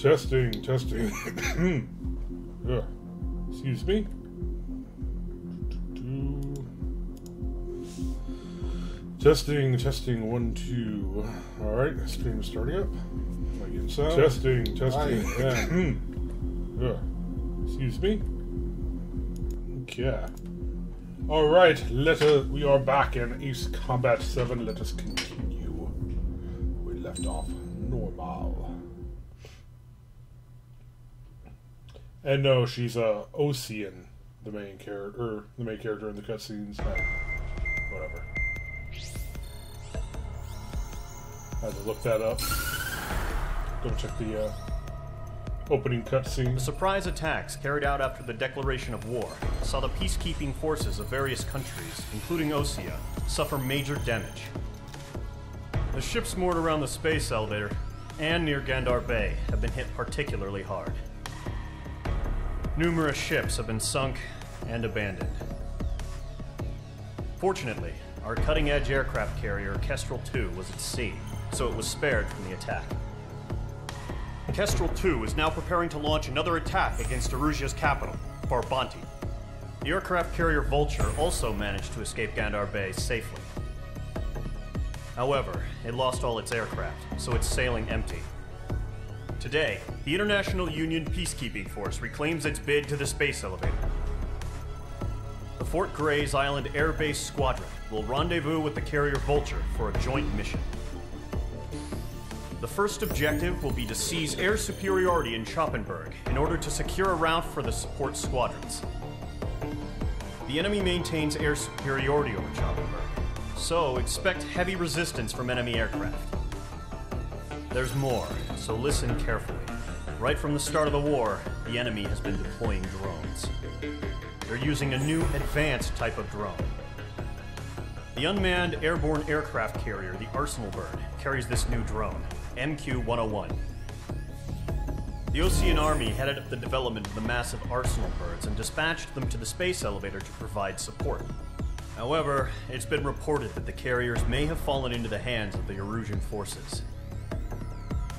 Testing, testing. Excuse me. Testing, testing, 1, 2. Alright, stream starting up. Am I getting sound? Testing, testing. Excuse me. Okay. Alright, we are back in Ace Combat 7. Let us continue. We left off normal. And no, she's Ocean, the main character, in the cutscenes. Whatever. I had to look that up. Go check the opening cutscene. The surprise attacks carried out after the declaration of war saw the peacekeeping forces of various countries, including Osea, suffer major damage. The ships moored around the space elevator and near Gandar Bay have been hit particularly hard. Numerous ships have been sunk and abandoned. Fortunately, our cutting-edge aircraft carrier, Kestrel 2, was at sea, so it was spared from the attack. Kestrel 2 is now preparing to launch another attack against Erusia's capital, Farbanti. The aircraft carrier Vulture also managed to escape Gandar Bay safely. However, it lost all its aircraft, so it's sailing empty. Today, the International Union Peacekeeping Force reclaims its bid to the space elevator. The Fort Gray's Island Air Base Squadron will rendezvous with the carrier Vulture for a joint mission. The first objective will be to seize air superiority in Schoppenberg in order to secure a route for the support squadrons. The enemy maintains air superiority over Schoppenberg, so expect heavy resistance from enemy aircraft. There's more, so listen carefully. Right from the start of the war, the enemy has been deploying drones. They're using a new advanced type of drone. The unmanned airborne aircraft carrier, the Arsenal Bird, carries this new drone, MQ-101. The Ocean Army headed up the development of the massive Arsenal Birds and dispatched them to the space elevator to provide support. However, it's been reported that the carriers may have fallen into the hands of the Erusian forces.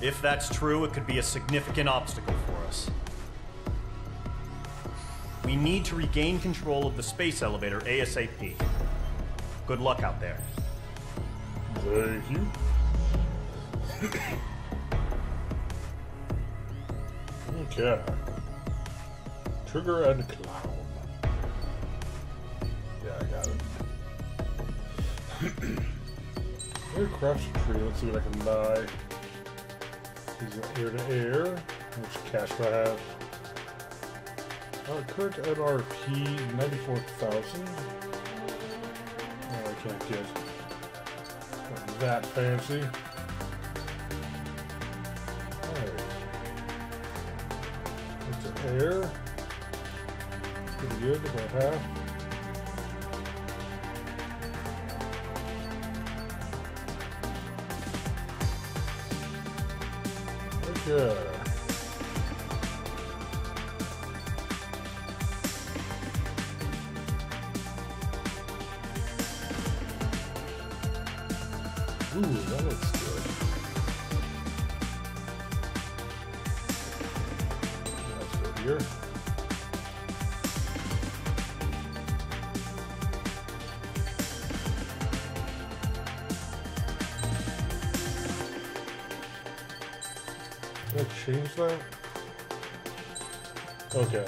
If that's true, it could be a significant obstacle for us. We need to regain control of the space elevator ASAP. Good luck out there. Thank you. Okay. Trigger and Clown. Yeah, I got it. Aircraft tree. Let's see what I can buy. These are air to air. How much cash do I have? Current NRP 94,000. Oh, I can't get that fancy. Alright. It's air. Pretty good, about half. Okay. Ooh, that looks good. Let's go here. Did I change that? Okay.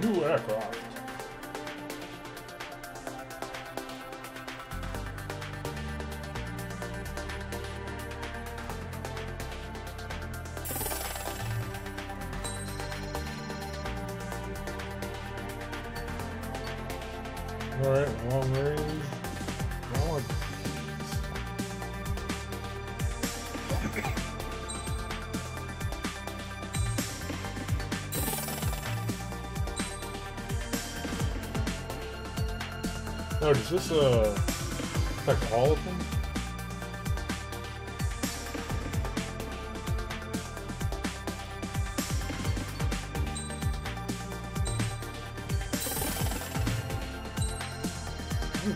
New aircraft. Alright, long range. I want oh, does this affect all of them?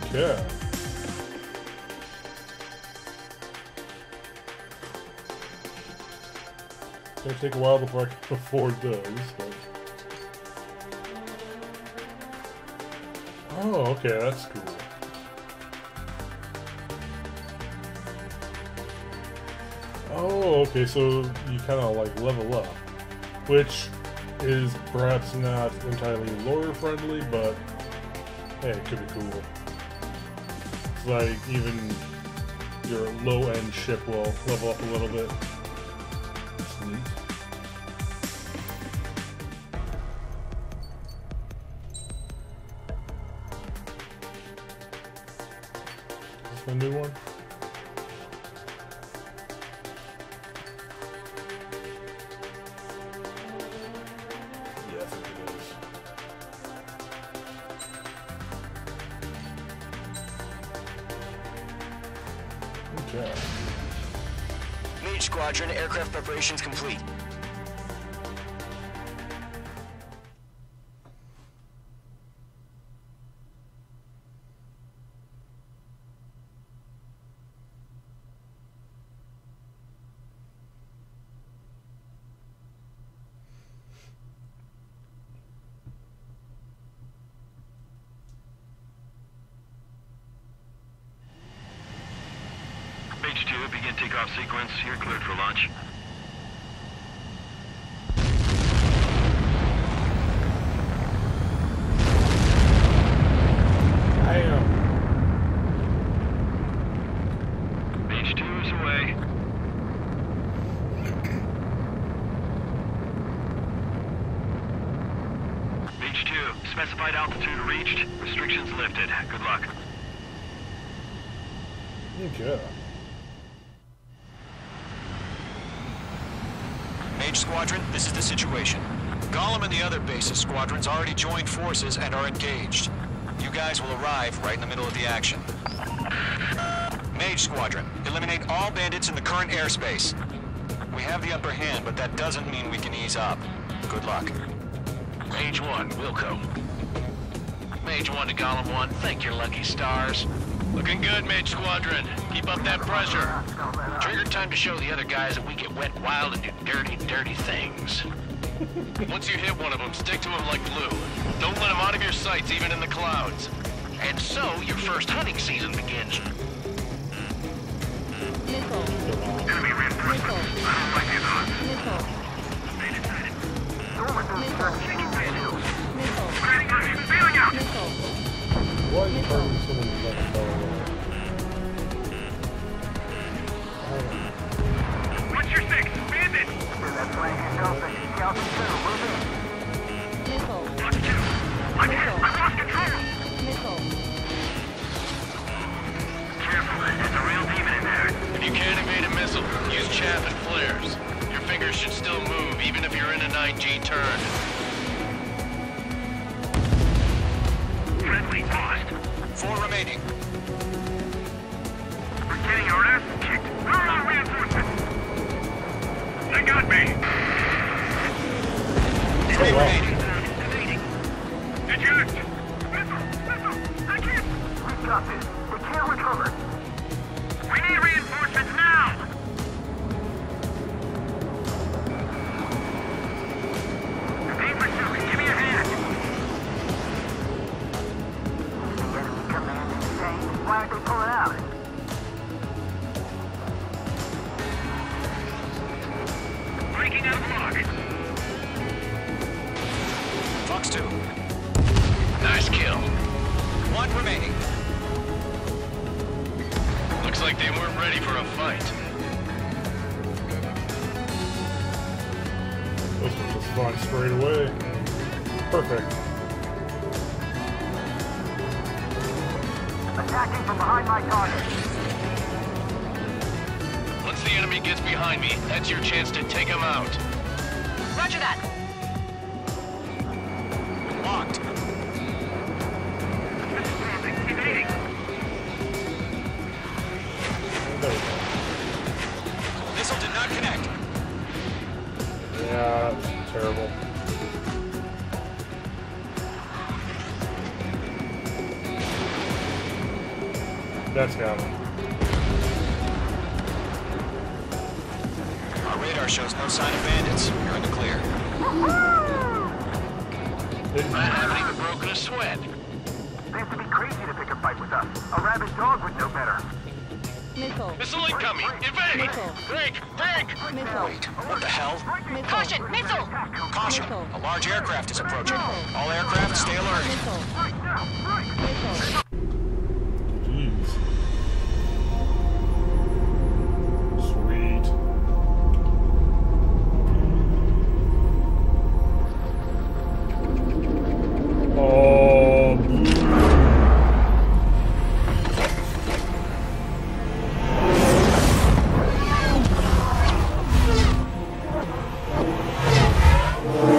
Okay. It's gonna take a while before I can afford those, but... Oh, okay, that's cool. Oh, okay, so you kind of like level up, which is perhaps not entirely lore friendly, but hey, it could be cool. It's like even your low-end ship will level up a little bit. It's neat. Is this a new one? Yeah, I think it is. Okay. Mage Squadron, aircraft preparations complete. Mage 2, begin takeoff sequence. You're cleared for launch. I am. Mage 2 is away. Mage 2, specified altitude reached. Restrictions lifted. Good luck. Okay. Mage Squadron, this is the situation. Gollum and the other bases squadrons already joined forces and are engaged. You guys will arrive right in the middle of the action. Mage Squadron, eliminate all bandits in the current airspace. We have the upper hand, but that doesn't mean we can ease up. Good luck. Mage 1, Wilco. Mage 1 to Gollum 1, thank your lucky stars. Looking good, Mage Squadron. Keep up that pressure. Trigger time to show the other guys that we get wet wild and do dirty, dirty things. Once you hit one of them, stick to him like glue. Don't let him out of your sights, even in the clouds. And so, your first hunting season begins. Enemy reinforcements. Why are you targeting someone who's not a fellow? What's your six? Bandit! Watch 2. I'm hit! I lost control! Careful, there's a real demon in there. If you can't evade a missile, use chaff and flares. Your fingers should still move, even if you're in a 9G turn. Friendly lost. 4 remaining. We're getting our ass kicked. Where are our reinforcements? They got me. 3 remaining. Eject! Missile! I can't! We got this. We can't recover. We need reinforcements now! Aim pursuit, give me a hand! The enemy command is insane. Why aren't they pulling out? Breaking out of lock. Fox 2. Nice kill. 1 remaining. Looks like they weren't ready for a fight. Those were just fine straight away. Perfect. Attacking from behind my target. Once the enemy gets behind me, that's your chance to take him out. Roger that. Locked. Evading. There we go. Missile did not connect. Yeah, that's terrible. That's got him. Our radar shows no sign of bandits. You're in the clear. I haven't even broken a sweat. Seems to be crazy to pick a fight with us. A rabid dog would know better. Missile. Missile incoming! Evade! Missile. Break! Break! Missile. Wait, what the hell? Caution! Missile! Caution! A large aircraft is approaching. All aircraft, stay alert. Missile. Missile. Jeez. Sweet. Oh.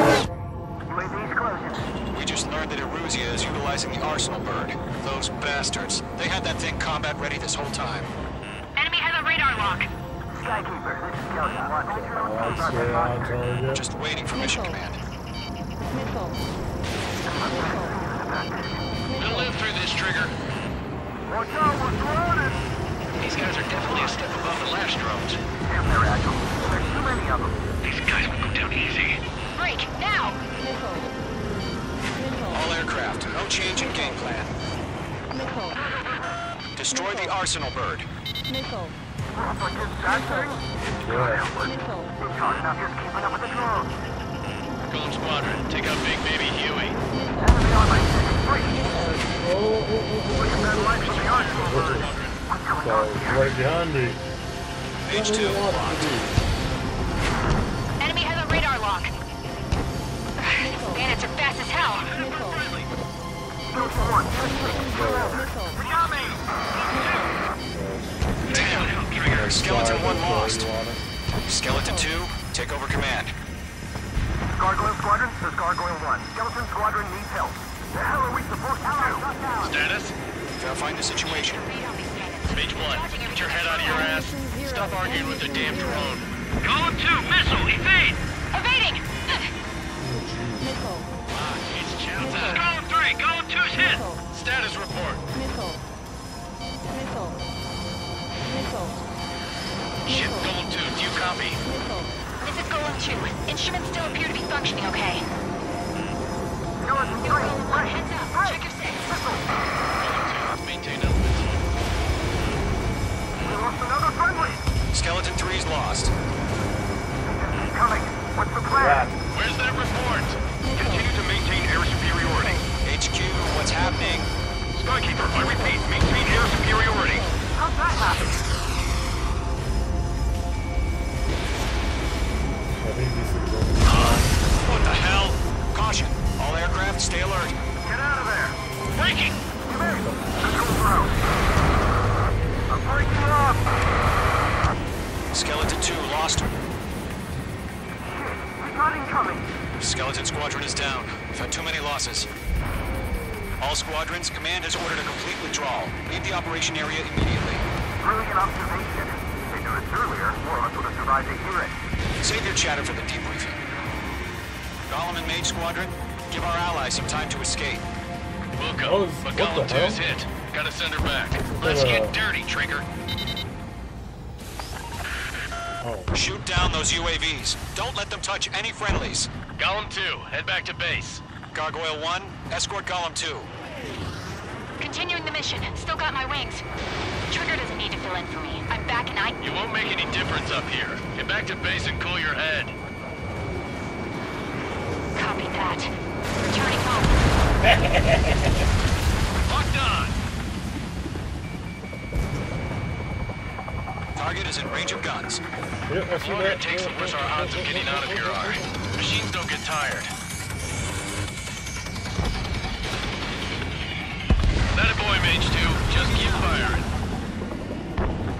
UAV's closing. We just learned that Eruzia is utilizing the Arsenal bird. Those bastards. They had that thing combat ready this whole time. Enemy has a radar lock. Skykeeper, this is Skeleton 1. That's it on target. Just waiting for mission Missile. command. Missile. We'll live through this, Trigger. Watch out, we're surrounded. These guys are definitely a step above the last drones. Damn, they're agile. There's too many of them. These guys will go down easy. Break, now! Missile. Missile. All aircraft, no change in game plan. Missile. Destroy the Arsenal bird. Missile. But this bastard? Missile. We're talking about just keeping up with the drones. Golem Squadron, take out Big Baby Huey. Enemy on my free. Look at that light from the Arsenal bird. What's going So, on it's here? right behind me. Page 2, locked. Enemy has a radar lock. Bandits are fast as hell. Missile. Missile. Got me! Damn. Skeleton 1 Slide, lost. throw you on it. Skeleton 2, take over command. Gargoyle Squadron, this is Gargoyle 1. Skeleton Squadron needs help. The hell are we supposed to do? Status? Verifying the situation. Page 1, get your head out of your ass. Stop arguing with the damn drone. Golem 2, missile, evade! Evading! Missile. It's chow time. Golem 3, Golem 2's hit! Missile. Status report. Missile. Missile. Missile. Ship Golem 2, do you copy? Missile. This is Golem 2. Instruments still appear to be functioning okay. Golem 2, Check your six. maintain elements. We lost another friendly. Skeleton 3's lost. Coming. What's the plan? Where's that report? Continue to maintain air superiority. HQ, what's happening? Skykeeper, I repeat, maintain air superiority. How's that happen? I think these things are... What the hell? Caution. All aircraft, stay alert. Get out of there. Breaking! Control throw. I'm breaking off. Skeleton 2 lost. Shit. We got incoming. Skeleton Squadron is down. We've had too many losses. All squadrons, command has ordered a complete withdrawal. Leave the operation area immediately. Brilliant observation. If they knew this earlier, more of us would have survived to hear it. Save your chatter for the debriefing. Golem and Mage Squadron, give our allies some time to escape. We'll What go, was- but what Golem the 2 is hell? hit. Gotta send her back. Let's get dirty, Trigger. Oh. Shoot down those UAVs. Don't let them touch any friendlies. Golem 2, head back to base. Gargoyle 1, escort Golem 2. Continuing the mission. Still got my wings. Trigger doesn't need to fill in for me. I'm back and You won't make any difference up here. Get back to base and cool your head. Copy that. Returning home. Locked on. Target is in range of guns. Yeah, I The see longer that. it takes, the worse our odds of getting out of here are. Machines don't get tired. That a boy, Mage 2. Just keep firing.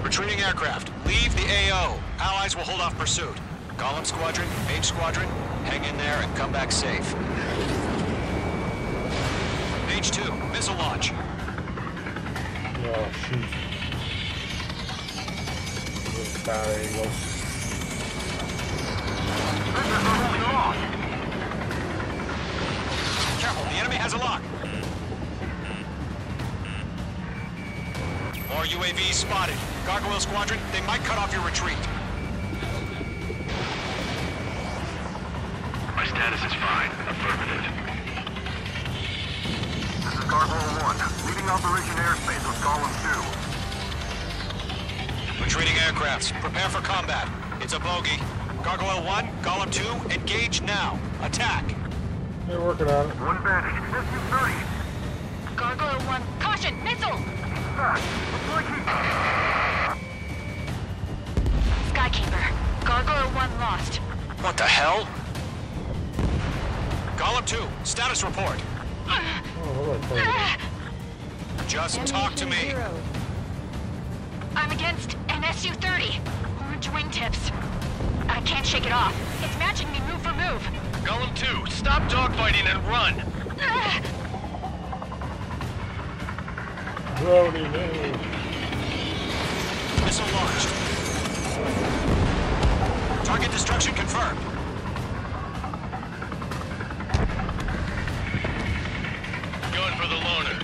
Retreating aircraft, leave the AO. Allies will hold off pursuit. Golem Squadron, Mage Squadron, hang in there and come back safe. Mage 2, missile launch. Oh, shoot. Bad angle. Careful, the enemy has a lock. More UAVs spotted. Gargoyle Squadron, they might cut off your retreat. Status is fine. Affirmative. This is Gargoyle 1. Leaving Operation Airspace with Column 2. Retreating aircrafts. Prepare for combat. It's a bogey. Gargoyle 1, Column 2, engage now. Attack. They're working on it. One bandage. SU-30. Gargoyle 1, caution, missile! Deploy key. Skykeeper, Gargoyle 1 lost. What the hell? Column 2, status report. Oh, what do I play? Just talk to me. Zero. I'm against an SU-30. Orange wingtips. I can't shake it off. It's matching me move for move. Golem 2, stop dogfighting and run! Brody, no. Missile launched. Target destruction confirmed. Going for the loner.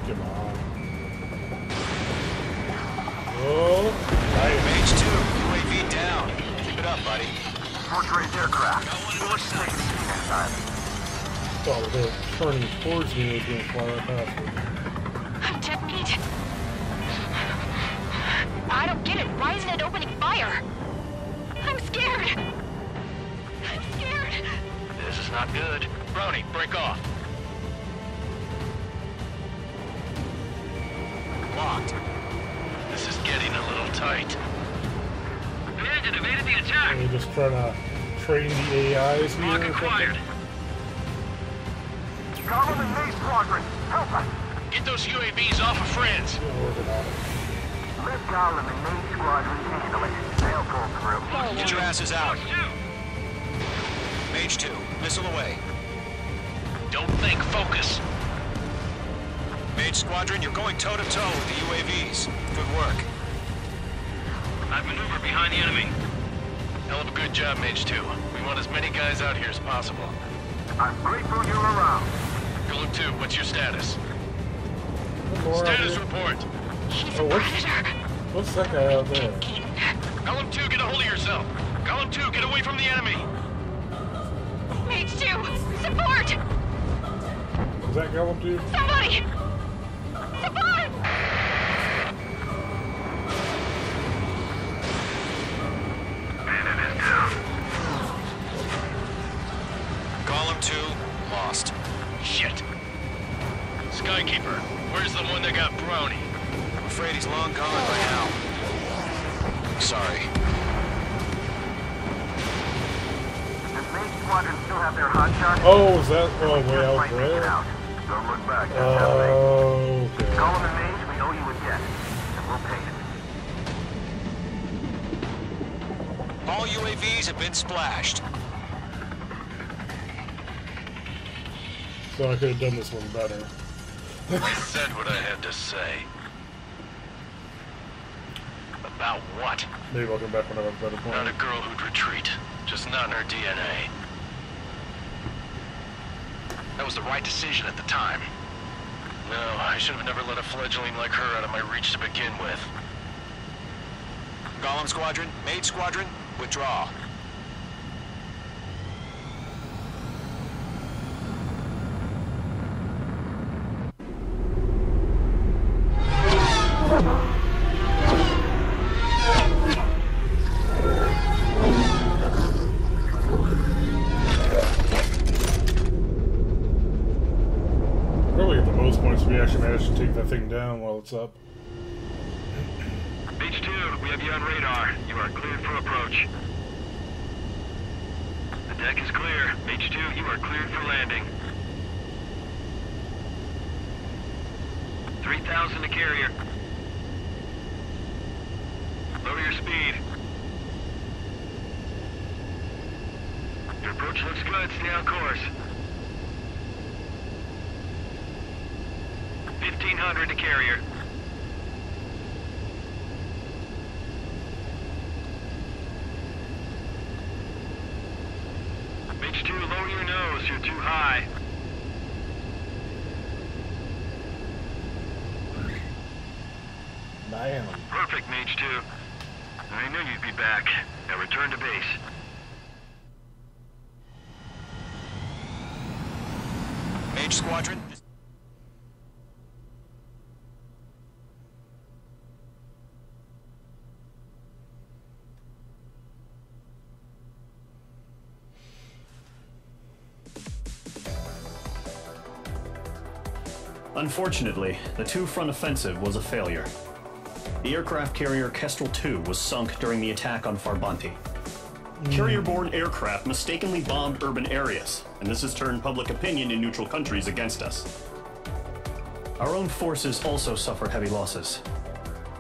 Come on. Oh, nice. Mage 2, UAV down. Keep it up, buddy. Fourth-range aircraft. Next time. Thought they were turning towards me, they was going to fly right past me. I'm dead meat. I don't get it. Why isn't it opening fire? I'm scared. I'm scared. This is not good. Brony, break off. Locked. This is getting a little tight. The engine evaded the attack. Are they just trying to train the AIs here Lock or acquired. something? Column and Maze Squadron. Help us. Get those UAVs off of friends. Yeah, working on it. Let Gollum and Maze Squadron handle it. They'll pull through. Get your asses out. Mage 2, missile away. Don't think, focus. Mage Squadron, you're going toe-to-toe with the UAVs. Good work. I've maneuvered behind the enemy. Hell of a good job, Mage 2. We want as many guys out here as possible. I'm grateful you're around. Golem 2, what's your status? More out Status there. report. He's Oh, a what's- predator. What's that guy out there? Eaten. Column 2, get a hold of yourself. Column 2, get away from the enemy. Mage 2, support! Is that Gollum dude? Somebody! Support! Column 2, lost. Shit. Skykeeper, where's the one that got Brony? I'm afraid he's long gone by now. Sorry. Does Maze Squadron still have their hot shots? Oh, is that way out Might make it there? out. Don't look back. Oh, okay. Column and Maze, we owe you a debt. And we'll pay it. All UAVs have been splashed. So I could have done this one better. I said what I had to say. About what? Maybe I'll come back when I have a better Not a plan. girl who'd retreat. Just not in her DNA. That was the right decision at the time. No, I should have never let a fledgling like her out of my reach to begin with. Golem Squadron, Mage Squadron, withdraw. Probably get the most points if we actually manage to take that thing down while it's up. Beach 2, we have you on radar. You are cleared for approach. The deck is clear. Beach 2, you are cleared for landing. 3,000 to carrier. Lower your speed. Your approach looks good. Stay on course. 1,500 to carrier. Mage 2, lower your nose. You're too high. Damn. Perfect, Mage 2. I knew you'd be back. Now return to base. Mage Squadron. Unfortunately, the two-front offensive was a failure. The aircraft carrier Kestrel II was sunk during the attack on Farbanti. Carrier-borne aircraft mistakenly bombed urban areas, and this has turned public opinion in neutral countries against us. Our own forces also suffered heavy losses.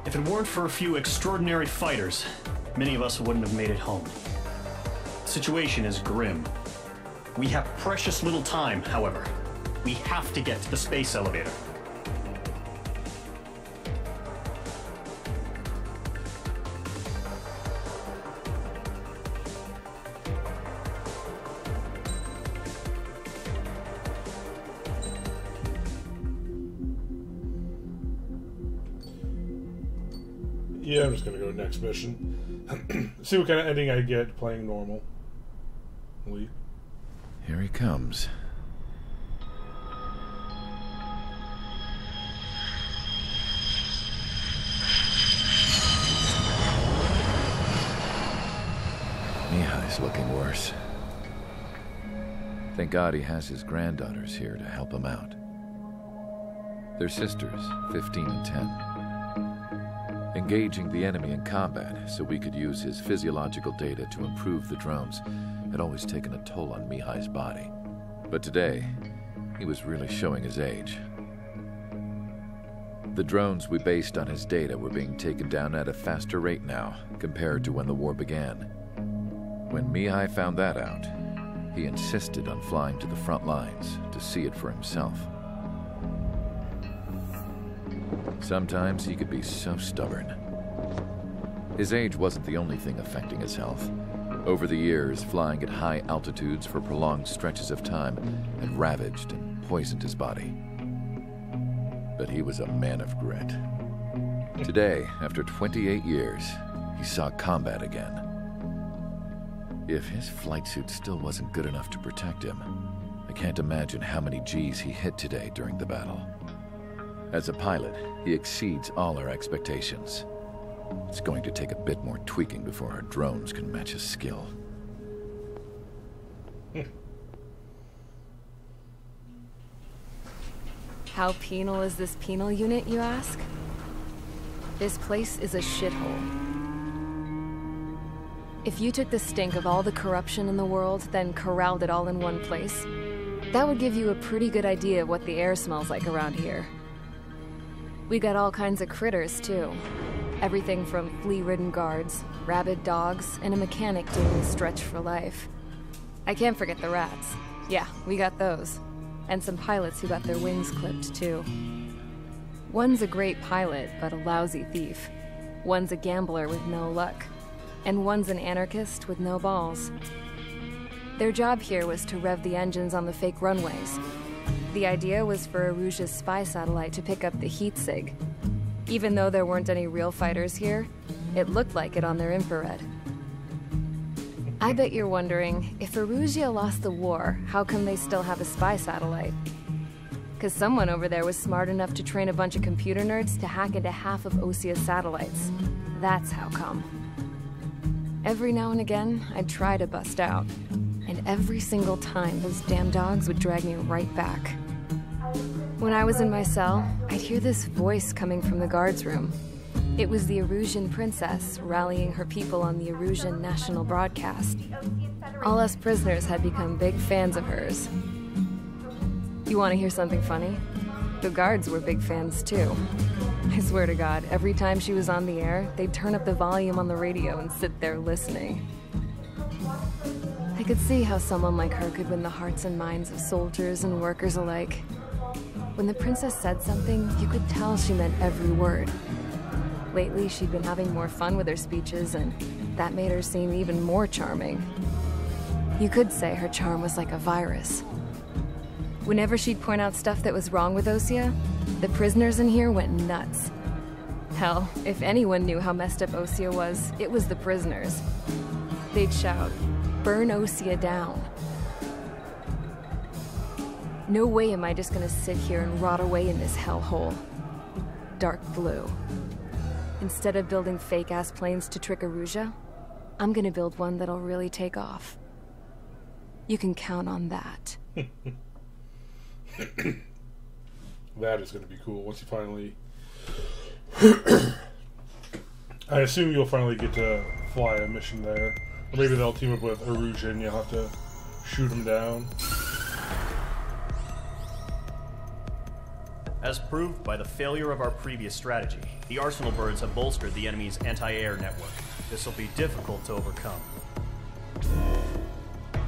If it weren't for a few extraordinary fighters, many of us wouldn't have made it home. The situation is grim. We have precious little time, however. We have to get to the space elevator. Yeah, I'm just gonna go to next mission. See what kind of ending I get playing normal. Here he comes. Mihai's looking worse. Thank God he has his granddaughters here to help him out. They're sisters, 15 and 10. Engaging the enemy in combat so we could use his physiological data to improve the drones had always taken a toll on Mihai's body. But today, he was really showing his age. The drones we based on his data were being taken down at a faster rate now compared to when the war began. When Mihai found that out, he insisted on flying to the front lines to see it for himself. Sometimes he could be so stubborn. His age wasn't the only thing affecting his health. Over the years, flying at high altitudes for prolonged stretches of time had ravaged and poisoned his body. But he was a man of grit. Today, after 28 years, he saw combat again. If his flight suit still wasn't good enough to protect him, I can't imagine how many G's he hit today during the battle. As a pilot, he exceeds all our expectations. It's going to take a bit more tweaking before our drones can match his skill. How penal is this penal unit, you ask? This place is a shithole. If you took the stink of all the corruption in the world, then corralled it all in one place, that would give you a pretty good idea of what the air smells like around here. We got all kinds of critters, too. Everything from flea-ridden guards, rabid dogs, and a mechanic doing the stretch for life. I can't forget the rats. Yeah, we got those. And some pilots who got their wings clipped, too. One's a great pilot, but a lousy thief. One's a gambler with no luck. And one's an anarchist with no balls. Their job here was to rev the engines on the fake runways. The idea was for Aruja's spy satellite to pick up the heat sig. Even though there weren't any real fighters here, it looked like it on their infrared. I bet you're wondering, if Aruja lost the war, how come they still have a spy satellite? Because someone over there was smart enough to train a bunch of computer nerds to hack into half of Osia's satellites. That's how come. Every now and again, I'd try to bust out. And every single time, those damn dogs would drag me right back. When I was in my cell, I'd hear this voice coming from the guards room. It was the Erusian princess rallying her people on the Erusian national broadcast. All us prisoners had become big fans of hers. You want to hear something funny? The guards were big fans too. I swear to God, every time she was on the air, they'd turn up the volume on the radio and sit there listening. I could see how someone like her could win the hearts and minds of soldiers and workers alike. When the princess said something, you could tell she meant every word. Lately, she'd been having more fun with her speeches, and that made her seem even more charming. You could say her charm was like a virus. Whenever she'd point out stuff that was wrong with Osia, the prisoners in here went nuts. Hell, if anyone knew how messed up Osea was, it was the prisoners. They'd shout, "Burn Osea down." No way am I just gonna sit here and rot away in this hellhole. Dark blue. Instead of building fake-ass planes to trick Aruja, I'm gonna build one that'll really take off. You can count on that. That is going to be cool once you finally... I assume you'll finally get to fly a mission there. Or maybe they'll team up with Aruja and you'll have to shoot him down. As proved by the failure of our previous strategy, the Arsenal birds have bolstered the enemy's anti-air network. This will be difficult to overcome.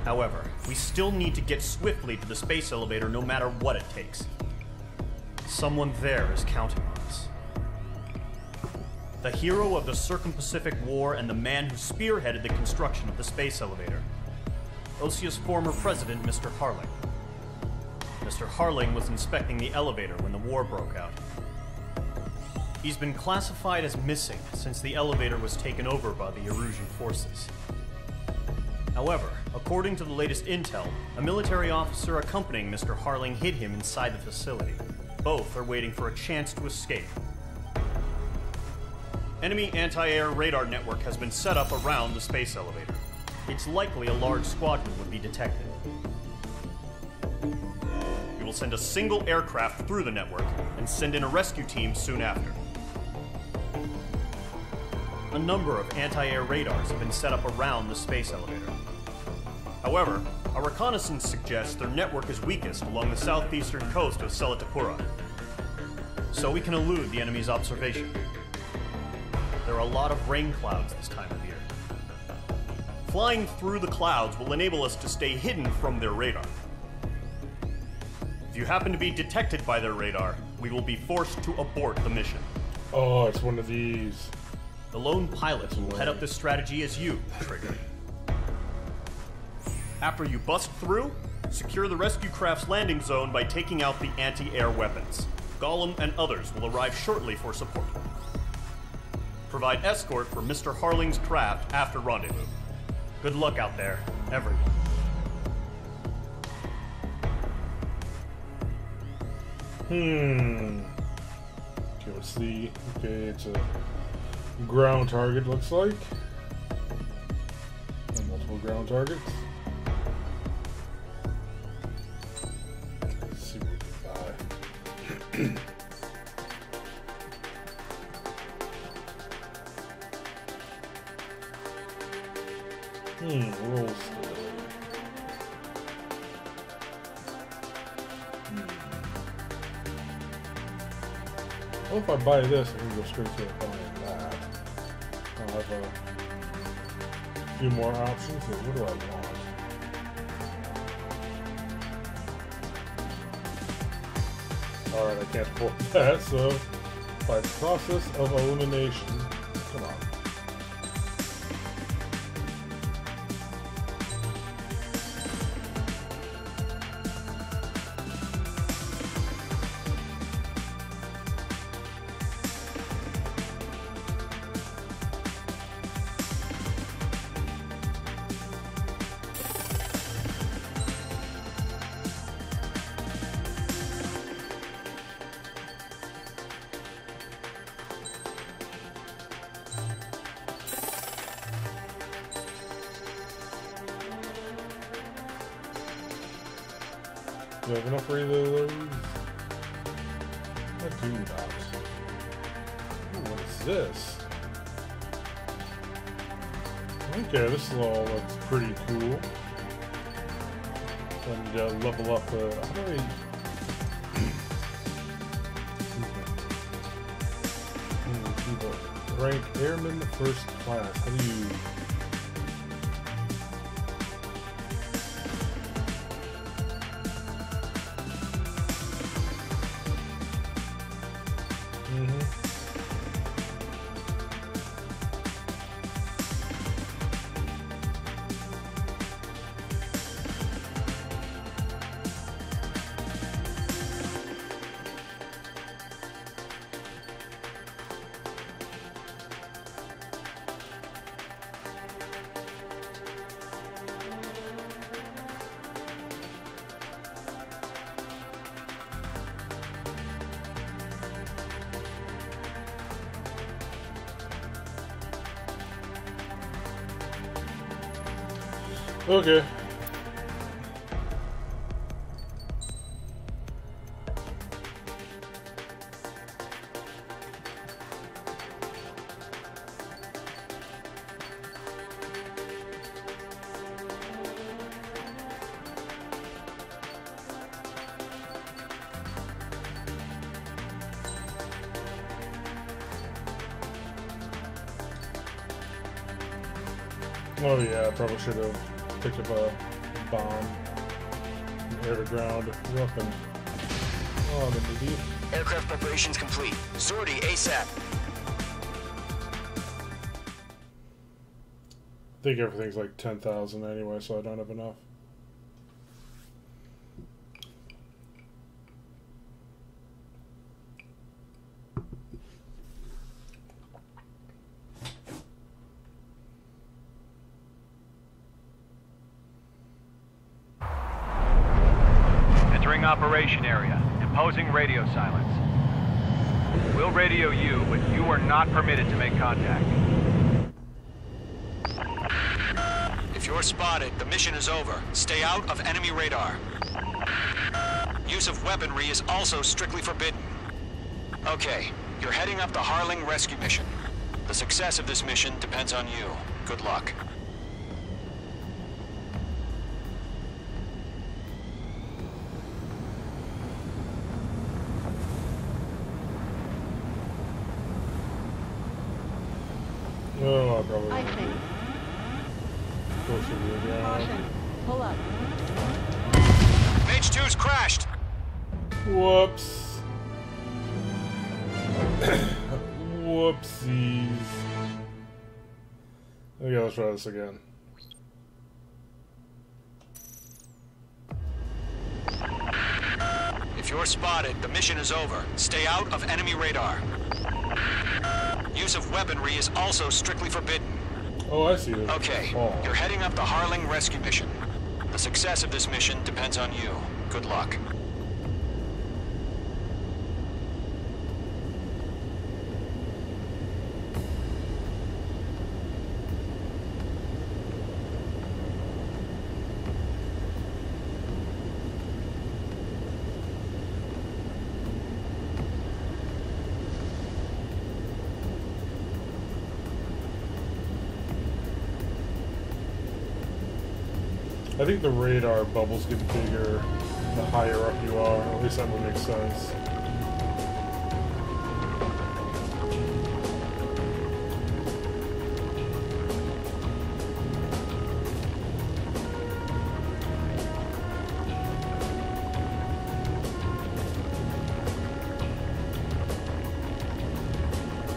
However, we still need to get swiftly to the space elevator no matter what it takes. Someone there is counting on us. The hero of the Circum-Pacific War and the man who spearheaded the construction of the space elevator. Osea's former president, Mr. Harling. Mr. Harling was inspecting the elevator when the war broke out. He's been classified as missing since the elevator was taken over by the Erusian forces. However, according to the latest intel, a military officer accompanying Mr. Harling hid him inside the facility. Both are waiting for a chance to escape. Enemy anti-air radar network has been set up around the space elevator. It's likely a large squadron would be detected. We will send a single aircraft through the network and send in a rescue team soon after. A number of anti-air radars have been set up around the space elevator. However, our reconnaissance suggests their network is weakest along the southeastern coast of Selatapura, so we can elude the enemy's observation. There are a lot of rain clouds this time of year. Flying through the clouds will enable us to stay hidden from their radar. If you happen to be detected by their radar, we will be forced to abort the mission. Oh, it's one of these. The lone pilot will head up this strategy as you, Trigger. After you bust through, secure the rescue craft's landing zone by taking out the anti-air weapons. Gollum and others will arrive shortly for support. Provide escort for Mr. Harling's craft after rendezvous. Good luck out there, everyone. Okay, let's see. Okay, it's a ground target, looks like. And multiple ground targets. Let's see what we buy. Rolls. Well, if I buy this, I can go straight to buying that. I'll have a few more options. Here, what do I want? Alright, I can't afford that, so by process of elimination, come on. Do I have enough for either of those? I do not. Ooh, what is this? Okay, this all looks pretty cool. And level up the... How do I... Rank Airman First Class. How do you... Okay. Oh yeah, I probably should have picked up a bomb. An air to ground weapon. Oh, the movie. Aircraft preparations complete. Sortie ASAP. I think everything's like 10,000 anyway, so I don't have enough. Entering operation area. Imposing radio silence. We'll radio you, but you are not permitted to make contact. If you're spotted, the mission is over. Stay out of enemy radar. Use of weaponry is also strictly forbidden. Okay, you're heading up the Harling rescue mission. The success of this mission depends on you. Good luck. Oh, I probably Icing. closer to the ground. Caution. Pull up. Mage 2's crashed. Whoops. Whoopsies. Okay, let's try this again. If you're spotted, the mission is over. Stay out of enemy radar. Use of weaponry is also strictly forbidden. Oh, I see it. Okay, Oh. you're heading up the Harling rescue mission. The success of this mission depends on you. Good luck. I think the radar bubbles get bigger the higher up you are. At least that would make sense.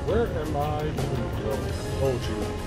Where am I even going? Oh, gee.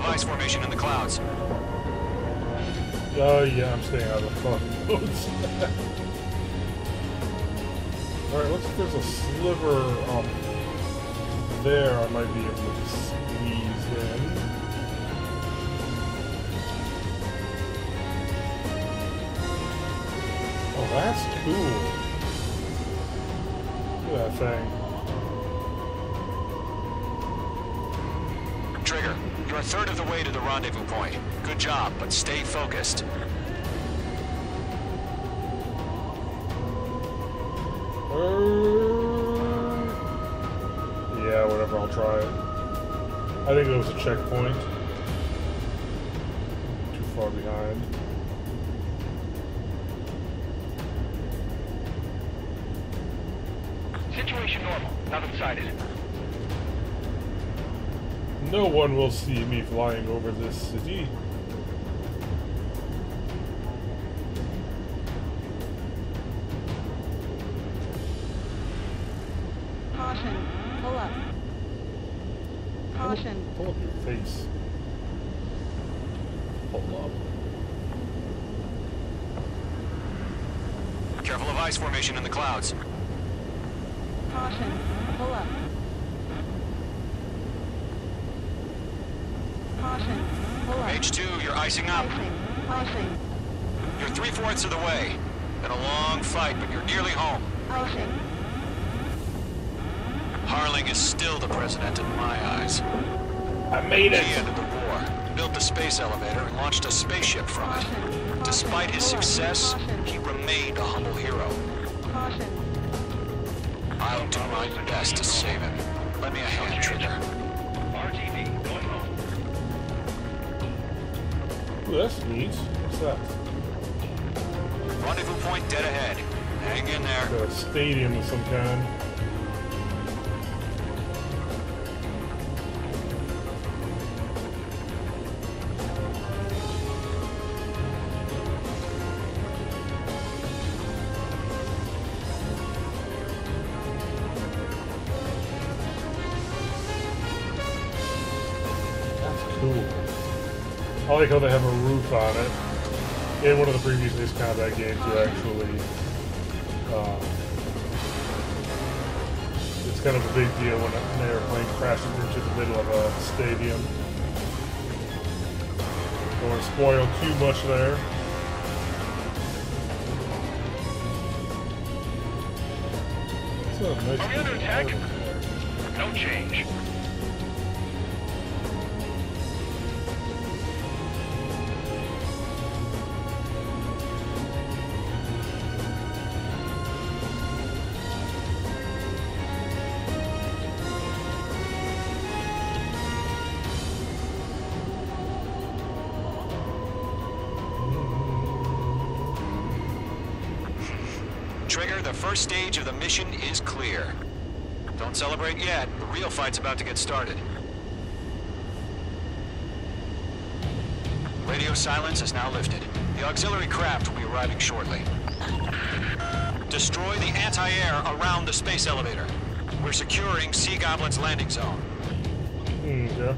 Ice formation in the clouds. Oh yeah, I'm staying out of the fucking boats. Alright, looks like there's a sliver up there I might be able to squeeze in. Oh, that's cool. Look at that thing. Trigger, you're a third of the way to the rendezvous point. Good job, but stay focused. Yeah, whatever, I'll try it. I think there was a checkpoint. Too far behind. Situation normal. Nothing sighted. No one will see me flying over this city. Caution. Pull up. Caution. Pull up your face. Pull up. Careful of ice formation in the clouds. Caution. Pull up. Caution. Pull up. H2, you're icing up. Icing. Icing. You're 3/4 of the way. Been a long fight, but you're nearly home. Icing. Harling is still the president in my eyes. I made it! He ended the war, built the space elevator, and launched a spaceship from it. Despite his success, he remained a humble hero. Caution. I'll do my best to save him. Lend me a hand, Trigger. RTD, going home. Ooh, that's neat. What's that? Rendezvous point dead ahead. Hang in there. A stadium of some kind. Cool. I like how they have a roof on it. In one of the previous Ace Combat games, you actually, it's kind of a big deal when an airplane crashes into the middle of a stadium. Don't want to spoil too much there. It's a nice Are we under attack? island there. No change. Trigger, the first stage of the mission is clear. Don't celebrate yet. The real fight's about to get started. Radio silence is now lifted. The auxiliary craft will be arriving shortly. Destroy the anti-air around the space elevator. We're securing Sea Goblin's landing zone. Yeah.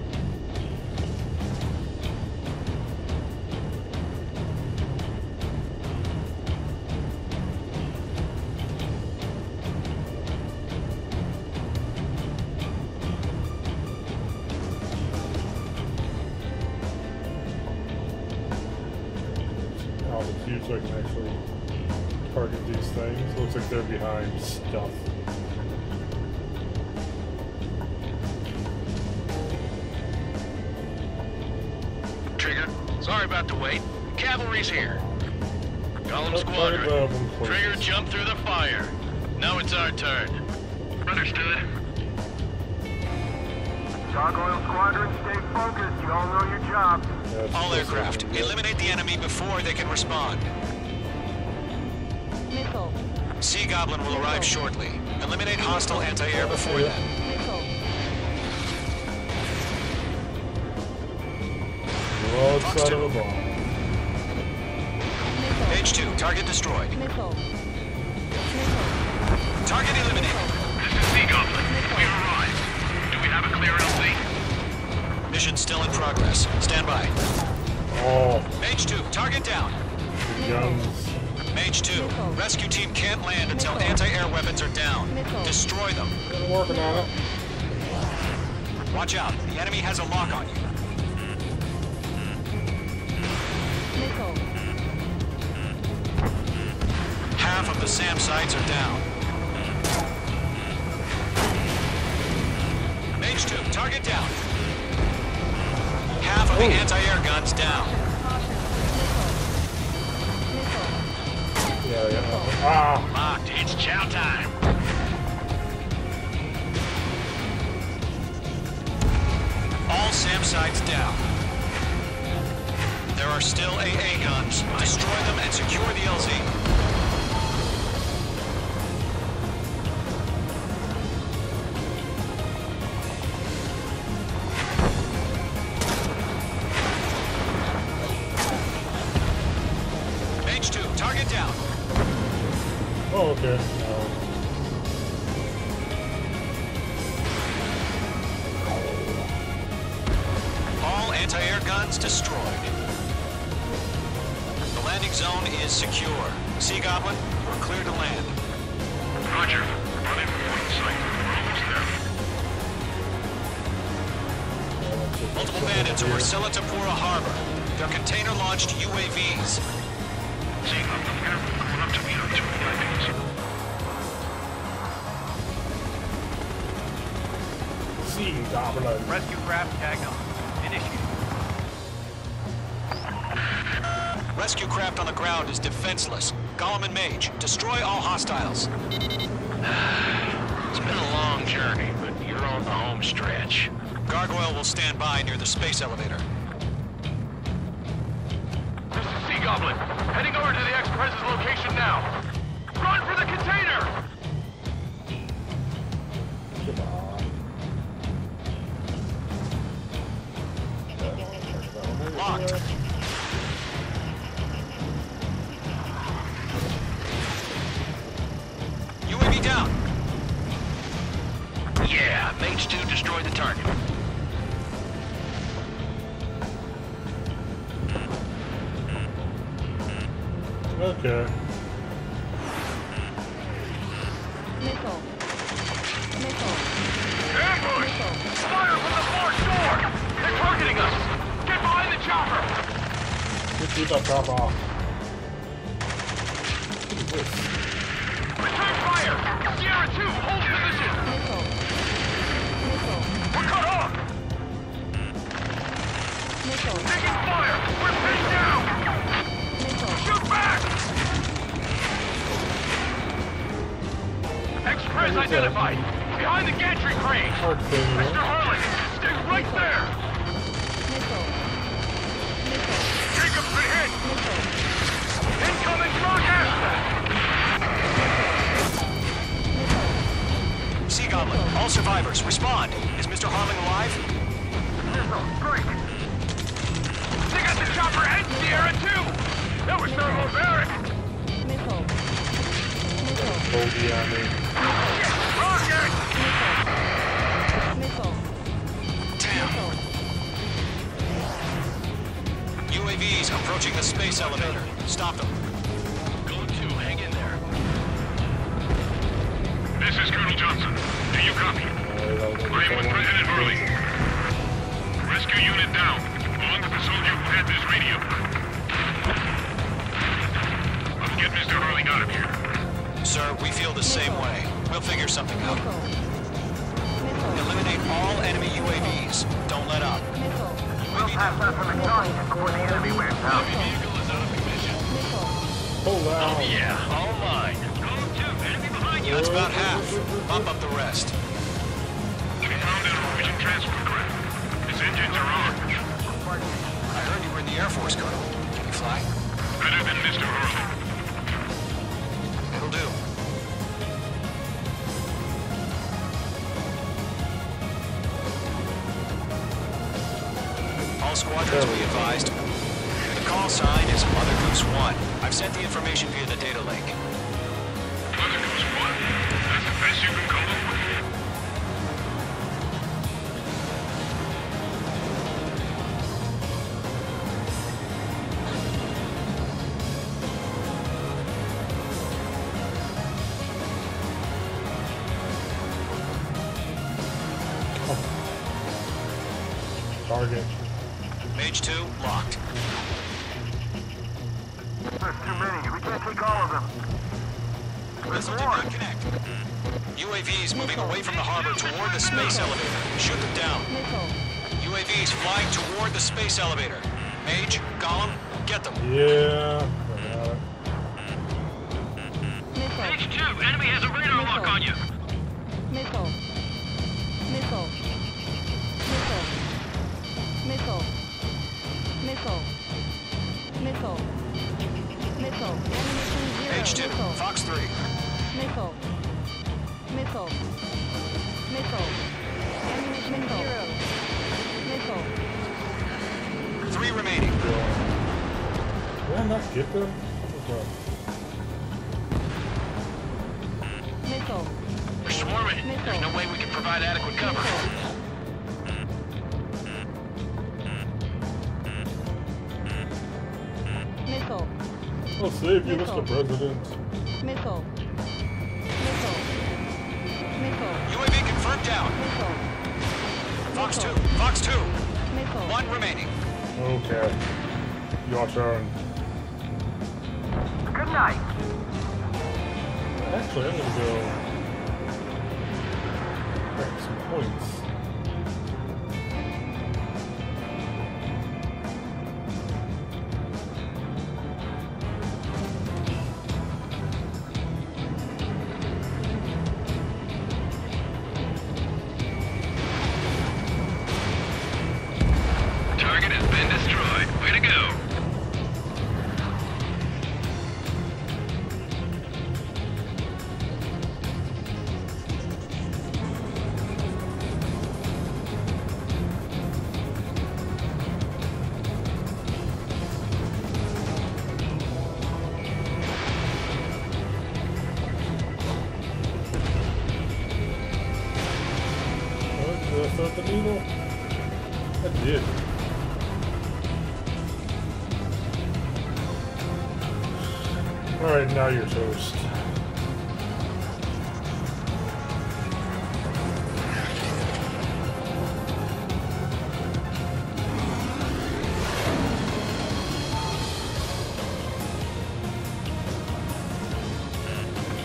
Altitude so I can actually target these things. Looks like they're behind stuff. Trigger, sorry about the wait. Cavalry's here. Golem Squadron. Trigger jumped through the fire. Now it's our turn. Understood. Gargoyle Squadron, stay focused. You all know your job. All aircraft, eliminate the enemy before they can respond. Missile. Sea Goblin will arrive shortly. Eliminate hostile anti-air before then. Missile. Broadside of a bomb. H2, target destroyed. Missile. Target eliminated. This is Sea Goblin. We arrived. Do we have a clear LC? Mission still in progress. Stand by. Oh, H2, target down. the guns. Mage 2, rescue team can't land until anti-air weapons are down. Destroy them. Been working on it. Watch out, the enemy has a lock on you. Missile. Half of the SAM sites are down. Mage 2, target down. Half of the anti-air guns down. Yeah. Ah! Locked. It's chow time. All SAM sites down. There are still AA guns. Destroy them and secure the LZ. Mage 2, target down. Oh, okay. guns destroyed. The landing zone is secure. Sea Goblin, we're clear to land. Roger. Running point site. We're almost there. Multiple bandits over Selatapura Harbor. They're container-launched UAVs. Seeing them from here. Going up to meet up to UAVs. Sea Goblin. Rescue craft tagged on. Initiate. Rescue craft on the ground is defenseless. Gollum and Mage, destroy all hostiles. It's been a long journey, but you're on the home stretch. Gargoyle will stand by near the space elevator. This is Sea Goblin. Heading over to the Express's location now. Run for the container! Locked. UAV down. Yeah, Mage 2 destroyed the target. Okay. Missile. Missile. Ambush! Fire from the fourth door! They're targeting us! Get behind the chopper! Just keep that top off. Return fire! Sierra 2, hold position! Missile. Missile. We're cut off! Missile. Taking fire! We're pinned down! Missile. Shoot back! Express identified! Behind the gantry crane! Hard thing, Mr. Harlan, stay right there! Missile. Missile. Jacob's been hit! Missile. Incoming rocket! Sea Goblin, all survivors, respond. Is Mr. Harling alive? Missile, strike! They got the chopper and Sierra too! That was thermobaric! Missile. Missile. bogey on me. Rocket! Missile. Damn. UAVs approaching the space elevator. Stop them. Go to, hang in there. This is Colonel Johnson. Do you copy? I am with President Hurley. Rescue unit down, along with the soldier who had this radio. Let's get Mr. Hurley out of here. Sir, we feel the same way. We'll figure something out. Eliminate all enemy UAVs. Don't let up. We'll pass out some exhaustion before the enemy wears out. Vehicle is out of commission. Pull out. Yeah, all mine. Go to, enemy behind you. That's about half. Bump up the rest. We found a Norwegian transport craft. Its engines are armed. I heard you were in the Air Force, Colonel. Can you fly? Better than Mr. Hurley. It'll do. All squadrons be advised. The call sign is Mother Goose 1. I've sent the information via the data link. Mother Goose 1. That's the best you can come up with. Target. Mage 2, locked. There's too many. We can't take all of them. Missile did not connect. UAVs moving away from the harbor toward the space elevator. Shoot them down. UAVs flying toward the space elevator. Mage, Gollum, get them. Yeah. I got it. Page 2, enemy has a radar lock on you. Missile. Missile. Missile. Missile. Missile. Missile. Missile. Ammunition 0. Mage 2, Missile. Fox 3. Missile. Missile. Missile. Ammunition 0. Missile. 3 remaining. Did I not get them? Missile. We're swarming. There's no way we can provide adequate cover. I'll save you, Mr. President. Missile. Missile. Missile. UAV confirmed down. Missile. Fox 2. Fox 2. Missile. 1 remaining. Okay. Your turn. Good night. Actually, I'm gonna go grab some points. Target has been destroyed. Way to go. Did I throw the needle? I did. Alright, now you're toast.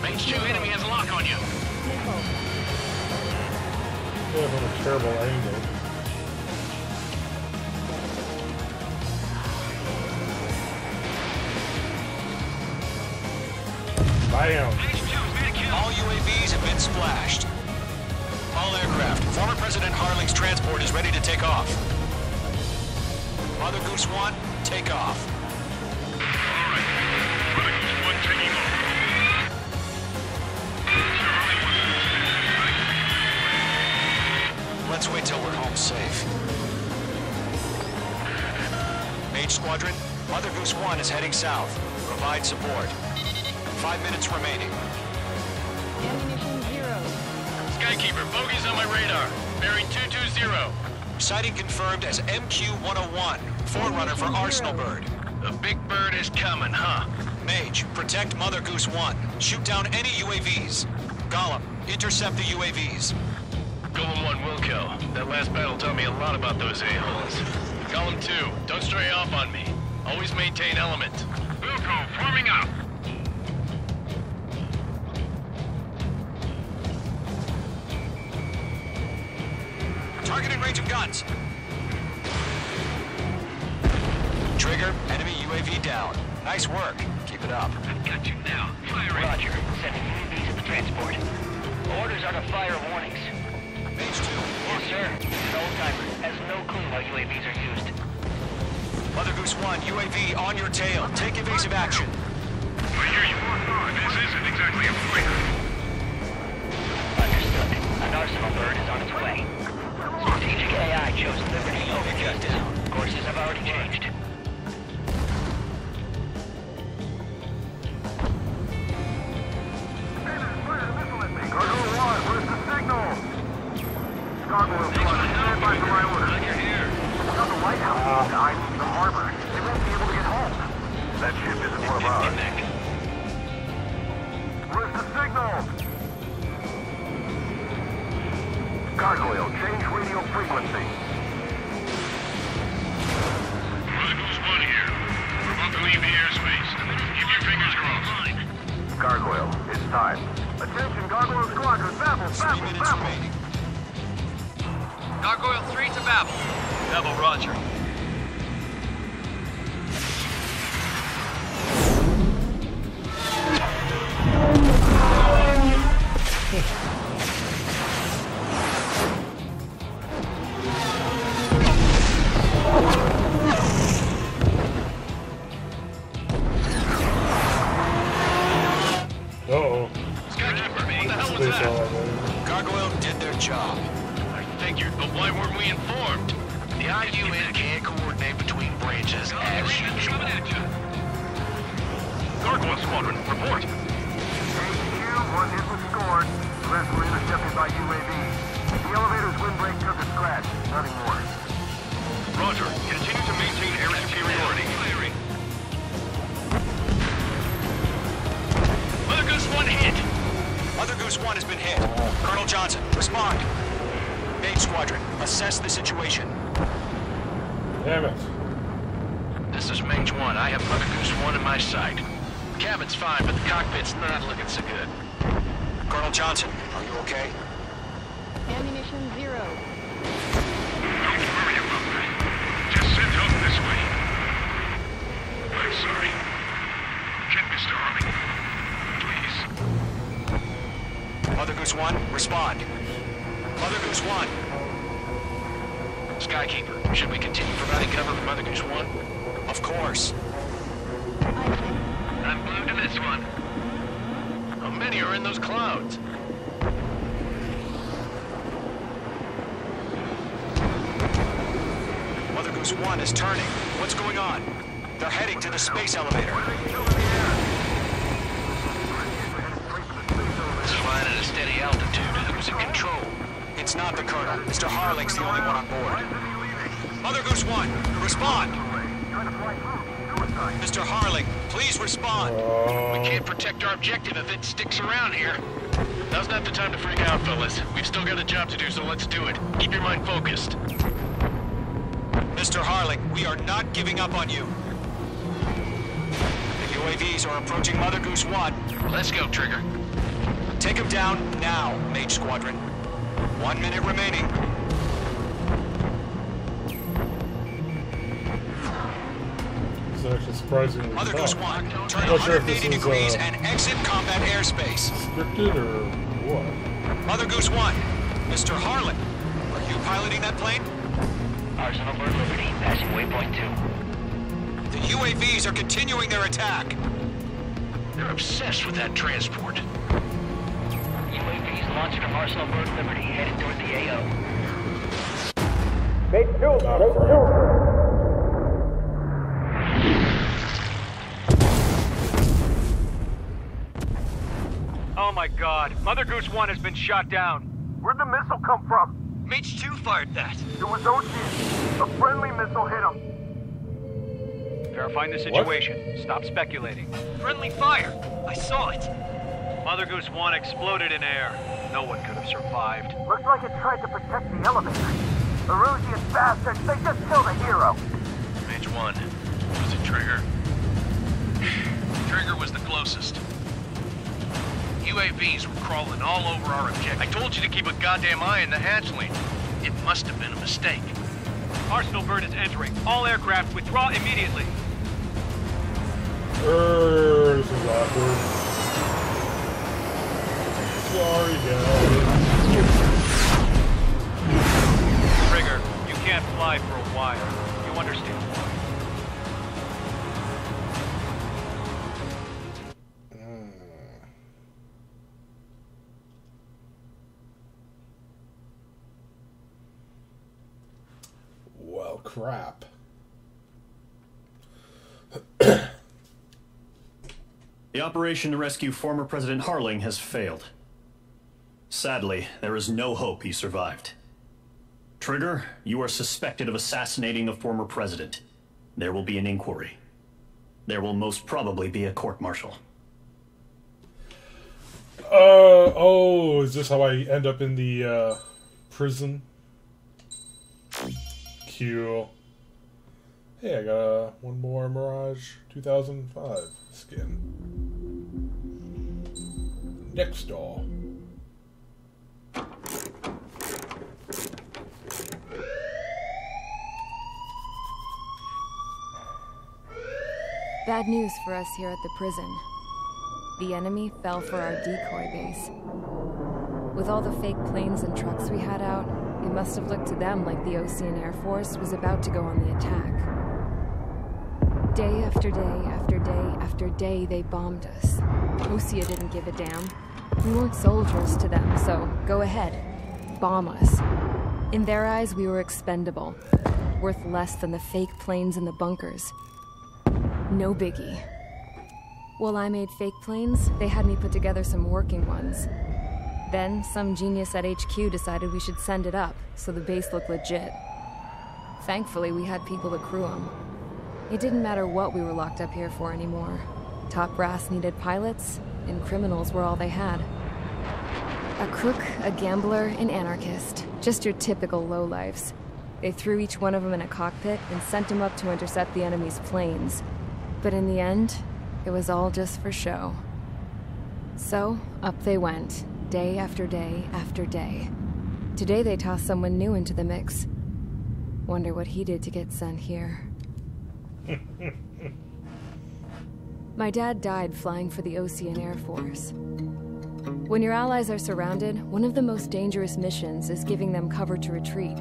Mage 2 enemy has a lock on you. Missile. Yeah, from a terrible angle. Bam! All UAVs have been splashed. All aircraft. Former President Harling's transport is ready to take off. Mother Goose 1, take off. Alright. Mother Goose 1 taking off. Let's wait till we're home safe. Mage Squadron, Mother Goose 1 is heading south. Provide support. 5 minutes remaining. Ammunition 0. Skykeeper, bogeys on my radar. Bearing 220. Sighting confirmed as MQ-101, forerunner for Arsenal Bird. The big bird is coming, huh? Mage, protect Mother Goose 1. Shoot down any UAVs. Gollum, intercept the UAVs. Golem 1 will kill. That last battle taught me a lot about those a-holes. Golem 2, don't stray off on me. Always maintain element. Wilco, forming up. Target in range of guns. Trigger, enemy UAV down. Nice work. Keep it up. I've got you now. Firing. Roger. Sending UAVs to the transport. Orders are to fire warnings. Mage 2. Yes, sir. An old-timer. Has no clue how UAVs are used. Mother Goose 1, UAV on your tail. Take evasive action. I hear you. This isn't exactly a fighter. Understood. An Arsenal Bird is on its way. Strategic AI chose Liberty over Justice. Courses have already changed. Gargoyle 1, where's the signal? Gargoyle 1, stand by for my order. Glad you're here. Now the lighthouse is behind the harbor. They won't be able to get home. That ship isn't one of ours. Where's the signal? Gargoyle, change radio frequency. Mother Goose 1 here. We're about to leave the airspace. Keep your fingers crossed. Gargoyle, it's time. Attention, Gargoyle Squadron, Babel, 3 Babel, minutes Babel. remaining. Gargoyle 3 to Babel. Babel, roger. Uh-oh. Skykeeper, what the hell was Space that? elevator. Gargoyle did their job. I figured, but why weren't we informed? The IUN can't coordinate between branches as usual. Gargoyle Squadron, report. HQ, 1 hit was scored. The rest were intercepted by UAV. The elevator's windbreak took a scratch. Nothing more. Roger. Continue to maintain air superiority. Firing. Mother Goose 1 has been hit. Colonel Johnson, respond. Mage Squadron, assess the situation. Damn it. This is Mage 1. I have Mother Goose 1 in my sight. Cabin's fine, but the cockpit's not looking so good. Colonel Johnson, are you okay? Ammunition 0. Don't worry about that. Just send help this way. I'm sorry. Get Mr. Harley. Please. Mother Goose 1, respond. Mother Goose 1. Skykeeper, should we continue providing cover for Mother Goose 1? Of course. I'm glued to this one. How many are in those clouds? Mother Goose 1 is turning. What's going on? They're heading to the space elevator. It's flying at a steady altitude. Who's in control? It's not the Colonel. Mr. Harling's the only one on board. Mother Goose 1, respond! Mr. Harling, please respond. We can't protect our objective if it sticks around here. Now's not the time to freak out, fellas. We've still got a job to do, so let's do it. Keep your mind focused. Mr. Harling, we are not giving up on you. The UAVs are approaching Mother Goose 1. Let's go, Trigger. Take them down now, Mage Squadron. 1 minute remaining. It's actually surprisingly Mother Goose 1, turn Not sure if this 180 is, degrees and exit combat airspace. scripted or what? Mother Goose 1, Mr. Harlan, are you piloting that plane? Arsenal Bird Liberty, passing waypoint 2. The UAVs are continuing their attack. They're obsessed with that transport. UAVs launched from Arsenal Bird Liberty, headed toward the AO. Oh, crap. Oh my god. Mother Goose 1 has been shot down. Where'd the missile come from? Mage 2 fired that. It was Ocean. A friendly missile hit him. Verifying the situation. Stop speculating. Friendly fire. I saw it. Mother Goose 1 exploded in air. No one could have survived. Looks like it tried to protect the elevator. The Rusian bastards, they just killed a hero. Mage 1. Was it Trigger? Trigger was the closest. UAVs were crawling all over our objective. I told you to keep a goddamn eye on the hatchling. It must have been a mistake. Arsenal Bird is entering. All aircraft withdraw immediately. This is awkward. Sorry, guys. Trigger, you can't fly for a while. You understand? Well, crap. The operation to rescue former President Harling has failed. Sadly, there is no hope he survived. Trigger, you are suspected of assassinating the former president. There will be an inquiry. There will most probably be a court-martial. Oh, is this how I end up in the, prison? Cool. Hey, I got one more Mirage 2005 skin. Next door. Bad news for us here at the prison. The enemy fell for our decoy base. With all the fake planes and trucks we had out, it must have looked to them like the Ocean Air Force was about to go on the attack. Day after day after day after day, they bombed us. Osea didn't give a damn. We weren't soldiers to them, so go ahead. Bomb us. In their eyes, we were expendable. Worth less than the fake planes in the bunkers. No biggie. While I made fake planes, they had me put together some working ones. Then, some genius at HQ decided we should send it up, so the base looked legit. Thankfully, we had people to crew them. It didn't matter what we were locked up here for anymore. Top brass needed pilots, and criminals were all they had. A crook, a gambler, an anarchist. Just your typical lowlifes. They threw each one of them in a cockpit and sent them up to intercept the enemy's planes. But in the end, it was all just for show. So, up they went, day after day after day. Today they tossed someone new into the mix. Wonder what he did to get sent here. My dad died flying for the Ocean Air Force. When your allies are surrounded, one of the most dangerous missions is giving them cover to retreat.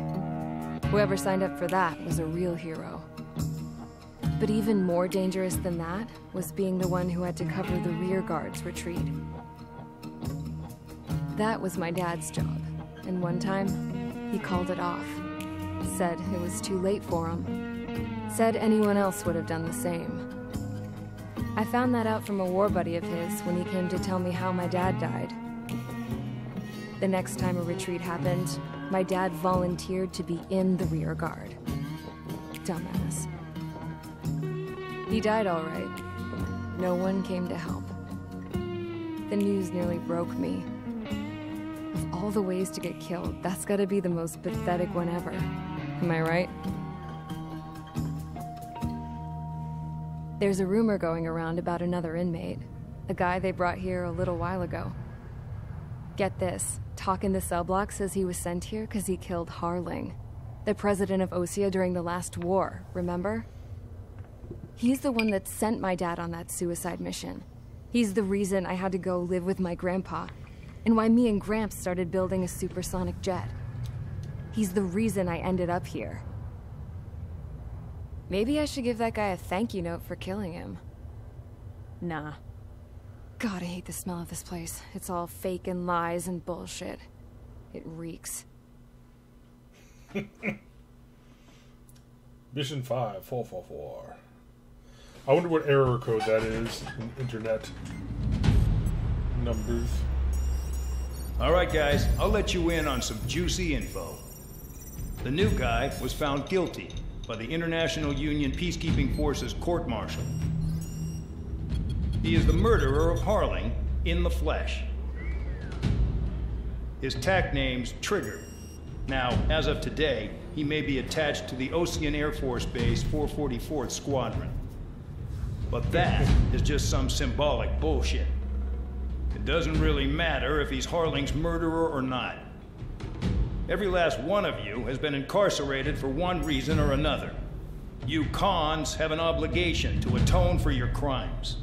Whoever signed up for that was a real hero. But even more dangerous than that was being the one who had to cover the rear guard's retreat. That was my dad's job, and one time, he called it off. Said it was too late for him. Said anyone else would have done the same. I found that out from a war buddy of his when he came to tell me how my dad died. The next time a retreat happened, my dad volunteered to be in the rear guard. Dumbass. He died all right. No one came to help. The news nearly broke me. Of all the ways to get killed, that's gotta be the most pathetic one ever. Am I right? There's a rumor going around about another inmate. A guy they brought here a little while ago. Get this, Talk in the cell block says he was sent here because he killed Harling, the president of Osea during the last war, remember? He's the one that sent my dad on that suicide mission. He's the reason I had to go live with my grandpa, and why me and Gramps started building a supersonic jet. He's the reason I ended up here. Maybe I should give that guy a thank you note for killing him. Nah. God, I hate the smell of this place. It's all fake and lies and bullshit. It reeks. Mission 5444. I wonder what error code that is in internet numbers. Alright guys, I'll let you in on some juicy info. The new guy was found guilty by the International Union Peacekeeping Forces court-martial. He is the murderer of Harling in the flesh. His TAC name's Trigger. Now, as of today, he may be attached to the Ocean Air Force Base 444th Squadron. But that is just some symbolic bullshit. It doesn't really matter if he's Harling's murderer or not. Every last one of you has been incarcerated for one reason or another. You cons have an obligation to atone for your crimes.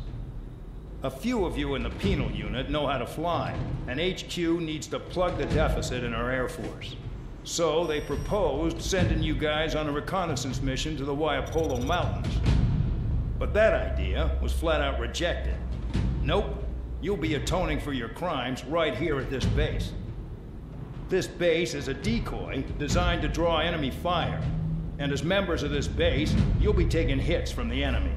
A few of you in the penal unit know how to fly, and HQ needs to plug the deficit in our Air Force. So they proposed sending you guys on a reconnaissance mission to the Waiapolo Mountains. But that idea was flat out rejected. Nope, you'll be atoning for your crimes right here at this base. This base is a decoy designed to draw enemy fire, and as members of this base, you'll be taking hits from the enemy.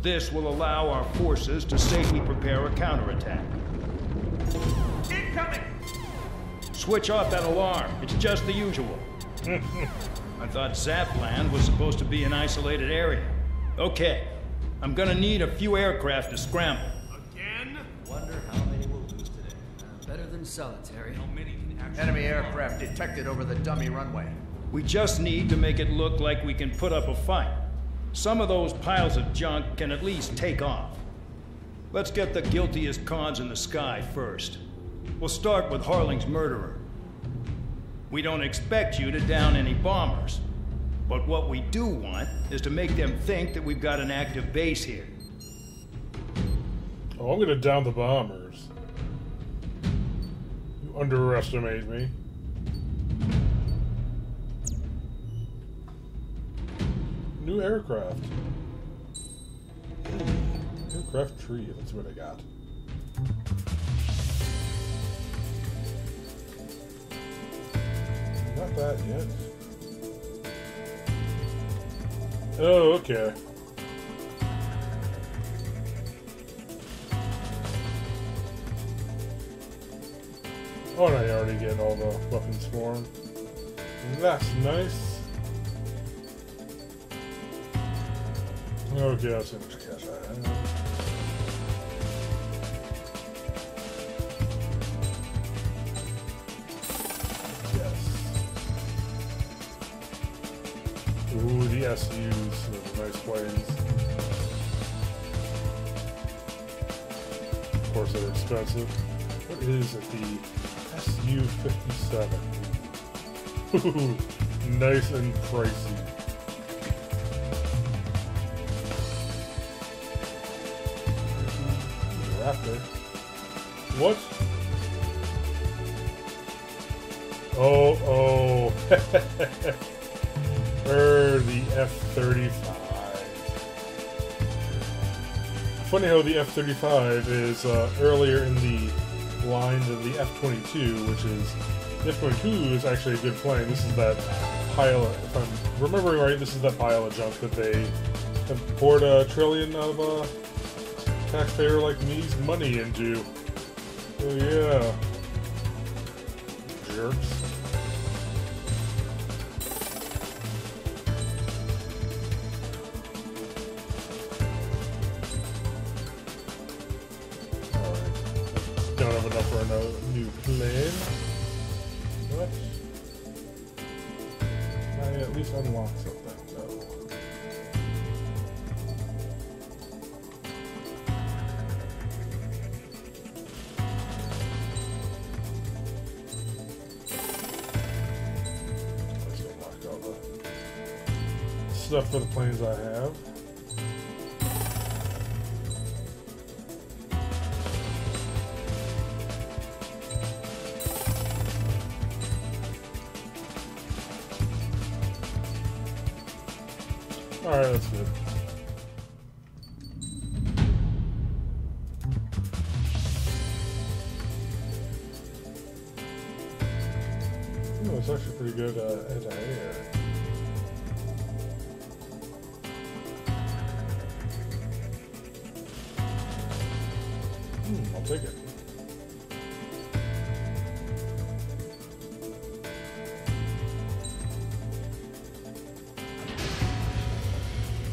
This will allow our forces to safely prepare a counterattack. Incoming! Switch off that alarm. It's just the usual. I thought Zapland was supposed to be an isolated area. Okay, I'm gonna need a few aircraft to scramble. Again? Wonder how many we'll lose today. Better than solitary. How many can actually... Enemy aircraft detected over the dummy runway. We just need to make it look like we can put up a fight. Some of those piles of junk can at least take off. Let's get the guiltiest cons in the sky first. We'll start with Harling's murderer. We don't expect you to down any bombers. But what we do want is to make them think that we've got an active base here. Oh, I'm gonna down the bombers. You underestimate me. New aircraft. Aircraft tree, that's what I got. Not that yet. Oh, okay. Oh, and I already get all the weapons for him. That's nice. Okay, that's how much cash I have. Ooh, the SUs, those are nice planes. Of course, they're expensive. What is it? The SU-57. Ooh, nice and pricey. Raptor. What? Oh. The F-35. Funny how the F-35 is earlier in the line than the F-22, which is... The F-22 is actually a good plane. This is that pile of... If I'm remembering right, this is that pile of junk that they have poured $1 trillion of taxpayer like me's money into. Oh yeah. Jerks. Don't have enough for a new plane. What? I at least unlocked something, though. Let's unlock all the stuff for the planes I have. Alright, that's good. Oh, it's actually pretty good anti-air. I'll take it.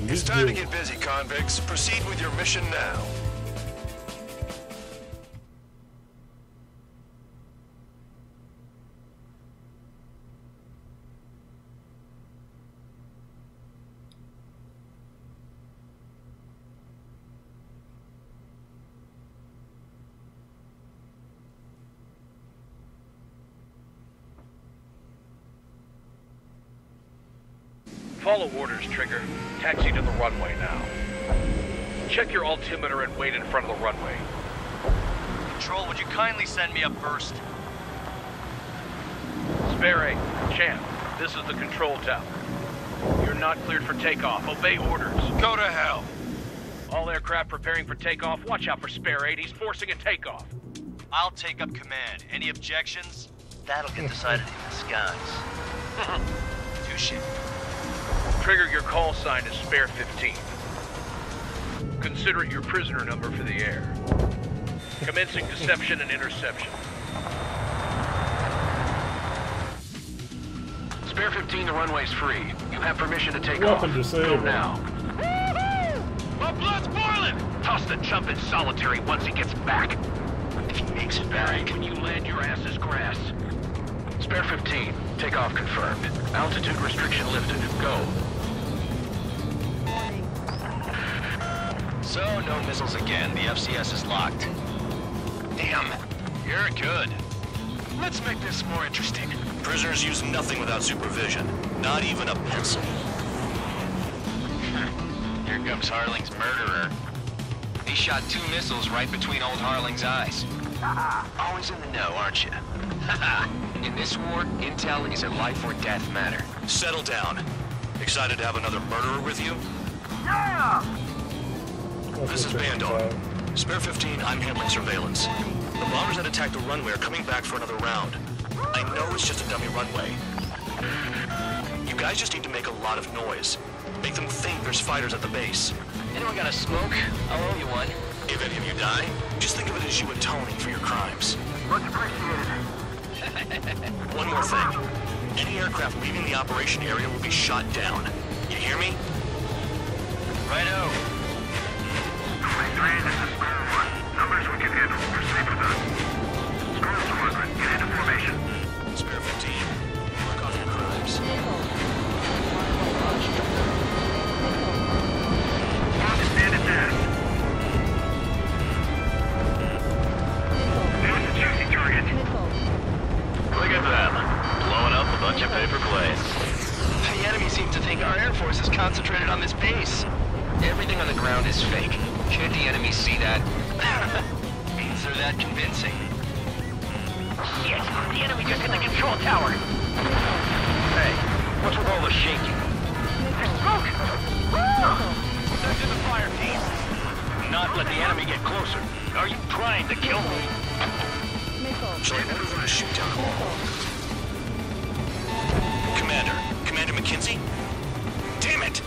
It's time to get busy, convicts. Proceed with your mission now. Follow orders, Trigger. Taxi to the runway now. Check your altimeter and wait in front of the runway. Control, would you kindly send me up first? Spare 8, Champ, this is the control tower. You're not cleared for takeoff. Obey orders. Go to hell. All aircraft preparing for takeoff. Watch out for Spare 8. He's forcing a takeoff. I'll take up command. Any objections? That'll get decided in the skies. Touche. Trigger, your call sign is Spare 15. Consider it your prisoner number for the air. Commencing deception and interception. Spare 15, the runway's free. You have permission to take Welcome off. to Sabre. Go now. Woohoo! My blood's boiling! Toss the chump in solitary once he gets back. If he makes it back. When you land, your ass is grass. Spare 15, takeoff confirmed. Altitude restriction lifted. Go. So, no missiles again. The FCS is locked. Damn. You're good. Let's make this more interesting. Prisoners use nothing without supervision. Not even a pencil. Here comes Harling's murderer. He shot 2 missiles right between old Harling's eyes. Always in the know, aren't you? In this war, intel is a life or death matter. Settle down. Excited to have another murderer with you? Yeah! This is BANDAI. Spare 15, I'm handling surveillance. The bombers that attacked the runway are coming back for another round. I know it's just a dummy runway. You guys just need to make a lot of noise. Make them think there's fighters at the base. Anyone got a smoke? I'll owe you one. If any of you die, just think of it as you atoning for your crimes. Much appreciated. One more thing. Any aircraft leaving the operation area will be shot down. You hear me? Righto. 23, this is Square 1. Numbers we can handle. Proceed with us. Square Squadron, get into formation. Spare 15. Work on your crimes. Bunch of paper planes. The enemy seems to think our Air Force is concentrated on this base. Everything on the ground is fake. Can't the enemy see that? Means they're that convincing. Yes, the enemy just hit the control tower. Hey, what's with all the shaking? There's smoke! Send in the fire team. Not let the enemy get closer. Are you trying to kill me? Shall I order them to shoot down all? Commander McKenzie? Damn it!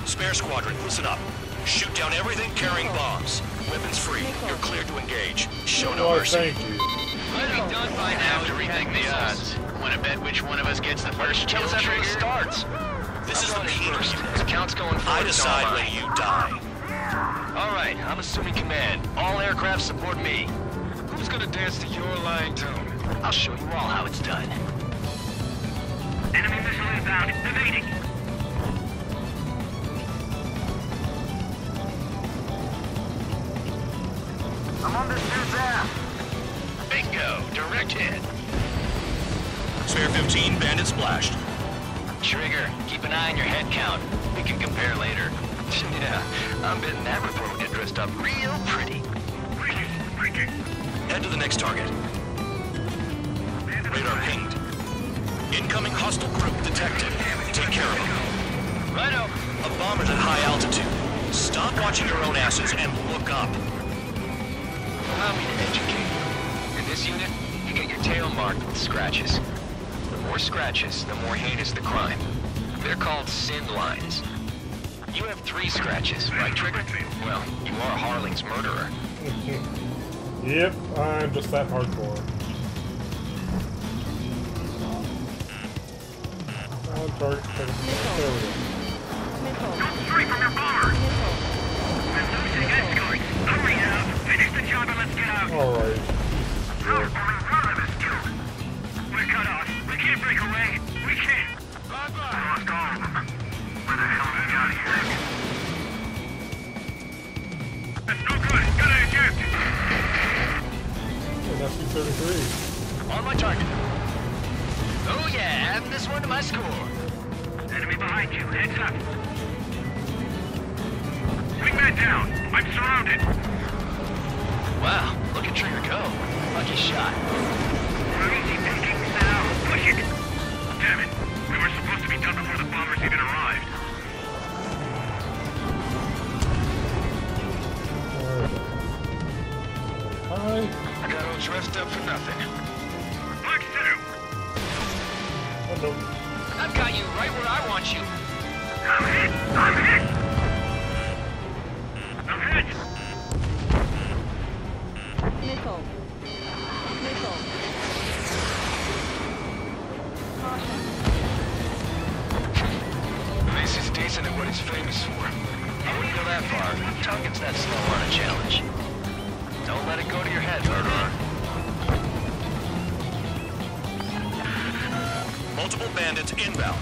Spare squadron, listen up. Shoot down everything carrying bombs. Weapons free. You're cleared to engage. Show no mercy. Thank you. Might be done by now to rethink the odds. Want to bet which one of us gets the first kill Tell us after it trigger? starts. This is the Peters. The count's going forward. I decide when you die. All right, I'm assuming command. All aircraft support me. Who's gonna dance to your lying tune? I'll show you all how it's done. Enemy missile inbound. Evading. I'm on this dude's ass. Bingo! Direct hit. Spare 15, bandit splashed. Trigger, keep an eye on your head count. We can compare later. Yeah, I'm betting that report will get dressed up real pretty. Head to the next target. Radar pinged. Incoming hostile group detected. Take care of them. Righto. A bomber's at high altitude. Stop watching your own asses and look up. Allow me to educate you. In this unit, you get your tail marked with scratches. The more scratches, the more heinous the crime. They're called sin lines. You have 3 scratches, right, Trigger? Well, you are Harling's murderer. Yep, I'm just that hardcore. Target. There we go. Go straight from your bomber. There's nothing escalating. Hurry now. Finish the job and let's get out. Alright. Only one of us killed. We're cut off. We can't break away. We can't. Bye-bye. We lost all of them. Where the hell did we get out of here? That's no good. Gotta eject. And that's B-33. On my target. Oh yeah, adding this one to my score. Enemy behind you. Heads up. Wingman down. I'm surrounded. Wow, look at Trigger go. Lucky shot. We're easy pickings now. Push it. Damn it. We were supposed to be done before the bombers even arrived. Hi. Got all dressed up for nothing. Black City. Hello. I've got you right where I want you. I'm hit. I'm hit. I'm hit. Missile. Missile. Caution. Mace is decent at what he's famous for. I wouldn't go that far. Tom gets that slow on a challenge. Don't let it go to your head, murderer. Multiple bandits inbound.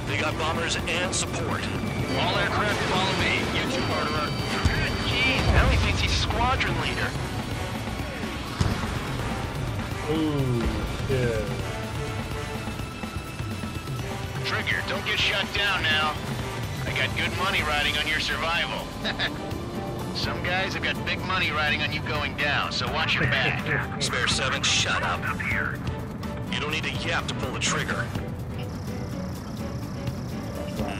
They got bombers and support. All aircraft follow me. You too, murderer. Jeez, now he thinks he's squadron leader. Ooh, yeah. Trigger, don't get shut down now. I got good money riding on your survival. Some guys have got big money riding on you going down, so watch your back. Spare 7, shut up. Up here. You don't need to yap to pull the trigger. Missile.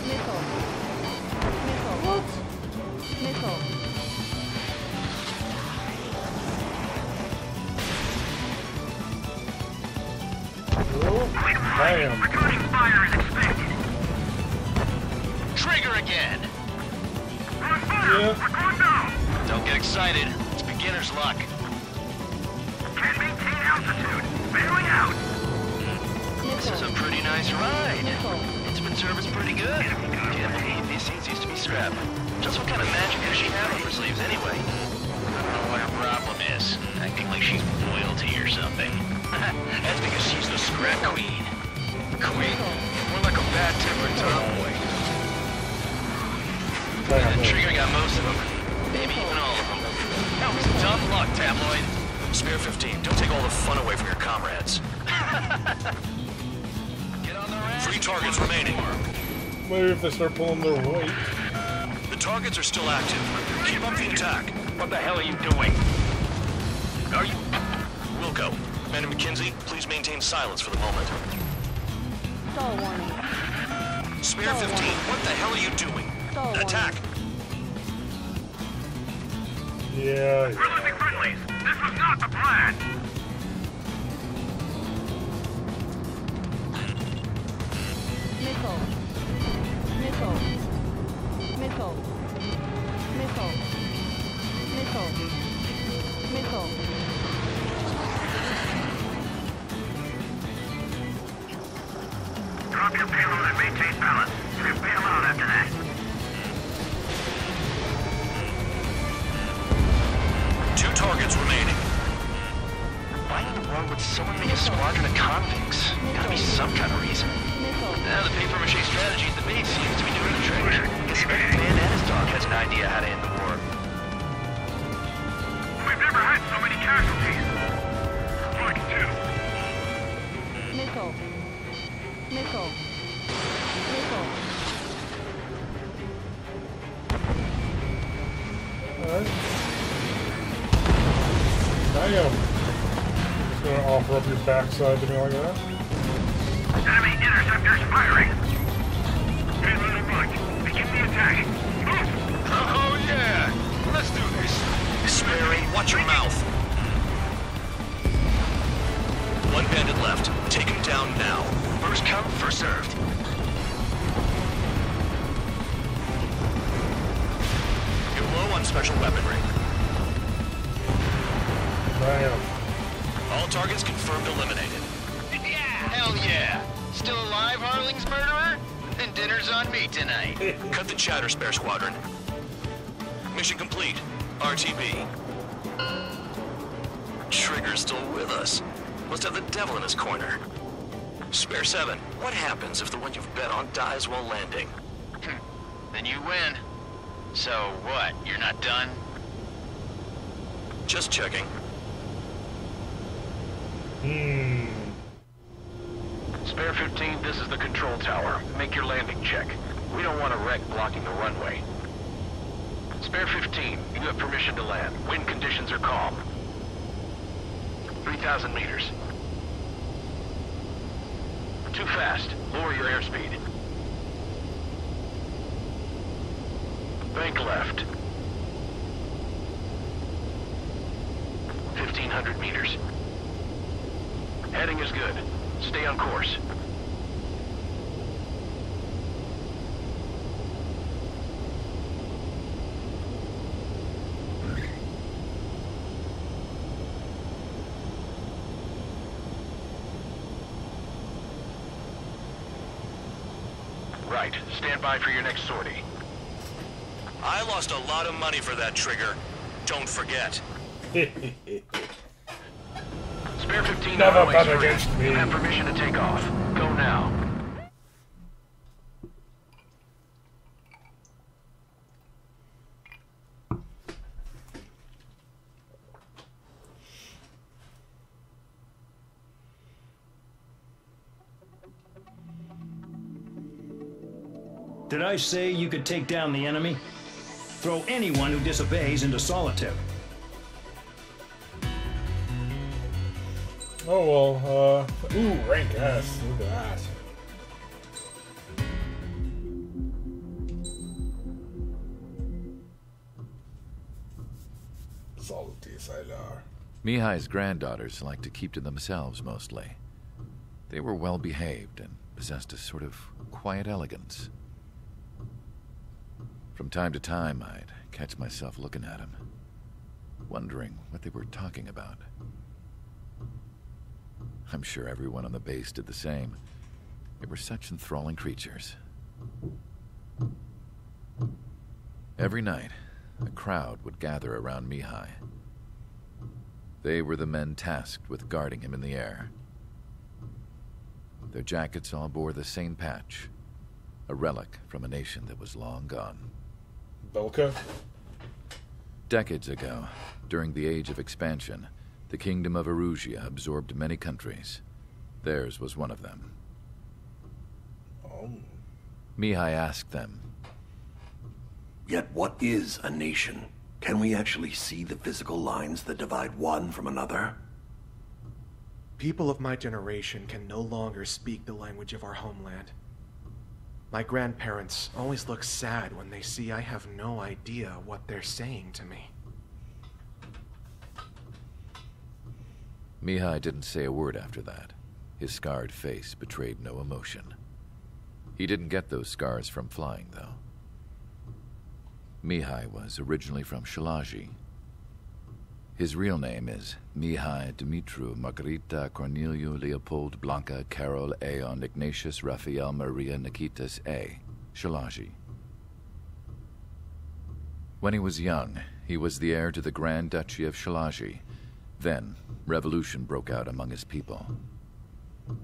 Missile. What? Missile. Oh, damn. Returning fire is expected. Trigger again! We're on fire. Yeah. We're going down. Don't get excited. It's beginner's luck. Can't maintain altitude. Bailing out. This is a pretty nice ride. Missile. Instrument service pretty good. Can't believe these seats used to be scrapped. Just what kind of magic does she have up her sleeves anyway? I don't know what her problem is. Acting like she's royalty or something. That's because she's the scrap queen. Queen? More like a bad-tempered tomboy. Damn. Trigger got most of them. Maybe even all of them. That was Tabloid? Spare 15, don't take all the fun away from your comrades. Get on the rack. 3 targets remaining. Maybe if they start pulling their weight. The targets are still active. Keep up the attack. What the hell are you doing? Are you... Wilco, Commander McKenzie, please maintain silence for the moment. Stall warning. Spare 15, what the hell are you doing? Stall Attack! Yeah. We're losing friendlies. This was not the plan. Missile. Missile. Missile. Missile. Missile. Missile. Drop your payload and maintain balance. We'll bail out after that. Two targets remaining. Why in the world would someone make a squadron of convicts? Gotta be some kind of reason. Now the paper-mache strategy at the base seems to be doing the trick. Guess the man and his dog has an idea how to end the war. We've never had so many casualties. Like 2. Missile. Missile. Missile. Alright. Damn. Just gonna offer up your backside to me like that? Enemy interceptors firing. Can't let it much. Begin the attack. Move! Oh yeah! Let's do this. Sperry, watch your mouth. One bandit left. Take him down now. First come, first served. You're low on special weaponry. Damn. All targets confirmed eliminated. Hell yeah! Still alive, Harling's murderer? Then dinner's on me tonight. Cut the chatter, Spare Squadron. Mission complete. RTB. Trigger's still with us. Must have the devil in his corner. Spare 7, what happens if the one you've bet on dies while landing? Then you win. So what, you're not done? Just checking. Spare 15, this is the control tower. Make your landing check. We don't want a wreck blocking the runway. Spare 15, you have permission to land. Wind conditions are calm. 3,000 meters. Too fast. Lower your airspeed. Bank left. 1,500 meters. Heading is good. Stay on course. Right. Stand by for your next sortie. I lost a lot of money for that trigger. Don't forget. Spare 15 Never runway bet free. against me. You have permission to take off. Go now. Did I say you could take down the enemy? Throw anyone who disobeys into solitary. Oh well, ooh, rank S. Look at that. Salty sailor. Mihai's granddaughters liked to keep to themselves mostly. They were well behaved and possessed a sort of quiet elegance. From time to time, I'd catch myself looking at them, wondering what they were talking about. I'm sure everyone on the base did the same. They were such enthralling creatures. Every night, a crowd would gather around Mihai. They were the men tasked with guarding him in the air. Their jackets all bore the same patch, a relic from a nation that was long gone. Belka? Decades ago, During the Age of Expansion, the Kingdom of Erusia absorbed many countries. Theirs was one of them. Oh. Mihai asked them, "Yet what is a nation? Can we actually see the physical lines that divide one from another?" People of my generation can no longer speak the language of our homeland. My grandparents always look sad when they see I have no idea what they're saying to me. Mihai didn't say a word after that. His scarred face betrayed no emotion. He didn't get those scars from flying, though. Mihai was originally from Shalaji. His real name is Mihai Dumitru Margarita Corneliu Leopold Blanca Carol Aeon Ignatius Raphael Maria Nikitas A. Shalaji. When he was young, he was the heir to the Grand Duchy of Shalaji. Then, revolution broke out among his people.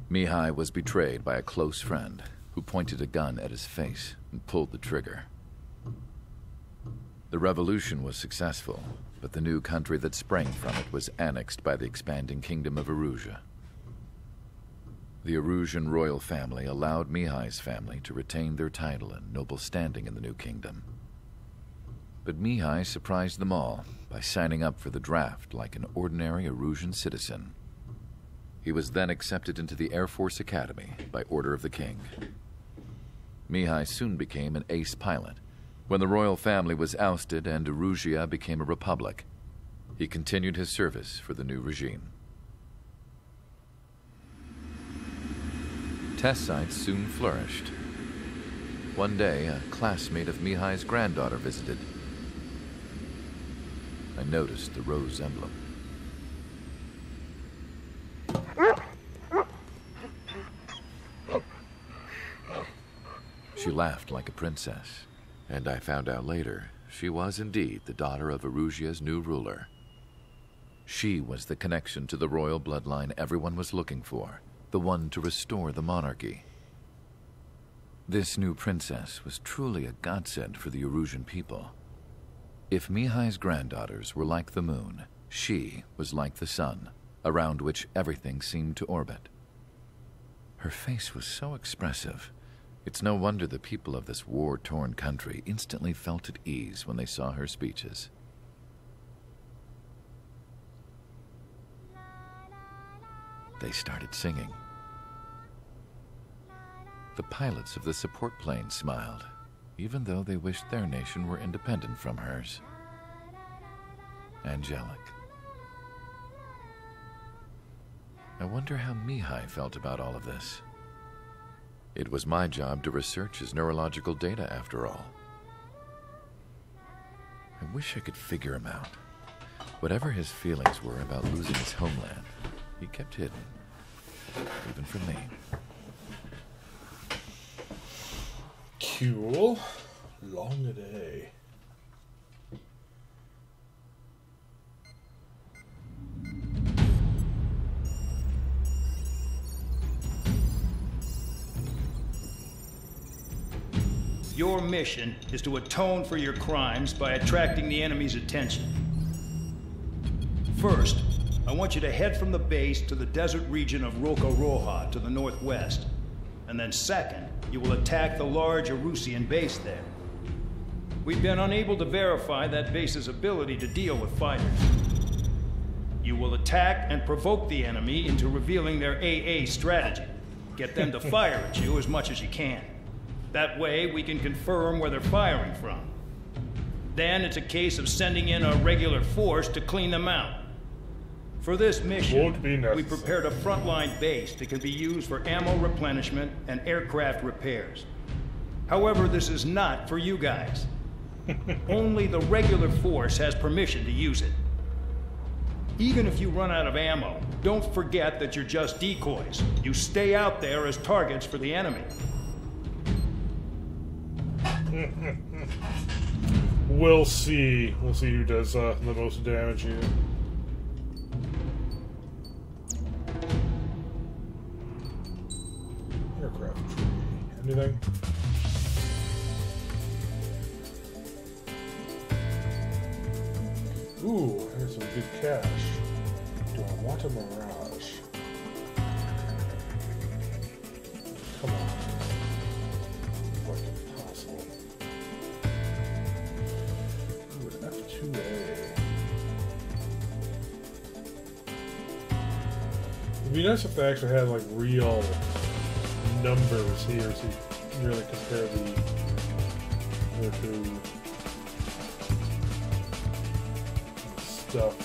Mihai was betrayed by a close friend who pointed a gun at his face and pulled the trigger. The revolution was successful, but the new country that sprang from it was annexed by the expanding Kingdom of Erusia. The Erusian royal family allowed Mihai's family to retain their title and noble standing in the new kingdom. But Mihai surprised them all by signing up for the draft like an ordinary Erusian citizen. He was then accepted into the Air Force Academy by order of the king. Mihai soon became an ace pilot. When the royal family was ousted and Erusia became a republic, he continued his service for the new regime. Test sites soon flourished. One day, a classmate of Mihai's granddaughter visited. I noticed the rose emblem. She laughed like a princess, and I found out later she was indeed the daughter of Erusia's new ruler. She was the connection to the royal bloodline everyone was looking for, the one to restore the monarchy. This new princess was truly a godsend for the Erusian people. If Mihai's granddaughters were like the moon, she was like the sun, around which everything seemed to orbit. Her face was so expressive. It's no wonder the people of this war-torn country instantly felt at ease when they saw her speeches. They started singing. The pilots of the support plane smiled, even though they wished their nation were independent from hers. Angelic. I wonder how Mihai felt about all of this. It was my job to research his neurological data, after all. I wish I could figure him out. Whatever his feelings were about losing his homeland, he kept hidden, even from me. Cool. Long a day. Your mission is to atone for your crimes by attracting the enemy's attention. First, I want you to head from the base to the desert region of Roca-Roja to the northwest. And then second, you will attack the large Erusian base there. We've been unable to verify that base's ability to deal with fighters. You will attack and provoke the enemy into revealing their AA strategy. Get them to fire at you as much as you can. That way, we can confirm where they're firing from. Then it's a case of sending in a regular force to clean them out. For this mission, we prepared a frontline base that can be used for ammo replenishment and aircraft repairs. However, this is not for you guys. Only the regular force has permission to use it. Even if you run out of ammo, don't forget that you're just decoys. You stay out there as targets for the enemy. We'll see. We'll see who does the most damage here. Aircraft tree. Anything? Ooh, there's some good cash. Do I want a Mirage? Come on. Fucking possible. Ooh, an F2A. It'd be nice if they actually had like real numbers here so you can really compare the two stuff.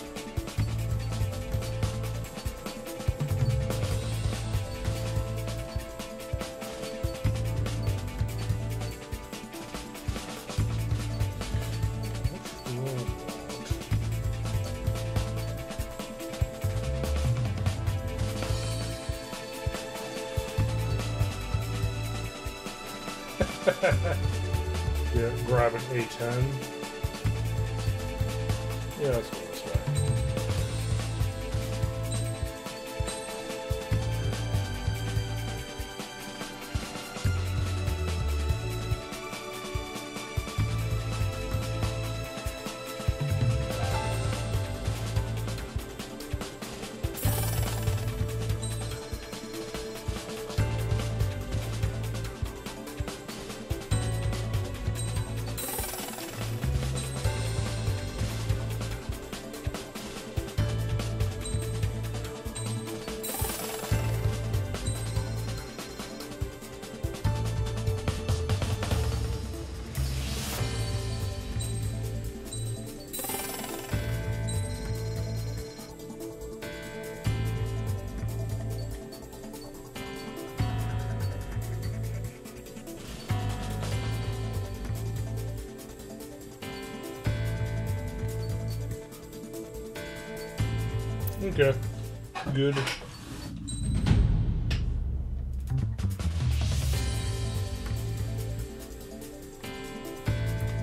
Yeah, grab an A10. Yeah, that's what it's like. Okay, good.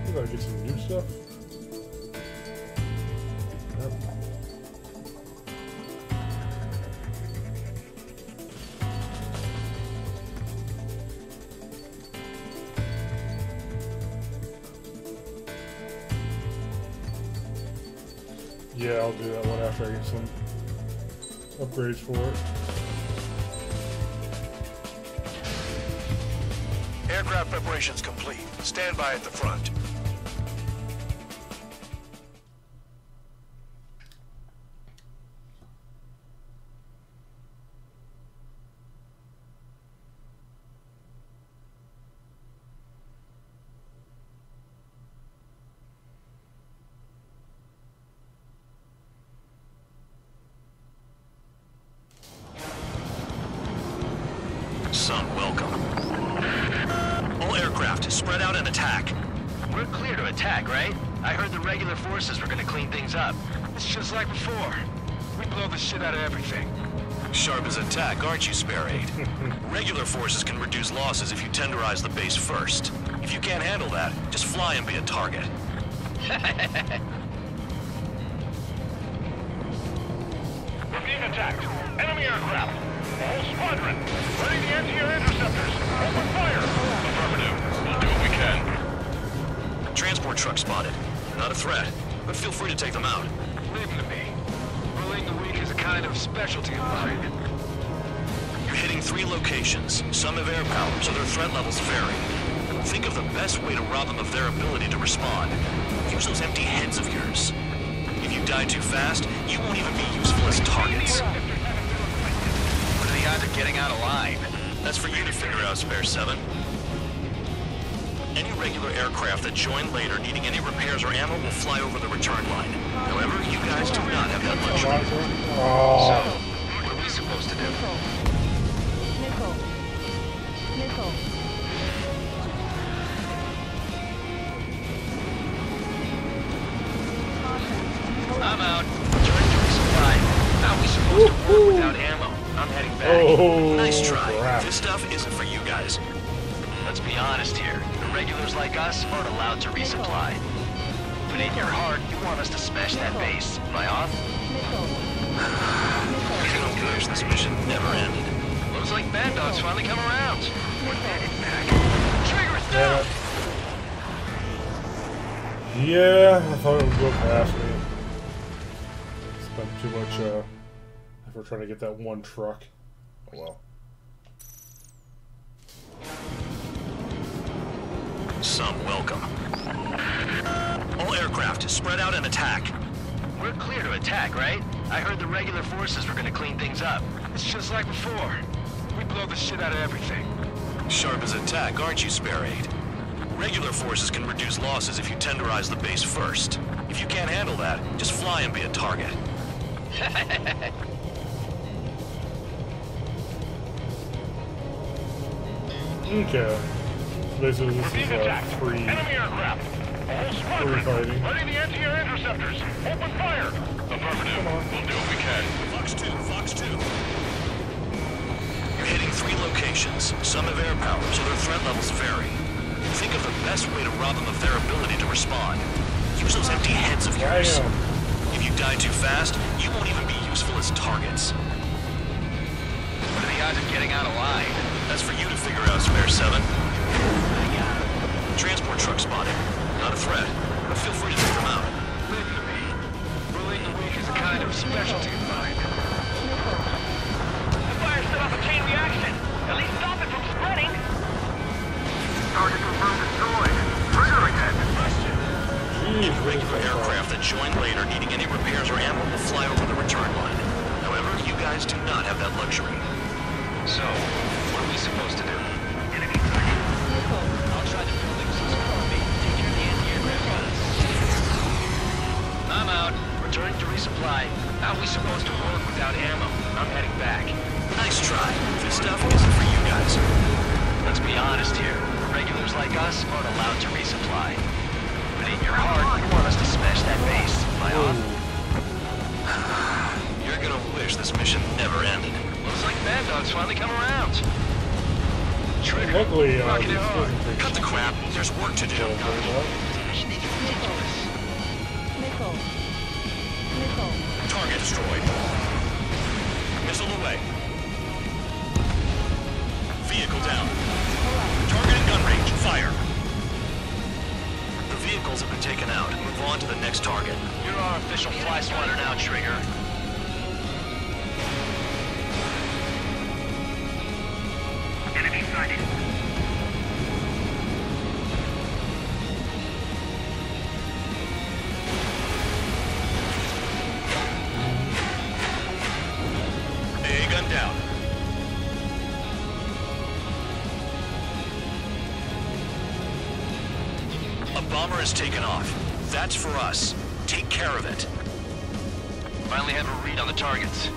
We gotta get some new stuff. Yep. Yeah, I'll do that one after I get some upgrades for it. Aircraft preparations complete. Stand by at the front. Son, welcome. All aircraft, spread out and attack. We're clear to attack, right? I heard the regular forces were gonna clean things up. It's just like before. We blow the shit out of everything. Sharp as attack, aren't you, Spare 8? Regular forces can reduce losses if you tenderize the base first. If you can't handle that, just fly and be a target. We're being attacked. Enemy aircraft. Whole squadron. Ready the anti-air interceptors. Open fire. Affirmative. We'll do what we can. Transport truck spotted. Not a threat, but feel free to take them out. Leave them to me. Bullying the weak is a kind of specialty of mine. You're hitting 3 locations. Some have air power, so their threat levels vary. Think of the best way to rob them of their ability to respond. Use those empty heads of yours. If you die too fast, you won't even be useful as targets. What are the odds of getting out alive? That's for you to figure out, Spare 7. Any regular aircraft that join later needing any repairs or ammo will fly over the return line. However, you guys do not have that luxury. So, what are we supposed to do? Nickel. Nickel. I'm out. Turn to resupply. How are we supposed to work without ammo? I'm heading back. Oh, nice try. crap. This stuff isn't for you guys. Let's be honest here. The regulars like us aren't allowed to resupply. But in your heart, you want us to smash that base. Am I off? I wish this mission never ended. Looks like BANDAI's finally come around. We're headed back. Triggers down! Yeah, I thought it would go past me. Spent too much effort trying to get that one truck. Oh well. Some welcome. All aircraft, spread out and attack. We're clear to attack, right? I heard the regular forces were gonna clean things up. It's just like before. We blow the shit out of everything. Sharp as attack, aren't you, Spare Aid? Regular forces can reduce losses if you tenderize the base first. If you can't handle that, just fly and be a target. Okay. So basically this Being is attacked. free Enemy aircraft. A whole squadron. fighting. Ready the anti-air interceptors. Open fire. Affirmative. We'll do what we can. Fox 2, Fox 2. You're hitting 3 locations. Some have air power, so their threat levels vary. Think of the best way to rob them of their ability to respond. Use those empty heads of yours. If you die too fast, you won't even be useful as targets. What are the odds of getting out alive? That's for you to figure out, Spare 7. Transport truck spotted. Not a threat, but feel free to take them out. Leave it to me. Bullying the weak is a kind of specialty of mine. The fire set off a chain reaction. At least stop it from spreading. Target confirmed destroyed. Trigger again. Regular aircraft that join later needing any repairs or ammo will fly over the return line. However, you guys do not have that luxury. So, what are we supposed to do? I'll try the buildings and support me. Take care of the anti-aircraft guns. I'm out. Returning to resupply. How are we supposed to work without ammo? I'm heading back. Nice try. This stuff isn't for you guys. Let's be honest here. Regulars like us aren't allowed to resupply. But in your heart, you want us to smash that base. Am I on? You're gonna wish this mission never ended. Looks like BANDAI's finally come around. Trigger. Luckily, Rocking it these hard. doesn't take Cut the crap. There's work to do. Nickel. Nickel. Target destroyed. Missile away. Vehicle down. Target in gun range. Fire. The vehicles have been taken out. Move on to the next target. You're our official fly swatter now, Trigger. Enemy sighted. AA gun down. A bomber has taken off. That's for us. Take care of it. Finally have a read on the targets.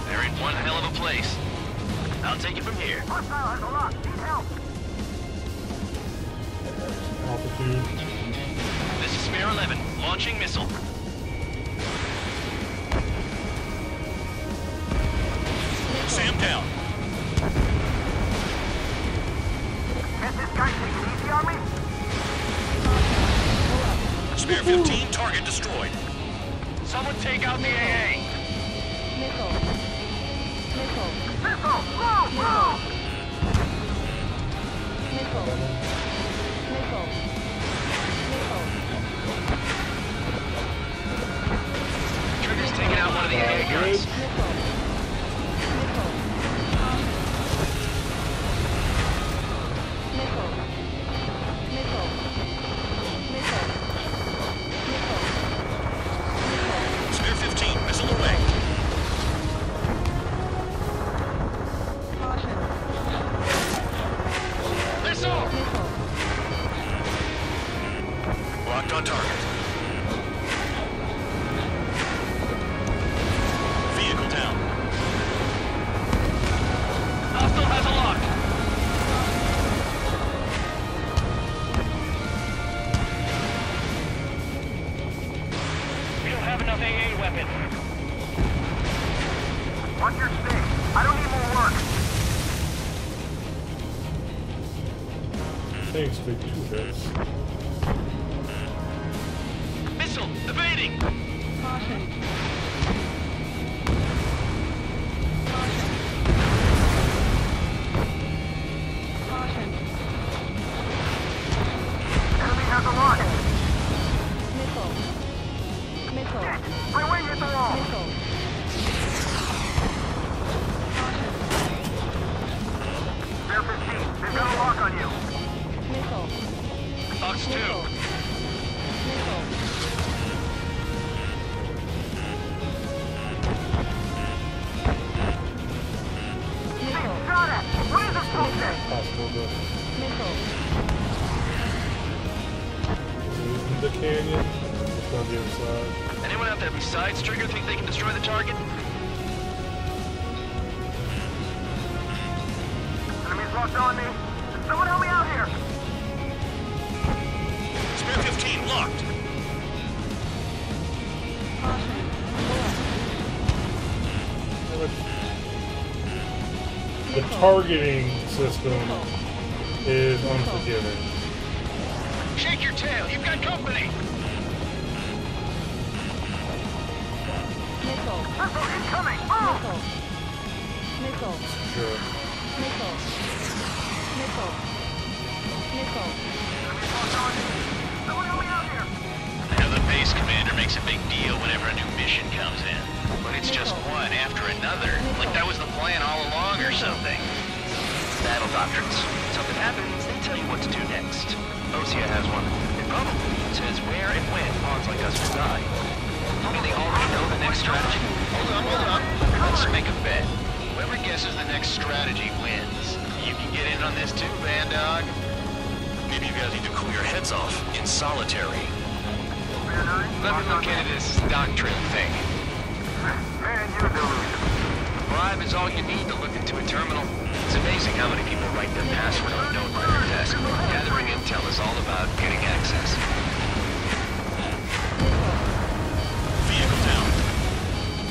They're in one hell of a place. I'll take it from here. Hostile has a lock. Need help. altitude. This is Spare 11. Launching missile. Sam down. Can't this guy take it easy on me? Spare 15, target destroyed. Someone take out the AA. Nickel. Nickel. Missile! Move! Move! Nickel. Nickel. Nickel. Trigger's taking out one of the AA guns. Nickel. Nickel. Nickel. Nickel. Nickel. Nickel. Spare 15, missile away. Caution. Missile! Nickel. Locked on target. Vehicle down. Hostile has a lock. We don't have enough AA weapons. Watch your stay. I don't need more work. Thanks, big 2 hits. Missile! Evading! Caution. Caution. Caution. Enemy has a lock. Nickel. Nickel. My wing hit the wall. Nickel. canyon. Just on the other side. Anyone out there besides Trigger think they can destroy the target? Enemies locked on me. Someone help me out here. Spear 15 locked. The targeting system is unforgiving. Shake your tail, you've got company! Missile. Missile incoming! Move! Missile. Sure. Missile. Missile. Missile. Enemies locked on me. Someone help me out here. I know the base commander makes a big deal whenever a new mission comes in. But it's just one after another. Like that was the plan all along or something. Battle doctrines. Something happens, they tell you what to do next. Osea has one. It probably says where and when pawns like us will die. Maybe they already know the next strategy. Hold on. Let's make a bet. Whoever guesses the next strategy wins. You can get in on this too, Bandog. Maybe you guys need to cool your heads off in solitary. Let me look into this doctrine thing. Man, you delusion. Bribe is all you need to look into a terminal. It's amazing how many people write their password on a note by their desk. Gathering intel is all about getting access. Vehicle down.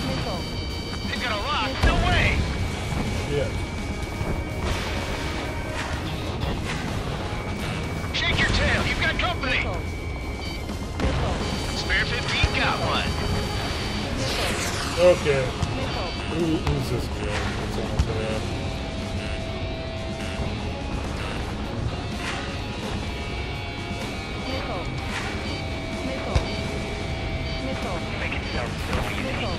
Missile. They've got a lock. No way! Yeah. Shake your tail. You've got company. Missile. Missile. Spare 15 got one. Okay. Missile. Who's this girl? That's all I'm saying. Missile. Missile. Missile. Make it sound so easy. Missile.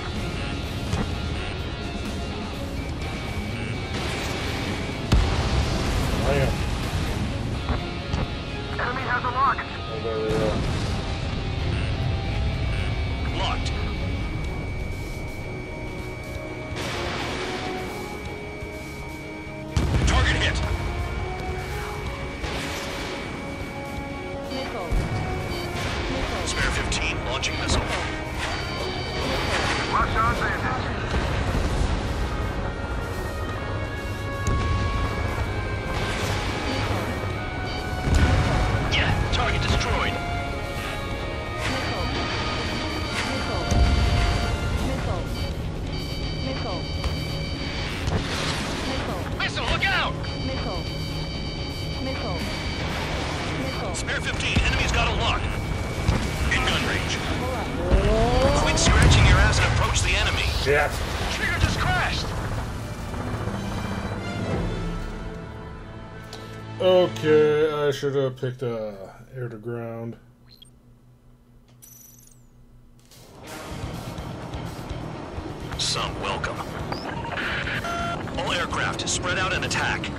I am. Enemy has a lock. Oh, there we go. Locked. Target hit. Missile. Missile. Spare 15 launching missile. Locked on bandage. Yeah, target destroyed. Missile. Missile. Missile. Missile. Missile. Missile, look out! Missile. Missile. Missile. Spare 15. Enemy's got a lock. In gun range. Pull up. Quit scratching your ass and approach the enemy. Yeah. Trigger just crashed. Okay, I should have picked air to ground. Some welcome. All aircraft, spread out and attack.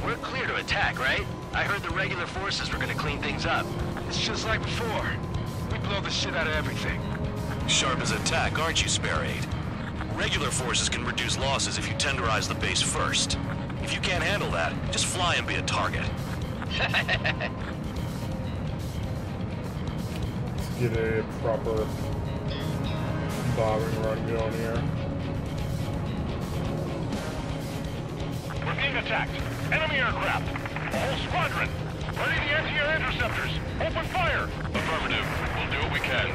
We're clear to attack, right? I heard the regular forces were gonna clean things up. It's just like before. We blow the shit out of everything. Sharp as a tack, aren't you, Spare 8? Regular forces can reduce losses if you tenderize the base first. If you can't handle that, just fly and be a target. Let's get a proper bombing run going here. We're being attacked. Enemy aircraft. A whole squadron. Ready the anti-air interceptors. Open fire. Affirmative. We'll do what we can.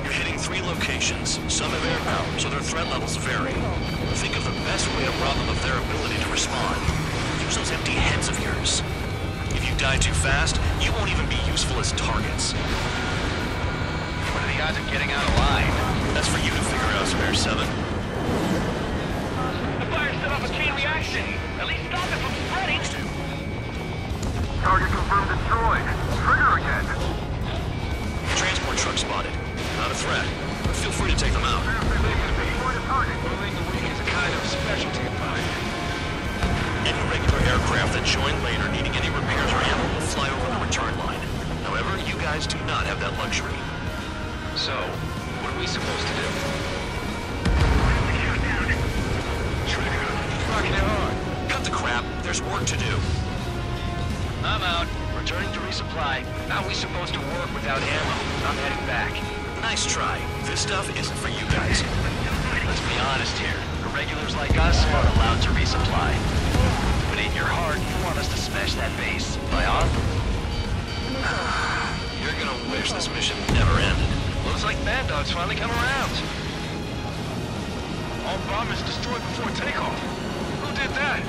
You're hitting 3 locations. Some have air power, so their threat levels vary. Think of the best way to rob them of their ability to respond. Use those empty heads of yours. If you die too fast, you won't even be useful as targets. What are the odds of getting out alive? That's for you to figure out, Spare 7. The fire set off a chain reaction. At least stop it from spreading. Target confirmed destroyed. Trigger again. Transport truck spotted. Not a threat, but feel free to take them out. Moving the wing is a kind of specialty of mine. Any regular aircraft that join later needing any repairs or ammo will fly over the return line. However, you guys do not have that luxury. So, what are we supposed to do? Trigger, he's rocking it hard. Cut the crap, there's work to do. I'm out. We're Returning to resupply. How are we supposed to work without ammo? I'm heading back. Nice try. This stuff isn't for you guys. Let's be honest here. Irregulars like us aren't allowed to resupply. But in your heart, you want us to smash that base. Am I on? You're gonna wish this mission never ended. Looks like BANDAI's finally come around. All bombers destroyed before takeoff. Who did that?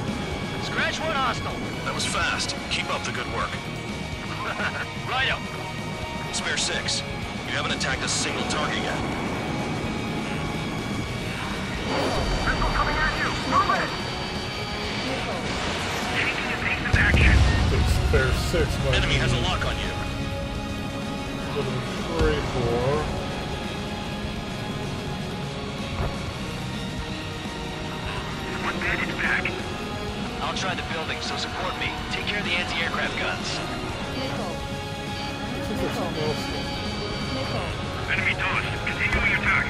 Scratch one hostile. That was fast. Keep up the good work. Righto. Spare 6. You haven't attacked a single target yet. Missile coming at you! Move it! Taking evasive action. Spare 6, but Enemy has a lock on you. Go to the 3, 4. One bandage back. I'll try the building, so support me. Take care of the anti-aircraft guns. Nickel. Nickel. Nickel. Enemy dodged. Continuing attack.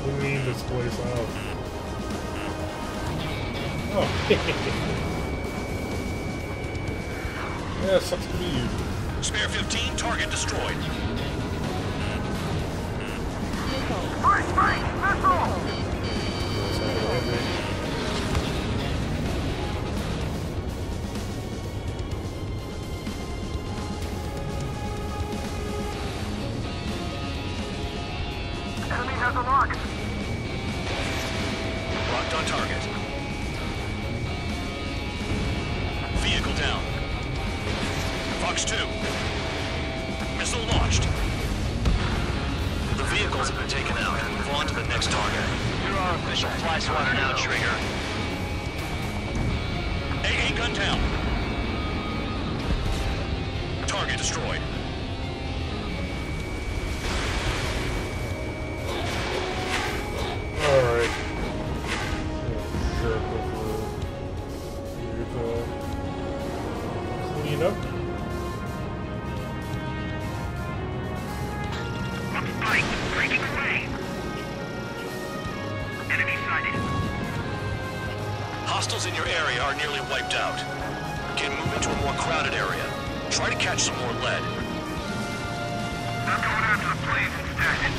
Clean this place out. Oh, yeah, sucks to be you. Spare 15, target destroyed. Nickel. Right! Missile! Enemy has a lock. Locked on target. Vehicle down. Fox 2. Missile launched. The vehicles have been taken out. Move on to the next target. You're our official fly swatter now, Trigger. AA gun down. Target destroyed. Alright. Sure, go for clean up. On spike. Breaking away. Enemy sighted. Hostiles in your area are nearly wiped out. Can move into a more crowded area. Try to catch some more lead. I'm going after the planes instead.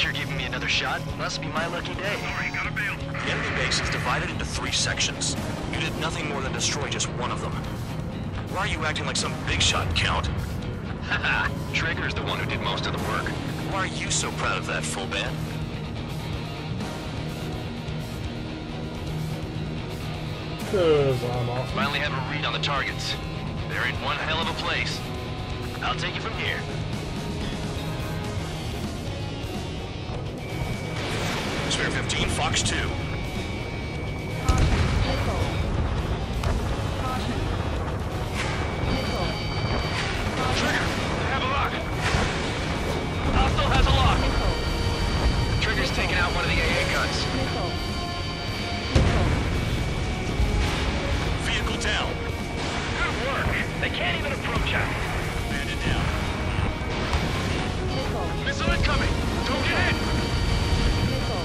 You're giving me another shot? Must be my lucky day. Sorry, gotta bail. The enemy base is divided into 3 sections. You did nothing more than destroy just one of them. Why are you acting like some big shot, Count? Haha, Trigger's the one who did most of the work. Why are you so proud of that, full band? Cause I'm awesome. Finally have a read on the targets. They're in one hell of a place. I'll take it from here. Spare 15, Fox 2. Nickel. Nickel. Trigger, they have a lock. Hostile has a lock. Nickel. Trigger's taking out one of the AA guns. Nickel. Vehicle down. Good work. They can't even approach us. Bandit down. Nickel. Missile incoming. Don't get hit. Nickel.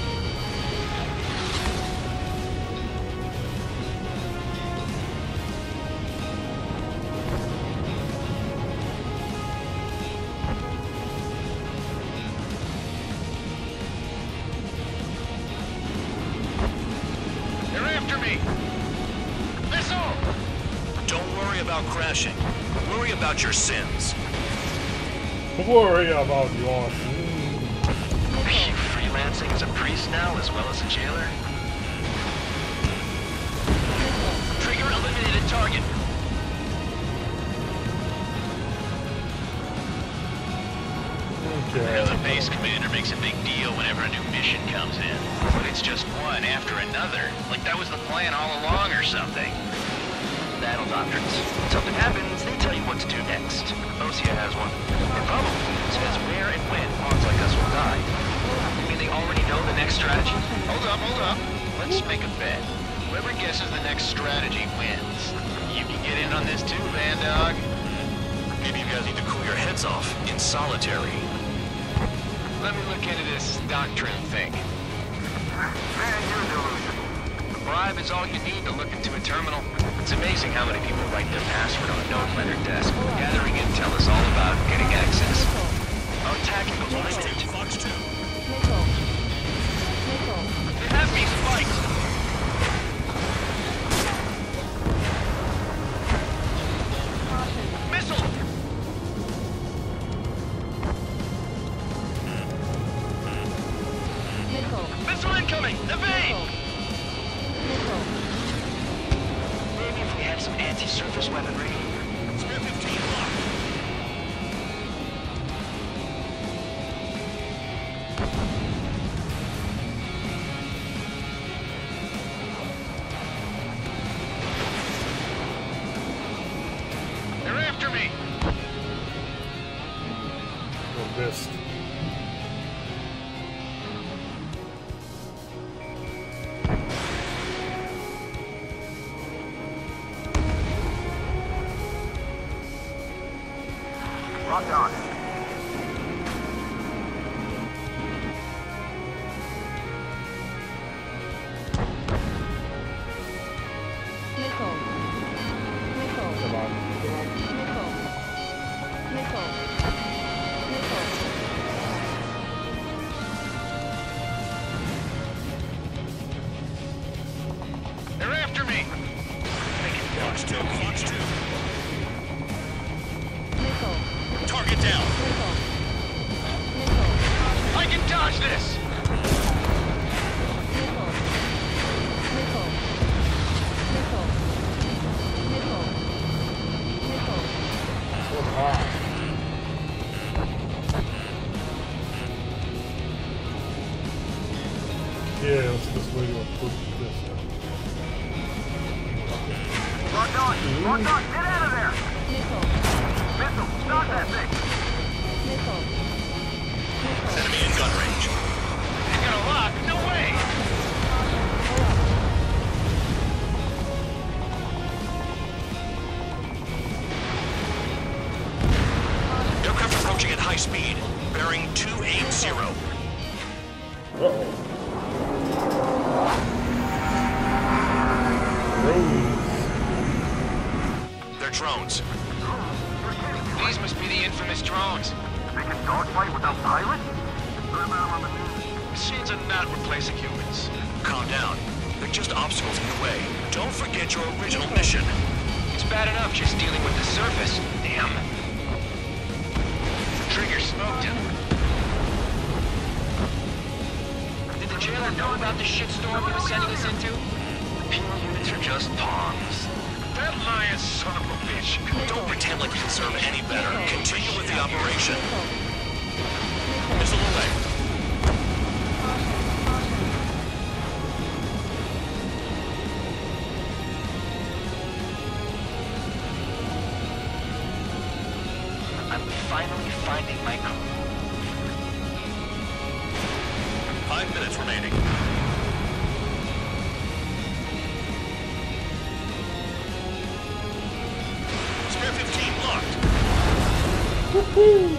They're after me. Missile. Don't worry about crashing. Worry about your sins. Worry about your Are you freelancing as a priest now as well as a jailer? Trigger eliminated target. Okay. The base commander makes a big deal whenever a new mission comes in. But it's just one after another. Like that was the plan all along or something. Battle doctrines. Something happens, they tell you what to do next. Osea has one. It probably says where and when pawns like us will die. You mean they already know the next strategy? Hold up. Let's make a bet. Whoever guesses the next strategy wins. You can get in on this too, Bandog. Maybe you guys need to cool your heads off in solitary. Let me look into this doctrine thing. Man, you're delusional. bribe is all you need to look into a terminal. It's amazing how many people write their password on a note by their desk. Gathering intel is all about getting access. Our tacticals are linked. Fox 2. Nickel. Nickel. They have me spiked! Missile! Nickel. Missile incoming! Evade! Nickel. Maybe if we had some anti-surface weaponry. Spear 15 locked. They're after me! Or missed. Rock on. Nickel. Nickel. Come on. Nickel. Nickel. Nickel. They're after me! Fox 2. Fox 2. Nickel. Target down. Nickel. Nickel. I can dodge this! Nickel. Nickel. Nickel. Nickel. Nickel. So hot. Yeah, let's way to approach this. Rock on. Rock on. Get out of there. Nickel. Missile. Stop that thing. Nickel. Nickel. Enemy in gun range. You're gonna lock? No way! Aircraft approaching at high speed. Bearing 280. Uh-oh. They're drones. These must be the infamous drones. They can dogfight without pilots? Machines are not replacing humans. Calm down. They're just obstacles in the way. Don't forget your original mission. It's bad enough just dealing with the surface. Damn. Trigger smoked him. Did the jailer know about the shitstorm he was sending us into? Penal units are just pawns. That lying son of a bitch. Don't pretend like you deserve any better. Continue with the operation. Missile away. I'm finally finding my crew. 5 minutes remaining. Spear 15 locked. Woohoo!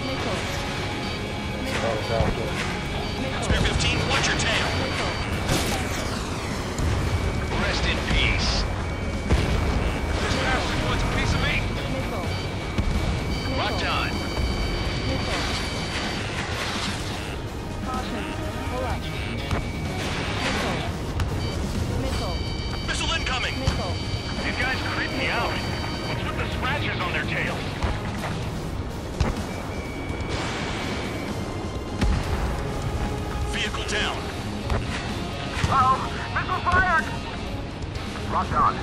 Nickel. Spear 15, watch your tail. Rest in peace. This bastard wants a piece of me. Nickel. Locked on. Nickel. Caution. Pull up. Nickel. Nickel. Missile incoming. Nickel. These guys creep me out. What's with the scratches on their tails? Vehicle down. Uh-oh! Missile fired! Rock on.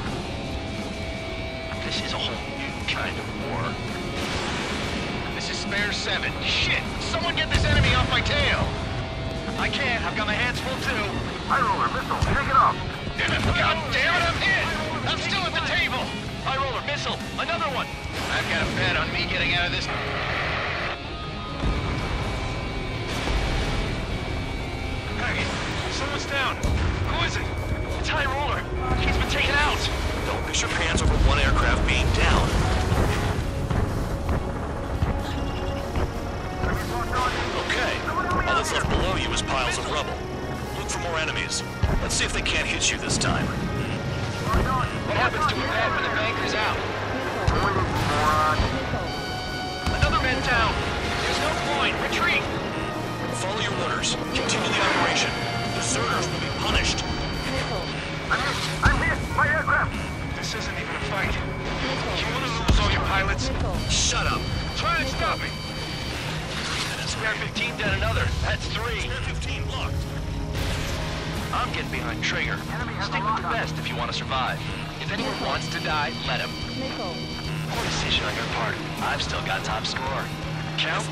This is a whole new kind of war. This is Spare 7. Shit! Someone get this enemy off my tail! I can't. I've got my hands full too. High roller, missile. Take it off. God damn it, I'm hit! I'm still at the table! High roller, missile, another one! I've got a bet on me getting out of this. Hey, someone's down. Who is it? It's High roller. He's been taken out. Don't piss your pants over one aircraft being down. Okay, all that's left below you is piles of rubble. gets you this time. What happens to a bad when the banker's out? Another man down. There's no point. Retreat. Follow your orders. Continue the operation. Deserters will be punished. I'm hit! My aircraft! This isn't even a fight. You want to lose all your pilots? Shut up. Try and stop me. Spare 15 down another. That's 3. Spare 15 locked. I'm getting behind Trigger. Stick with the best if you want to survive. If anyone wants to die, let him. Poor decision on your part. I've still got top score. Count?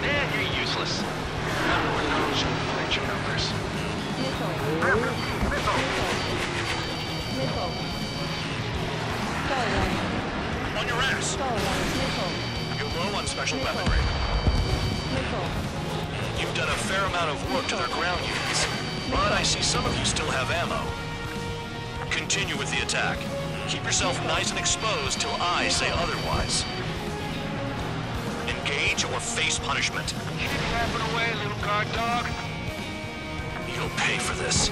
Man, you're useless. Everyone knows you inflate your numbers. On your ass. You're low on special weaponry. You've done a fair amount of work to their ground units, but I see some of you still have ammo. Continue with the attack. Keep yourself nice and exposed till I say otherwise. Engage or face punishment. Keep yapping away, little guard dog. You'll pay for this.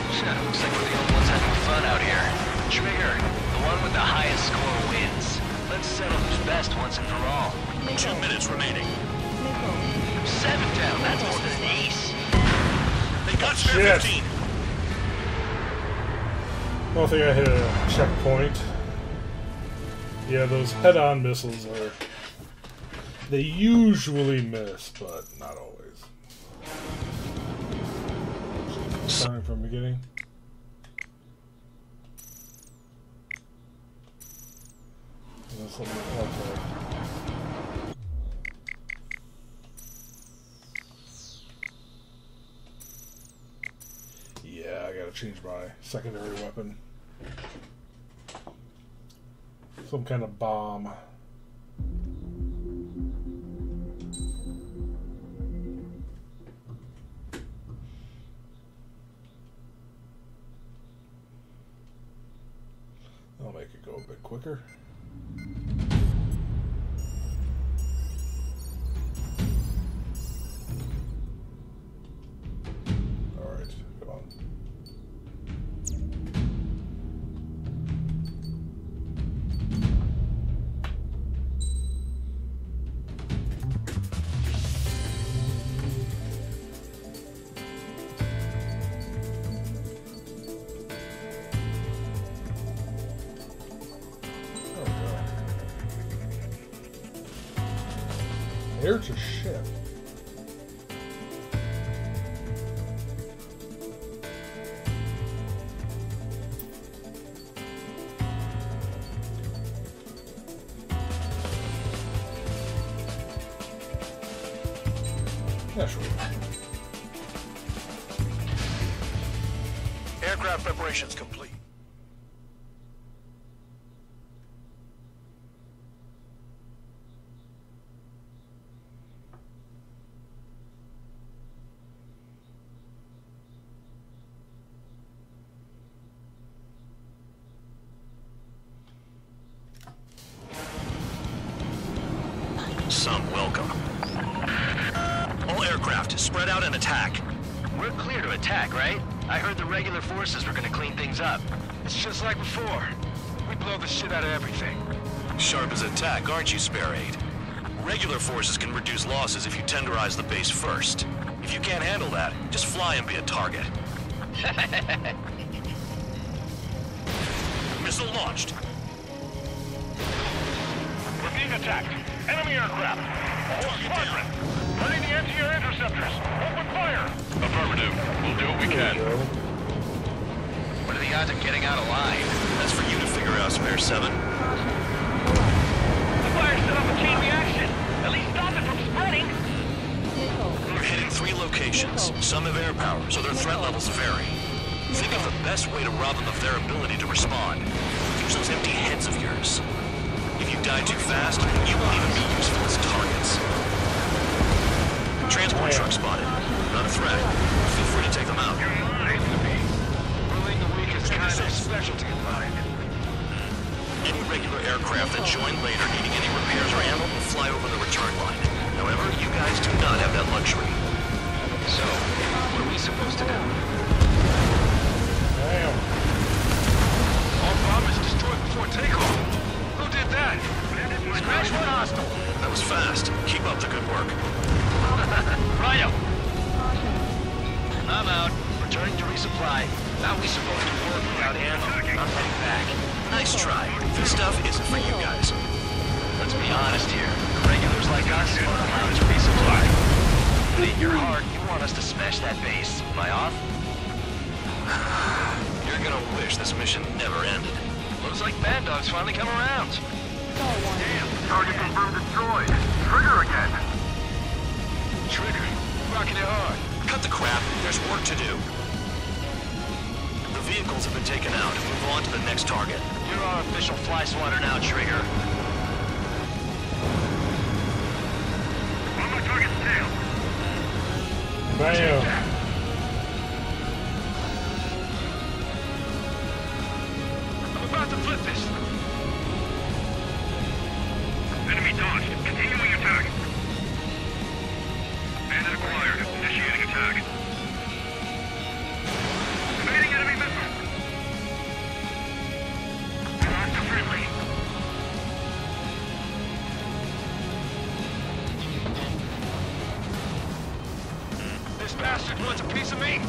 Looks like we're the only ones having fun out here. Trigger, the one with the highest score wins. Let's settle who's best once and for all. 2 minutes remaining. 7 down, that's more than an ace. They got spare 15. I don't think I hit a checkpoint. Yeah, those head-on missiles are... They usually miss, but not always. Starting from the beginning. Okay. Yeah, I gotta change my secondary weapon. Some kind of bomb. I'll make it go a bit quicker. Alright, come on. Air to ship. Yeah, sure. Aircraft preparations complete. Some welcome. All aircraft, spread out and attack. We're clear to attack, right? I heard the regular forces were gonna clean things up. It's just like before. We blow the shit out of everything. Sharp as attack, aren't you, Spare 8? Regular forces can reduce losses if you tenderize the base first. If you can't handle that, just fly and be a target. Missile launched. We're being attacked. Enemy aircraft. Whole squadron. Running the anti-air interceptors. Open fire. Affirmative. We'll do what we can. What are the odds of getting out alive? That's for you to figure out, Spare 7. The fire set off a chain reaction. At least stop it from spreading. We're hitting 3 locations. Some have air power, so their threat levels vary. Think of the best way to rob them of their ability to respond. Use those empty heads of yours. If you die too fast, you won't even be useful as targets. Transport truck spotted. Not a threat. Feel free to take them out. Ruling the weak is kind of a specialty of mine. Any regular aircraft that join later needing any repairs or ammo will fly over the return line. However, you guys do not have that luxury. So, what are we we supposed to do? Damn. All bombers destroyed before takeoff. Who did that? Scratch one hostile. That was fast. Keep up the good work. Rhino, I'm out. Returning to resupply. How are we supposed to work without ammo? I'm heading back. Nice try. This stuff isn't for you guys. Let's be honest here. Regulars like us are allowed to resupply. But in your heart, you want us to smash that base. Am I off? You're gonna wish this mission never ended. Looks like Bandai's finally come around. Damn, target confirmed destroyed. Trigger again. Trigger, rocking it hard. Cut the crap. There's work to do. The vehicles have been taken out. Move on to the next target. You're our official fly swatter now, Trigger. On my target's tail. Bam. I'm about to flip this. Enemy dodged. Continuing attack. Bandit acquired. Initiating attack. Evading enemy missile. Lost a friendly. This bastard wants a piece of me.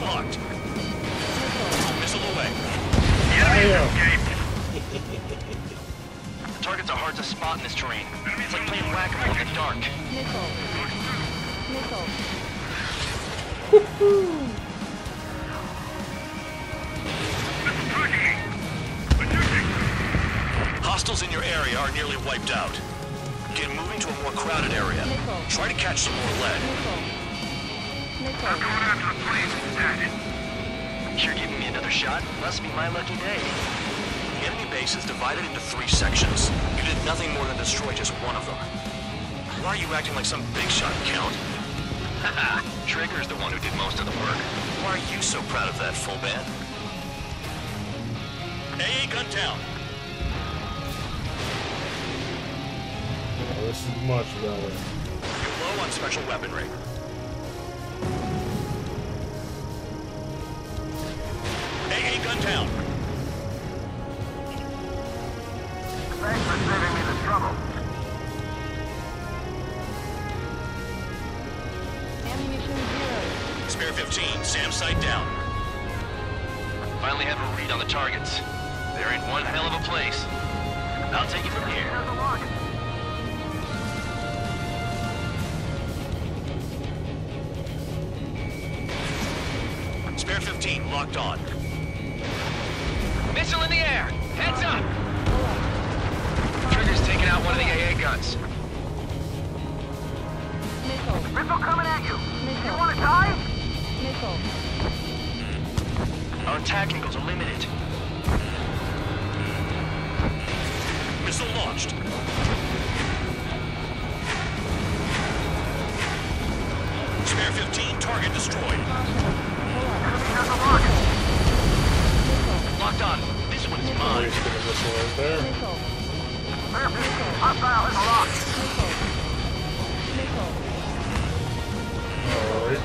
Locked. Missile away. Damn. The targets are hard to spot in this terrain. It's like playing whack-a-mole in the dark. Missile. Missile. Hostiles in your area are nearly wiped out. Get moving to a more crowded area. Try to catch some more lead. I'm going after the planes instead. You're giving me another shot? Must be my lucky day. The enemy base is divided into 3 sections. You did nothing more than destroy just one of them. Why are you acting like some big shot, Count? Haha, Trigger's the one who did most of the work. Why are you so proud of that, full band? AA gun down. Oh, this is much better. You're low on special weaponry. AA gun down. Thanks for saving me the trouble. Ammunition 0. Spare 15, SAM sight down. Finally have a read on the targets. They're in one hell of a place. I'll take it from here. Spare 15, locked on. Missile in the air! Heads up! Trigger's taking out one of the AA guns. Missile. Missile coming at you. Missile. You want to die? Missile. Our attack angles are limited. Missile launched. Spare 15, target destroyed. Locked on. This one's mine. Wasted a missile right there. Missile. Hostile in the lock. Missile. Missile. Alright.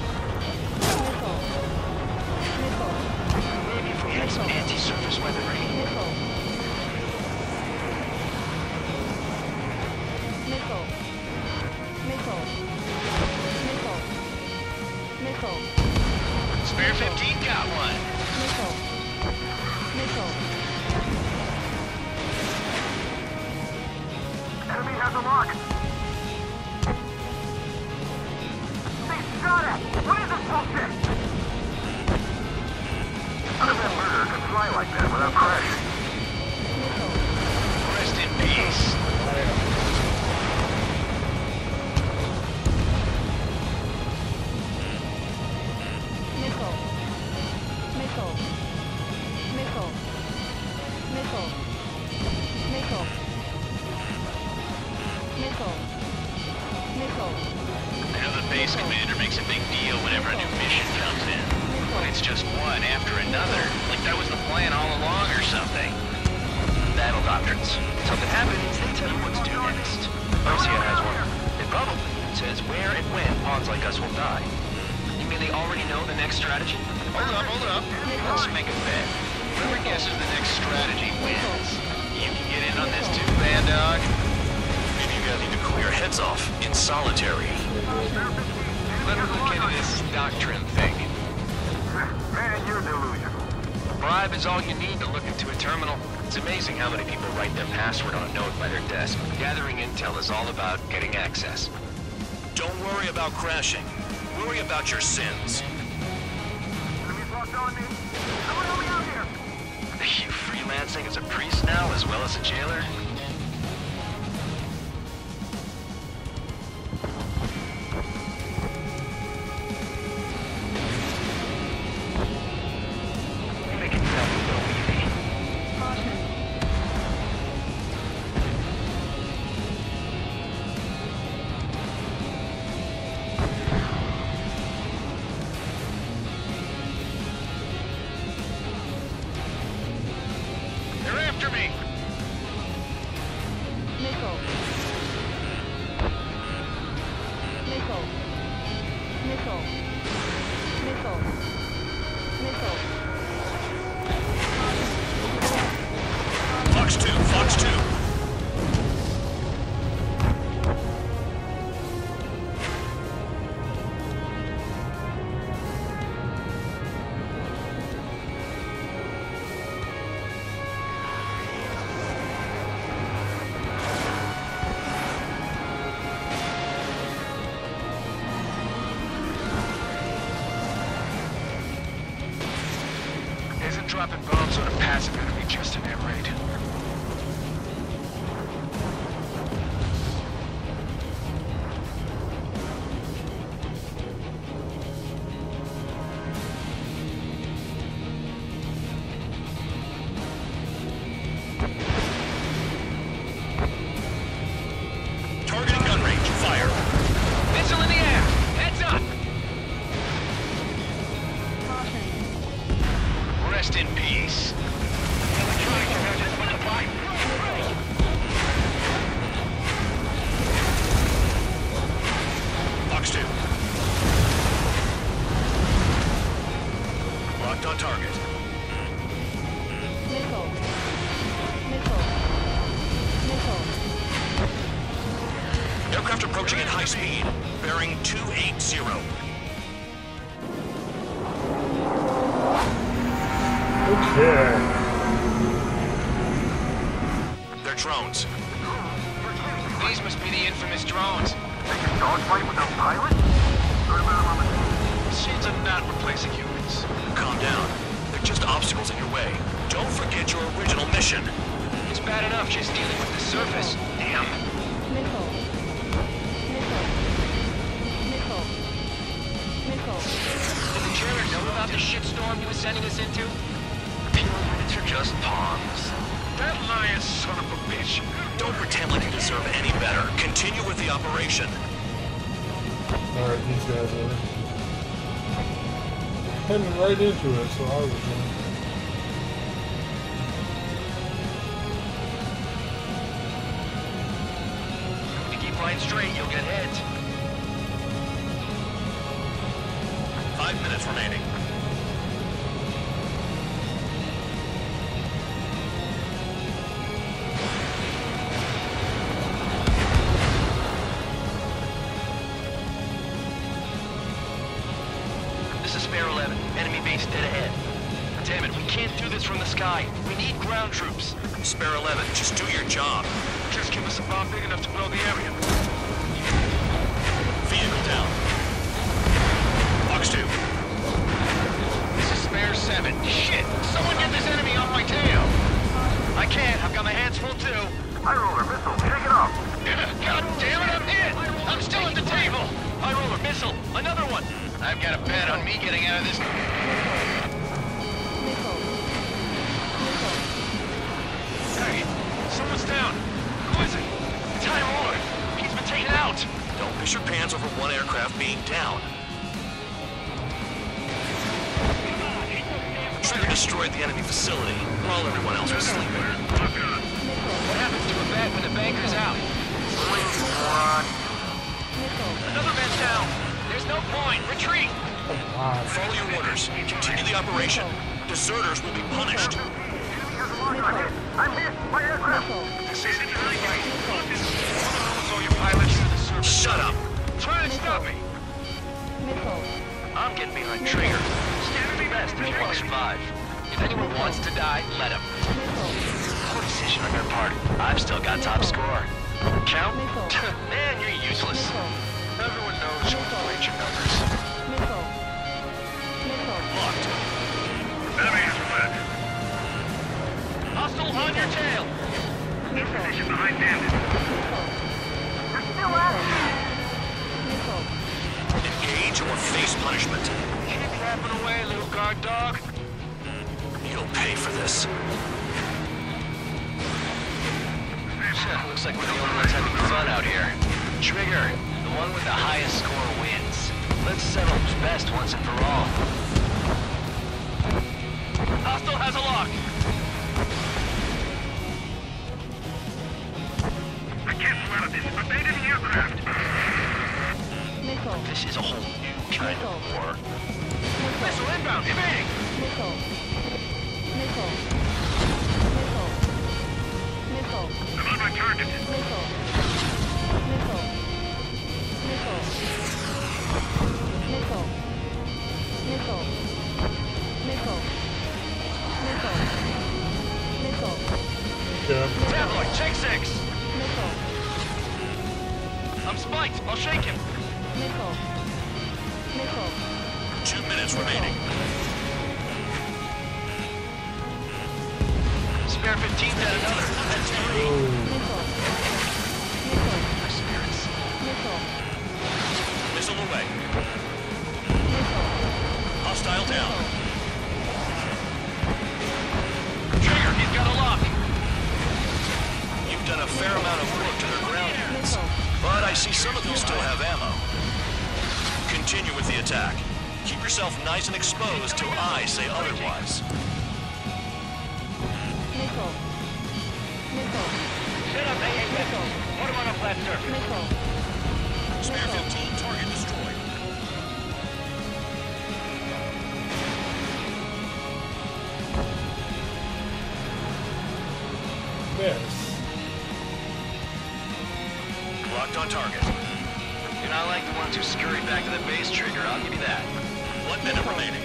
If we had some anti-surface weaponry. Missile. Missile. Missile. Missile. Missile. Spare 15 got one. Missile. Missile. Enemy has a lock. They shot at. What is this bullshit? None of that murder can fly like that without crashing. Rest in peace. Missile. Missile. Missile. Missile. Missile. Missile. Missile. I know the base commander makes a big deal whenever a new mission comes in. But it's just one after another. Like that was the plan all along or something. Battle doctrines. Something happens, they tell you what to do next. Marcia has one. It probably says where and when pawns like us will die. You saying they already know the next strategy? Hold up. Let's make a bet. Whoever guesses the next strategy wins. You can get in on this too, Bandai. Maybe you guys need to cool your heads off in solitary. Let me look into this doctrine thing. Man, you're delusional. A bribe is all you need to look into a terminal. It's amazing how many people write their password on a note by their desk. Gathering intel is all about getting access. Don't worry about crashing. Worry about your sins. Enemies locked on me. Someone help me out here. Are you freelancing as a priest now, as well as a jailer? Making yourself so easy. They're after me. Nickel. Nickel. Nickel. Nickel. Nickel. Fox 2, Fox 2. Isn't dropping bombs on a passive enemy just an air raid? Targeting gun range. Fire. Missile in the air! Heads up! Rest in peace. Electronic charges multiply. Fox 2. Locked on target. Nickel. Nickel. Nickel. Aircraft approaching at high speed. Bearing 280. Okay. They're drones. These must be the infamous drones. They can dogfight without pilots? What about on the Machines are not replacing humans. Calm down. They're just obstacles in your way. Don't forget your original mission. It's bad enough just dealing with the surface. Damn. Nickel. Nickel. Nickel. Nickel. Did the jailer know about the shitstorm he was sending us into? Pure units are just pawns. That lying son of a bitch. Don't pretend like you deserve any better. Continue with the operation. Alright, these guys are heading right into it, so I was going. If you keep flying straight, you'll get hit. 5 minutes remaining. This is Spare 11. Enemy base dead ahead. Damn it, we can't do this from the sky. We need ground troops. Spare 11, just do your job. Just give us a bomb big enough to blow the area. Vehicle down. Fox 2. This is Spare 7. Shit! Someone get this enemy off my tail! I can't. I've got my hands full too. High roller missile, shake it off. God damn it, I'm hit! I'm still at the table! High roller missile. Another one. I've got a bet on me getting out of this. Nickel. Nickel. Hey, someone's down. Who is it? It's High Roller. He's been taken out. Don't piss your pants over one aircraft being down. Trigger destroyed the enemy facility while everyone else was sleeping. What happens to a bat when the banker's out? Nickel. Another man's down. There's no point. Retreat. Follow your orders. Continue the operation. Deserters will be punished. I'm hit. My aircraft. Shut up. Try and stop me. I'm getting behind trigger. Stand me best if you want to survive. If anyone wants to die, let him. Poor decision on their part. I've still got top score. Count? Man, you're useless. Everyone knows you played your numbers. Locked. Enemy is fled. Hostile on your tail. In position behind bandit. We're still at it. Engage or face punishment. Keep yapping away, little guard dog. You'll pay for this. Looks like we're the only ones having fun out here. Trigger, the one with the highest score wins. Let's settle who's best once and for all. Hostile has a lock. I can't pull out of this. Abandon the aircraft. This is a whole new kind of war. Missile inbound, evading. I'm on my target. Tabloid, check 6. I'm spiked. I'll shake him. 2 minutes remaining. Spare 15's at another. That's 3. My spirits. Missile away. Hostile down. Trigger, he's got a lock. You've done a fair amount of work to their ground units, but I see some of you still have ammo. Continue with the attack. Keep yourself nice and exposed till I say otherwise. Set up AA missile. Put him on a flat surface. Spare 15, target destroyed. Yes. Locked on target. You're not like the ones who scurried back to the base, Trigger. I'll give you that. 1 minute remaining.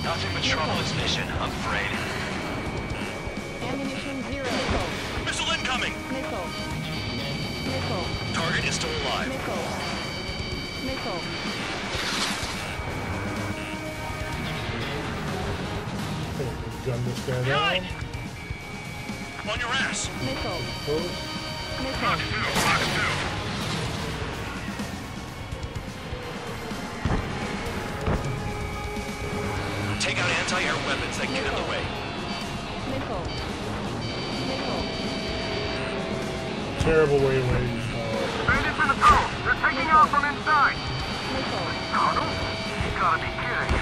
Nothing but trouble this mission, I'm afraid. Ammunition 0. Missile incoming! Target is still alive. Gun this guy Behind! down. On your ass! Box 2, box 2. Take out anti-air weapons that get in the way. Terrible way away. Bandits in the tunnel. They're taking off from inside. Tunnel? You gotta be kidding.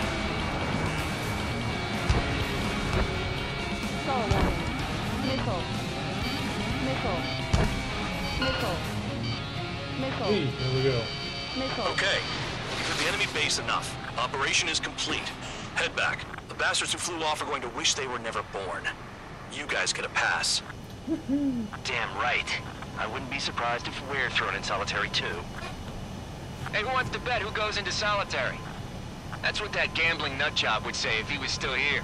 Hey, there we go. Okay. You've hit the enemy base enough. Operation is complete. Head back. The bastards who flew off are going to wish they were never born. You guys get a pass. Damn right. I wouldn't be surprised if we're thrown in solitary too. Hey, who wants to bet who goes into solitary? That's what that gambling nutjob would say if he was still here.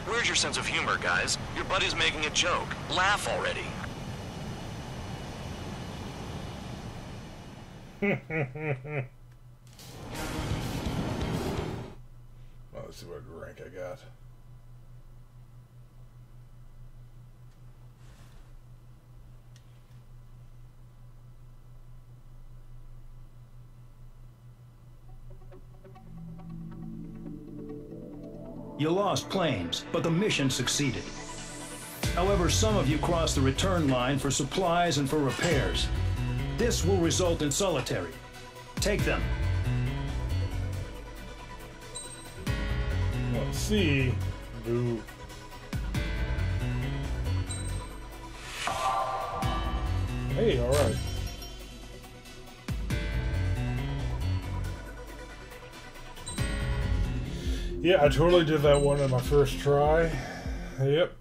Where's your sense of humor, guys? Your buddy's making a joke. Laugh already. Well, let's see what rank I got. You lost planes, but the mission succeeded. However, some of you crossed the return line for supplies and for repairs. This will result in solitary. Take them. Let's see. Boo. Hey, alright. Yeah, I totally did that one in my first try. Yep.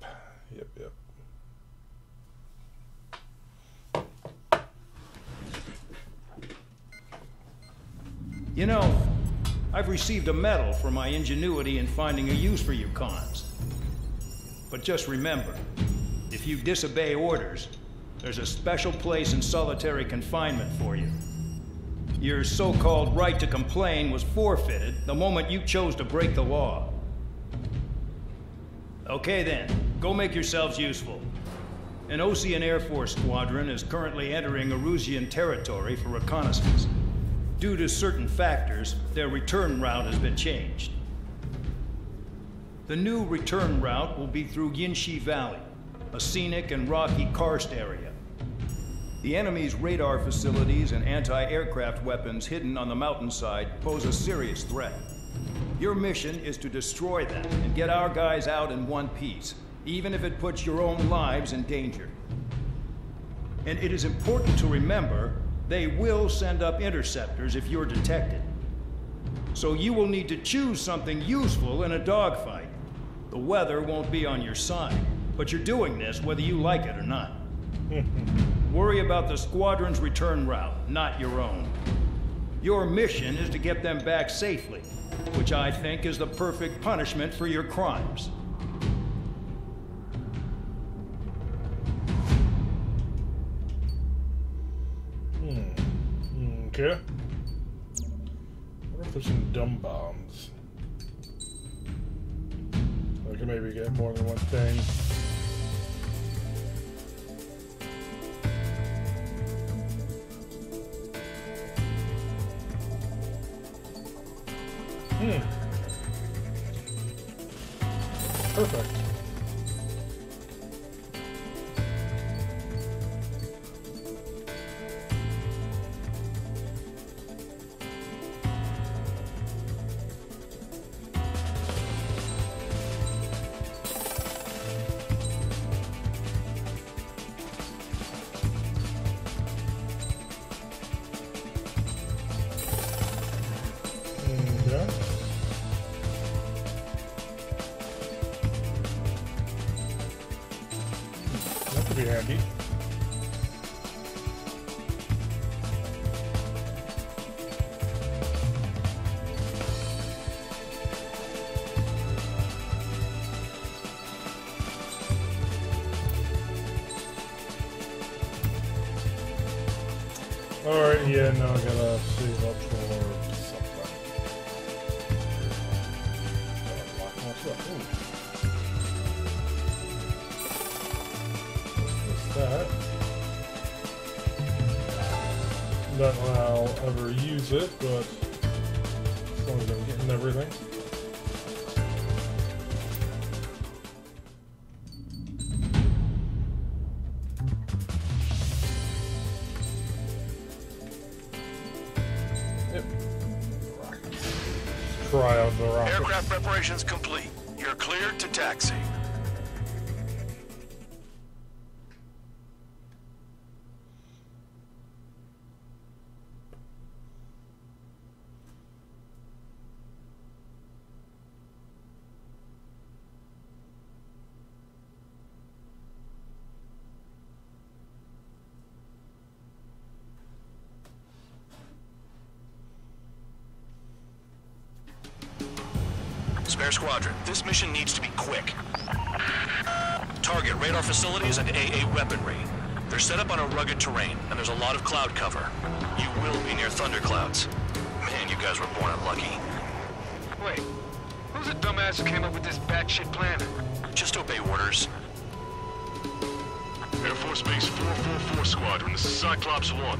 You know, I've received a medal for my ingenuity in finding a use for you cons. But just remember, if you disobey orders, there's a special place in solitary confinement for you. Your so-called right to complain was forfeited the moment you chose to break the law. Okay then, go make yourselves useful. An Osean Air Force squadron is currently entering Erusian territory for reconnaissance. Due to certain factors, their return route has been changed. The new return route will be through Yinshi Valley, a scenic and rocky karst area. The enemy's radar facilities and anti-aircraft weapons hidden on the mountainside pose a serious threat. Your mission is to destroy them and get our guys out in one piece, even if it puts your own lives in danger. And it is important to remember, they will send up interceptors if you're detected. So you will need to choose something useful in a dogfight. The weather won't be on your side, but you're doing this whether you like it or not. Worry about the squadron's return route, not your own. Your mission is to get them back safely, which I think is the perfect punishment for your crimes. Okay. What if there's some dumb bombs? I can maybe get more than one thing. Perfect. Be handy. Alright, yeah, now I gotta save up for something. Lock myself. Ooh. Don't know how I'll ever use it, but as long as I'm getting everything. Yep. Rockets. Try out the rockets. Aircraft preparations complete. You're cleared to taxi. Spare Squadron, this mission needs to be quick. Target radar facilities and AA weaponry. They're set up on a rugged terrain, and there's a lot of cloud cover. You will be near thunderclouds. Man, you guys were born unlucky. Wait, who's the dumbass who came up with this batshit plan? Just obey orders. Air Force Base 444 Squadron, this is Cyclops 1.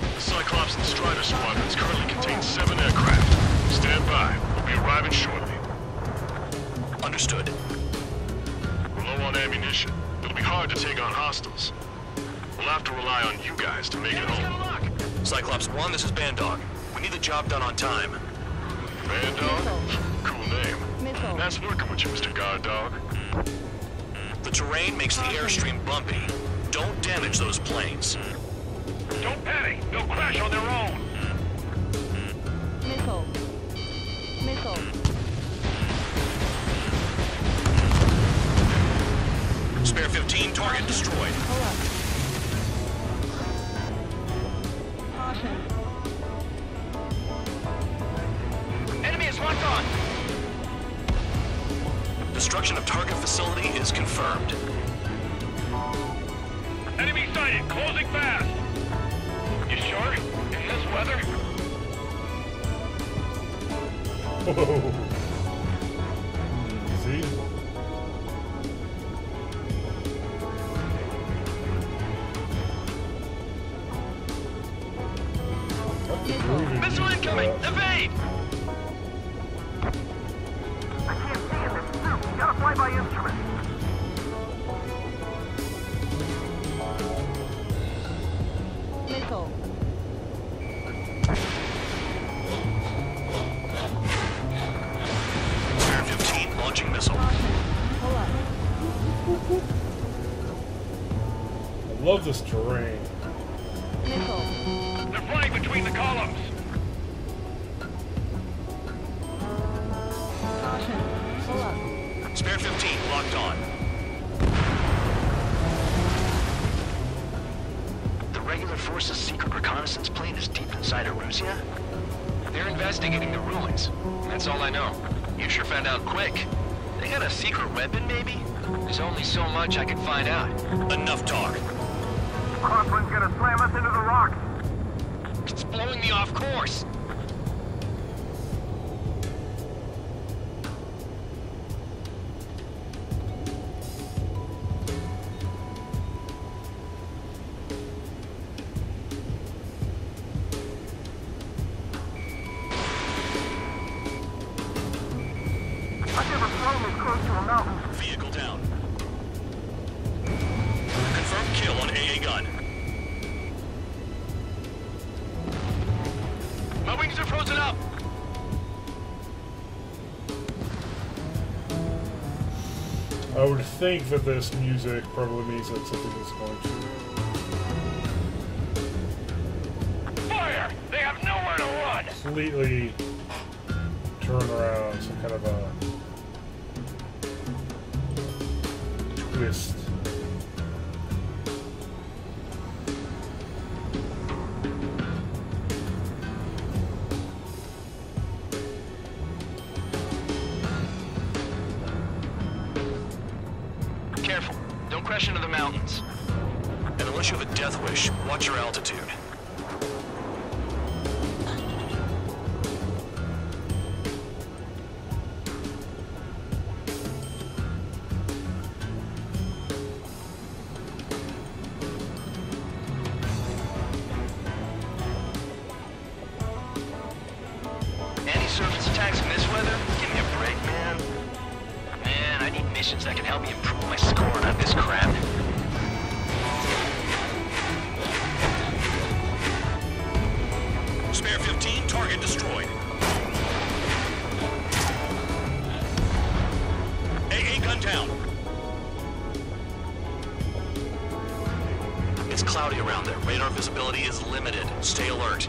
The Cyclops and Strider Squadrons currently contain 7 aircraft. Stand by. We'll be arriving shortly. Understood. We're low on ammunition. It'll be hard to take on hostiles. We'll have to rely on you guys to make it home. Cyclops 1, this is BANDAI. We need the job done on time. BANDAI? Cool name. Missile. Nice working with you, Mr. Guard Dog. The terrain makes the airstream bumpy. Don't Don't damage those planes. Don't panic. They'll crash on their own. Missile. Missile. Spare 15, target destroyed. Pull up. Caution. Enemy is locked on. Destruction of target facility is confirmed. Enemy sighted. Closing fast. You sure? In this weather? Whoa. Easy. Missile incoming! Evade! I can't see in this suit. You gotta fly by instrument. Missile. Spare 15, launching missile. Pull up. I love this terrain. Missile. They're flying between the columns. Caution. Pull up. Spare 15, locked on. The regular force's secret reconnaissance plane is deep inside Erusea? They're investigating the ruins. That's all I know. You sure found out quick. They got a secret weapon, maybe? There's only so much I can find out. Enough talk. Crosswind's gonna slam us into the rocks. It's blowing me off course. I've never flown this close to a mountain. Vehicle down. Confirmed kill on AA gun. My wings are frozen up. I would think that this music probably means that something is going to Fire! They have nowhere to run. completely turn around, some kind of a twist. Careful. Don't crash into the mountains. And unless you have a death wish, watch your altitude. Anti-surface attacks in this weather? Give me a break, man. Man, I need missions that can help me improve my score, not this crap. Spare 15, target destroyed. AA gun down. It's cloudy around there. Radar visibility is limited. Stay alert.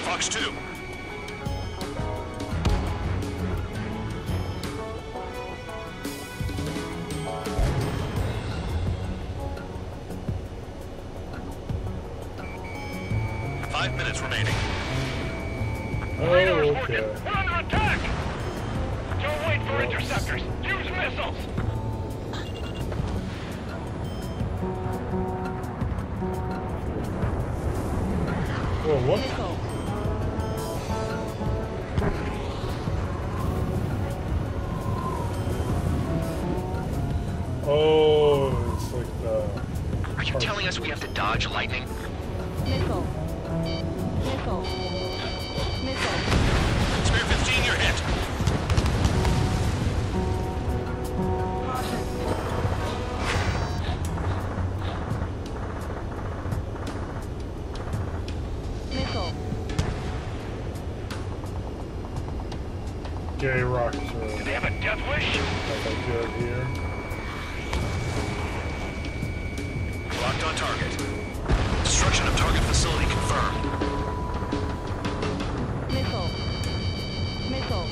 Fox 2. Minutes remaining. Radar's Oh, working. okay. We're under attack. Don't wait for interceptors. Use missiles. Whoa, what? Missile. Oh, it's like the... Are you telling us we have to dodge lightning? Missile. Missile. Missile. Spare 15, you're hit. Caution. Missile. Okay, rockets Do are they have a death wish? good here. Locked on target. Destruction of target facility confirmed. Missile. Missile.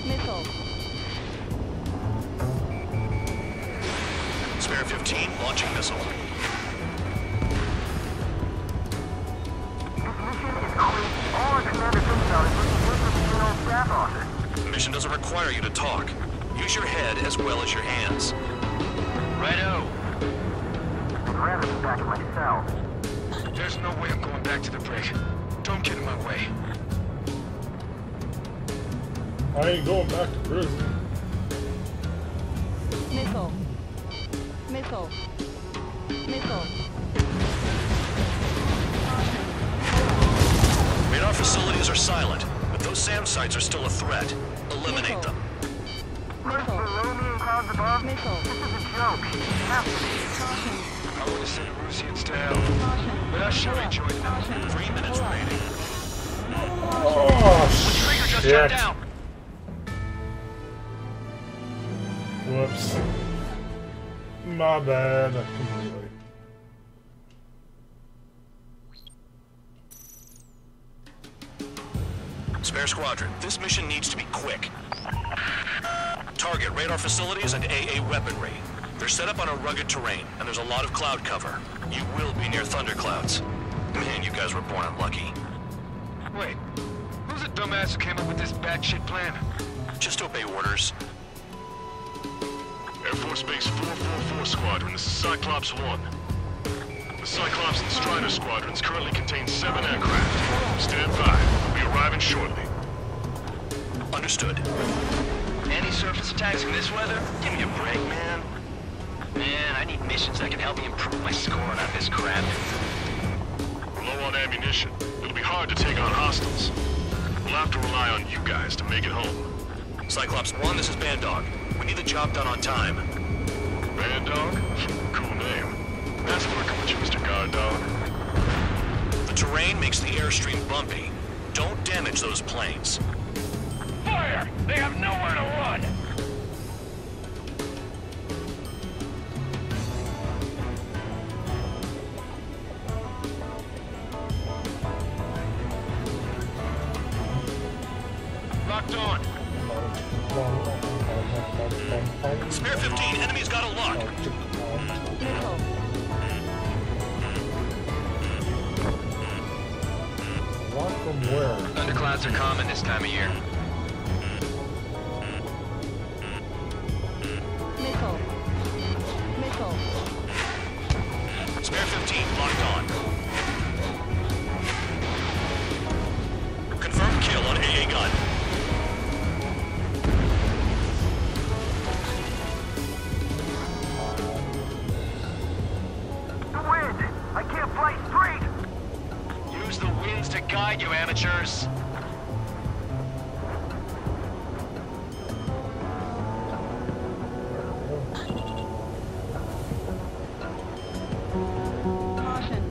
Missile. Spare 15 launching missile. All our commander thinks about is looking good for the general staff office. The mission doesn't require you to talk. Use your head as well as your hands. Righto. I'd rather be back in my cell. There's no way I'm going back to the brig. Don't get in my way. I ain't going back to prison. Missile. Missile. Missile. Radar facilities are silent, but those SAM sites are still a threat. Eliminate them. First below me and clouds above? Missile. This is a joke. It has to be. I would have sent Rusians to hell, but I sure enjoyed them. 3 minutes remaining. Oh, Trigger just shit. shut down. Whoops. My bad. Completely. Spare squadron, this mission needs to be quick. Target radar facilities and AA weaponry. They're set up on a rugged terrain, and there's a lot of cloud cover. You will be near thunderclouds. Man, you guys were born unlucky. Wait, who's the dumbass who came up with this batshit plan? Just obey orders. Air Force Base 444 Squadron, this is Cyclops 1. The Cyclops and Strider squadrons currently contain 7 aircraft. Stand by. We'll be arriving shortly. Understood. Any surface attacks in this weather? Give me a break, man. Man, I need missions that can help me improve my score on this crap. We're low on ammunition. It'll be hard to take on hostiles. We'll have to rely on you guys to make it home. Cyclops 1, this is Bandog. We need the job done on time. Bandog? Cool name. Nice working with you, Mr. Guard Dog. The terrain makes the airstream bumpy. Don't damage those planes. Fire! They have nowhere to run! Locked on. Spare 15, enemy's got a lock. Missile. Lock from where? Thunderclouds are common this time of year. Missile. Missile. Spare 15, locked on. Confirmed kill on AA gun. The wind! I can't fly straight! Use the winds to guide you, amateurs. Caution.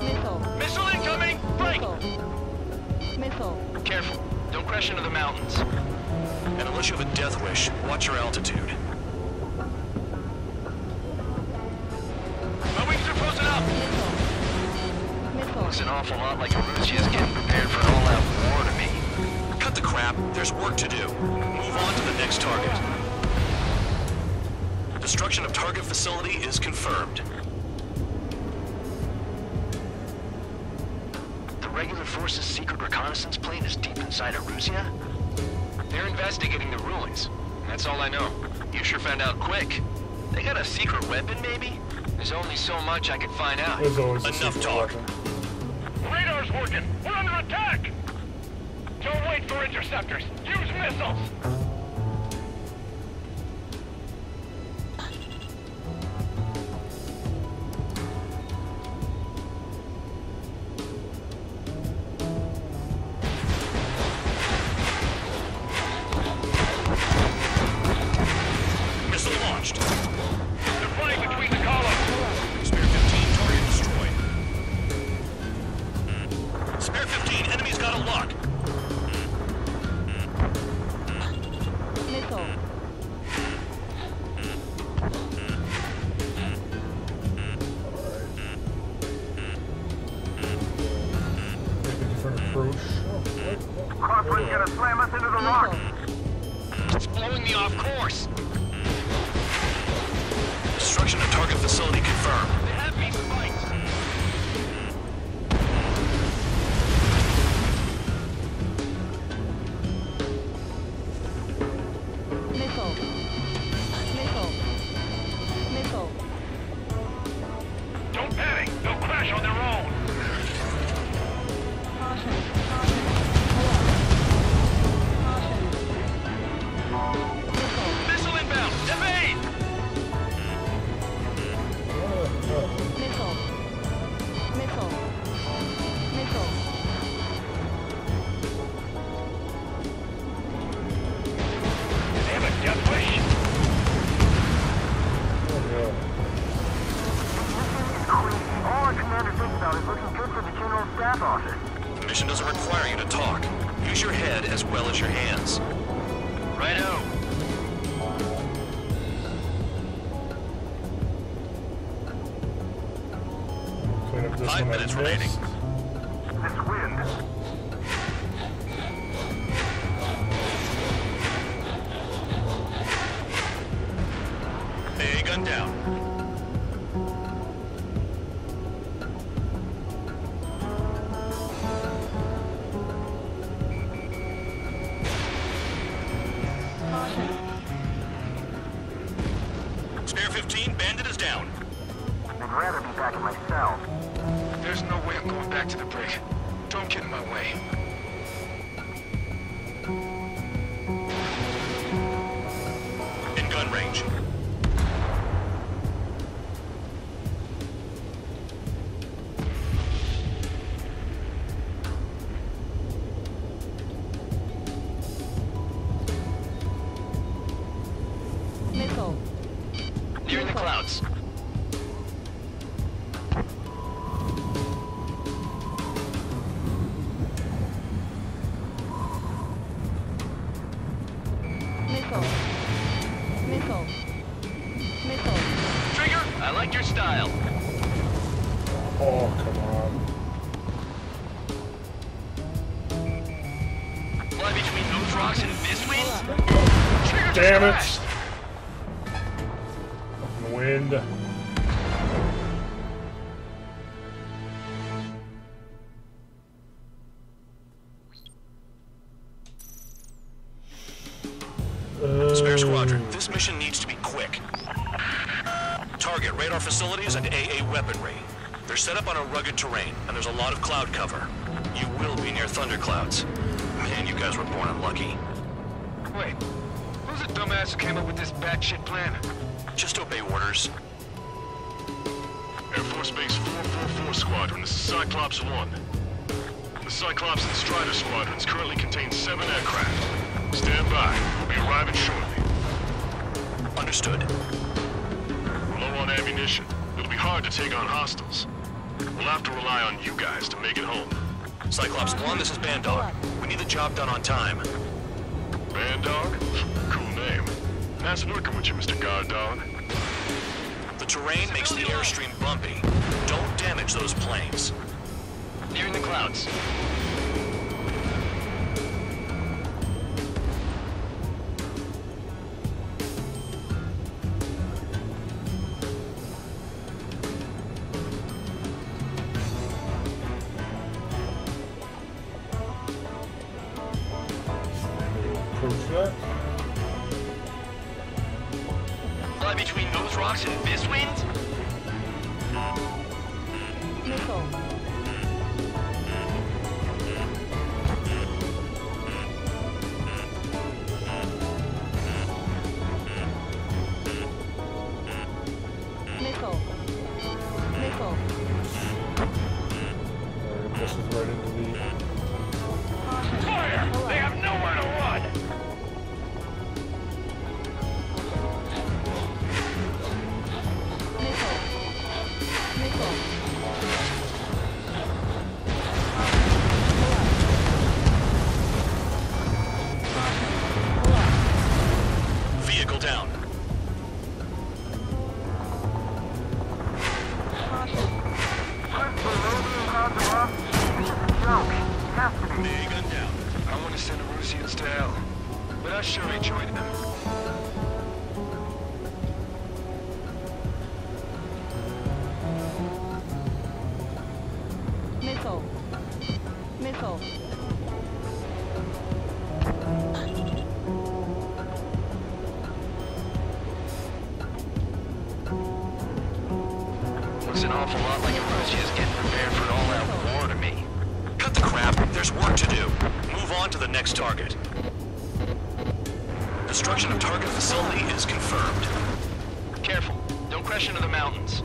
Missile. Missile incoming! Break! Missile. Missile. Careful. Don't crash into the mountains. And unless you have a death wish, watch your altitude. My wings are frozen up! Missile. Looks an awful lot like Rusia's getting prepared for an all-out war to me. Cut the crap, there's work to do. Move on to the next target. Destruction of target facility is confirmed. The regular force's secret reconnaissance plane is deep inside of Rusia? They're investigating the ruins. That's all I know. You sure found out quick. They got a secret weapon, maybe? There's only so much I could find out. There's always a Enough secret talk. weapon. Radar's working! We're under attack! Don't wait for interceptors! Use missiles! Missile launched. They're flying between the columns! Spare 15, target destroyed. Spare 15, enemies Force. Destruction of target facility confirmed. They have me spiked. Missile. Missile. Missile. Don't panic. They'll crash on their own. Caution. Caution. Caution. Missile inbound. Evade. Missile. Missile. Missile. They have a death wish. All our commander thinks about is looking good for the General Staff Office. The mission doesn't require you to talk. Use your head as well as your hands. Righto. Clean up this 5 one I minutes remaining. missed. This wind. A gun down. Spare 15, Bandit is down. I'd rather be back in my cell. There's no way I'm going back to the brig. Don't get in my way. In gun range. Missile. You're in the clouds. Missile. Missile. Missile. Trigger, I like your style. Oh, come on. Fly between those rocks and this wind. Trigger just Damn it! crashed. Fucking wind. Spare squadron, this mission needs to be quick. Target radar facilities and AA weaponry. They're set up on a rugged terrain, and there's a lot of cloud cover. You will be near thunderclouds. Man, you guys were born unlucky. Wait, who's the dumbass who came up with this batshit plan? Just obey orders. Air Force Base 444 Squadron, this is Cyclops 1. The Cyclops and Strider squadrons currently contain 7 aircraft. Stand by. We'll be arriving shortly. Understood. We're low on ammunition. It'll be hard to take on hostiles. We'll have to rely on you guys to make it home. Cyclops 1, this is BANDAI. We need the job done on time. BANDAI? Cool name. Nice working with you, Mr. Guard Dog. The terrain makes the airstream bumpy. Don't damage those planes. You're in the clouds. Fly between those rocks and this wind? Missile. Missile. Missile. This is right into the... Fire! They have nowhere to run! Missile. Missile. Vehicle down. I want to send Erusians to hell, but I sure enjoyed them. an awful lot like Russia's getting prepared for an all-out war to me. Cut the crap. There's work to do. Move on to the next target. Destruction of target facility is confirmed. Careful. Don't crash into the mountains.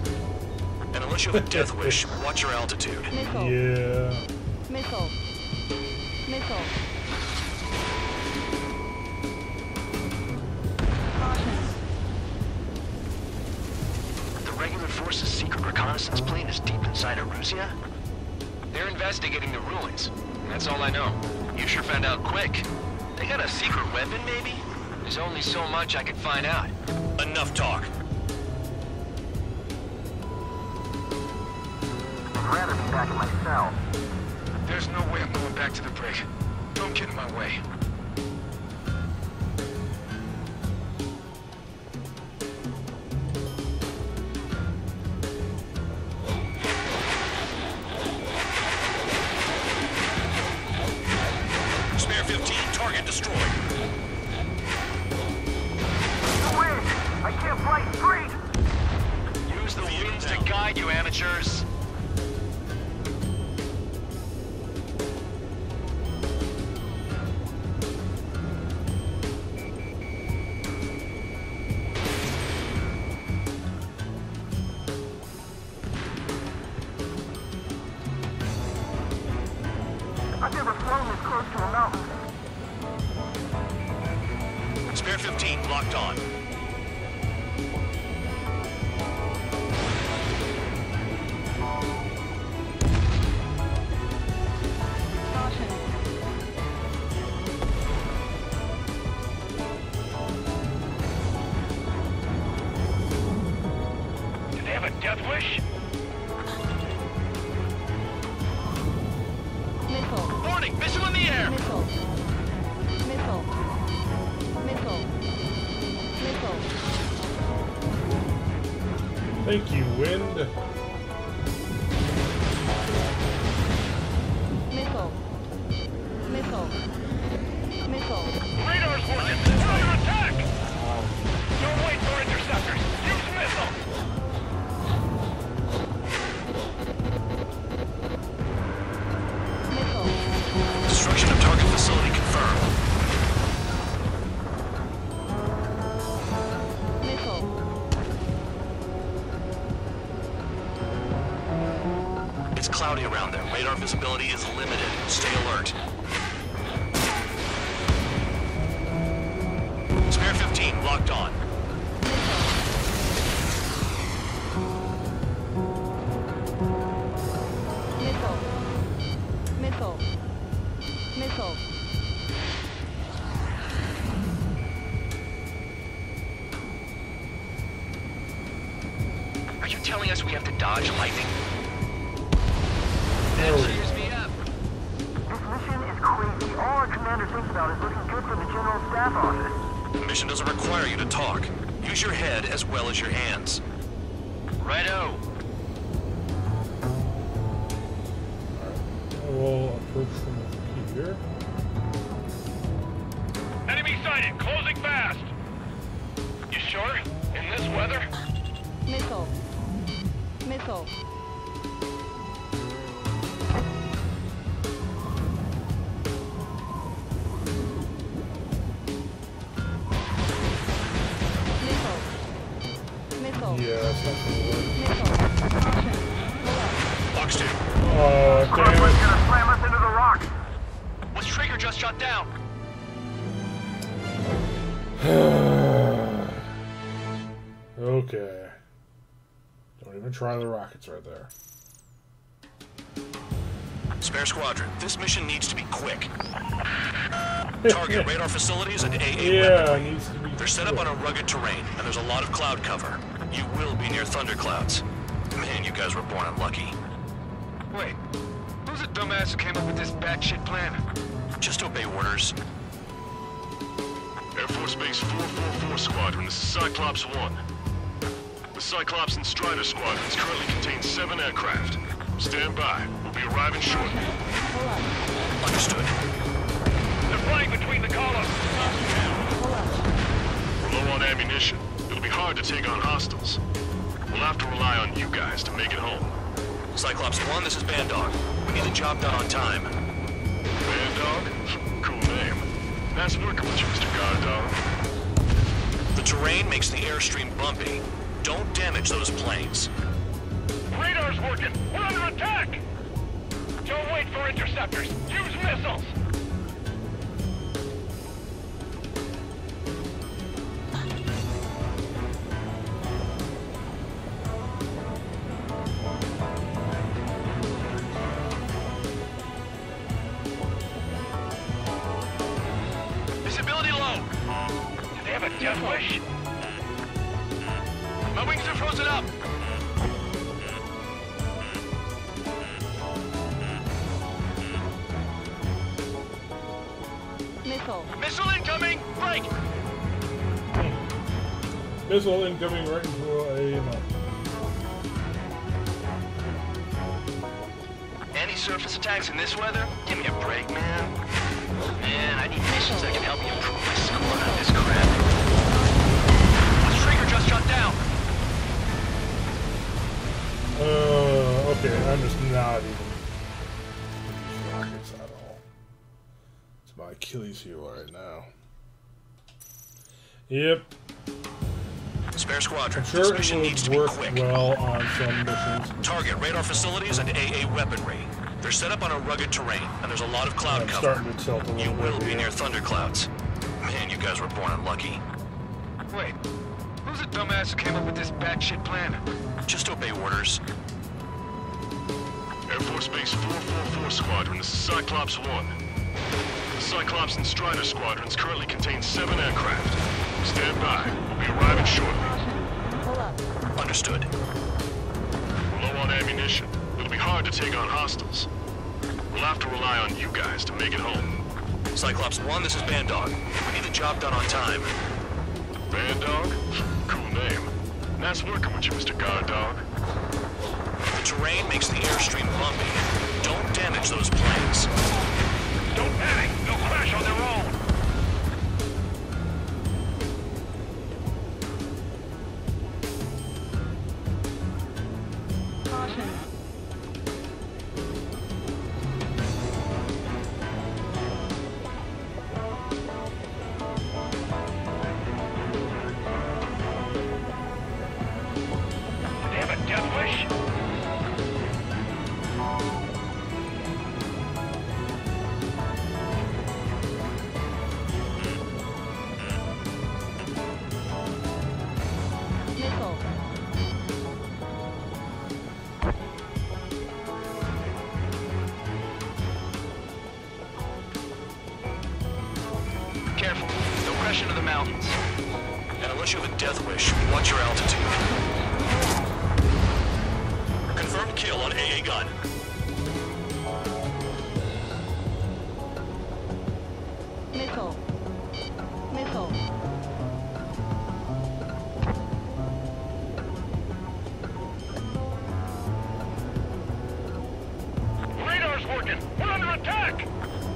And unless you have a death wish, watch your altitude. Missile. Yeah. Missile. Missile. Caution. The regular force's secret reconnaissance plane is deep inside Erusia? They're investigating the ruins. That's all I know. You sure found out quick. They got a secret weapon, maybe? There's only so much I could find out. Enough talk. I'd rather be back in my cell. There's no way I'm going back to the brig. Don't get in my way. Spare 15, target destroyed. The wind! I can't fly straight! Use the winds to guide you, amateurs. I've never flown this close to a mountain. Spare 15, locked on. Caution. Do they have a death wish? Missile. Warning! Missile in the air! Missile. Missile. Missile. Missile. Thank you, wind. Missile. Missile. Missile. Radar's working! We're under attack! Don't wait for interceptors! Use missile! Missile. Destruction of target facility confirmed. Missile. It's cloudy around there. Radar visibility is limited. Stay alert. Spare 15, locked on. Missile. Missile. Missile. Are you telling us we have to dodge lightning? There we go. Cheers me up. This mission is crazy. All our commander thinks about is looking good for the General Staff Office. The mission doesn't require you to talk. Use your head as well as your hands. Righto. We'll approach from here. Enemy sighted! Closing fast! You sure? In this weather? Missile. Missile. Missile. Missile. Yeah, that's not gonna work. Missile. Caution. Box 2. Oh, damn Squadron's it. gonna slam us into the rocks. Was Trigger just shot down? Okay. Don't even try the rockets right there. Spare squadron, this mission needs to be quick. Target radar facilities and AA Yeah, weaponry. it needs to be They're set up on a rugged terrain, and there's a lot of cloud cover. You will be near thunderclouds. Man, you guys were born unlucky. Wait, who's the dumbass who came up with this batshit plan? Just obey orders. Air Force Base 444 Squadron, this is Cyclops 1. The Cyclops and Strider squadrons currently contain 7 aircraft. Stand by. We'll be arriving shortly. Understood. They're flying between the columns! We're low on ammunition. It'll be hard to take on hostiles. We'll have to rely on you guys to make it home. Cyclops 1, this is BANDAI. We need the job done on time. BANDAI? Cool name. Nice working with you, Mr. Guard Dog. The terrain makes the airstream bumpy. Don't damage those planes. Radar's working! We're under attack! Don't wait for interceptors! Use missiles! Visibility low. Do they have a death wish? My wings are frozen up. Missile. Missile incoming! Break! Missile incoming right into a mouth. Any surface attacks in this weather? Give me a break, man. Man, I need missions that can help me improve my score on this crap. Trigger just shut down. Okay, I'm just not even rockets at all. It's my Achilles heel right now. Yep. Spare squadron. I'm sure This mission it needs to would be work quick. well on some missions. Target radar facilities and AA weaponry. They're set up on a rugged terrain, and there's a lot of cloud cover. Starting to tilt a little You bit will be here. near thunderclouds. Man, you guys were born unlucky. Wait, who's the dumbass who came up with this batshit plan? Just obey orders. Air Force Base 444 Squadron, this is Cyclops 1. The Cyclops and Strider squadrons currently contain 7 aircraft. Stand by. We'll be arriving shortly. Pull up. Understood. We're low on ammunition. It'll be hard to take on hostiles. We'll have to rely on you guys to make it home. Cyclops 1, this is BANDAI. We need the job done on time. BANDAI? Cool name. Nice working with you, Mr. Guard Dog. The terrain makes the airstream bumpy. Don't damage those planes. Don't panic! They'll crash on their own! Caution. Do they have a death wish? Missile. Careful, don't crash into the mountains. And unless you have a death wish, watch your altitude. Confirmed kill on AA gun. Missile. Missile. Radar's working! We're under attack!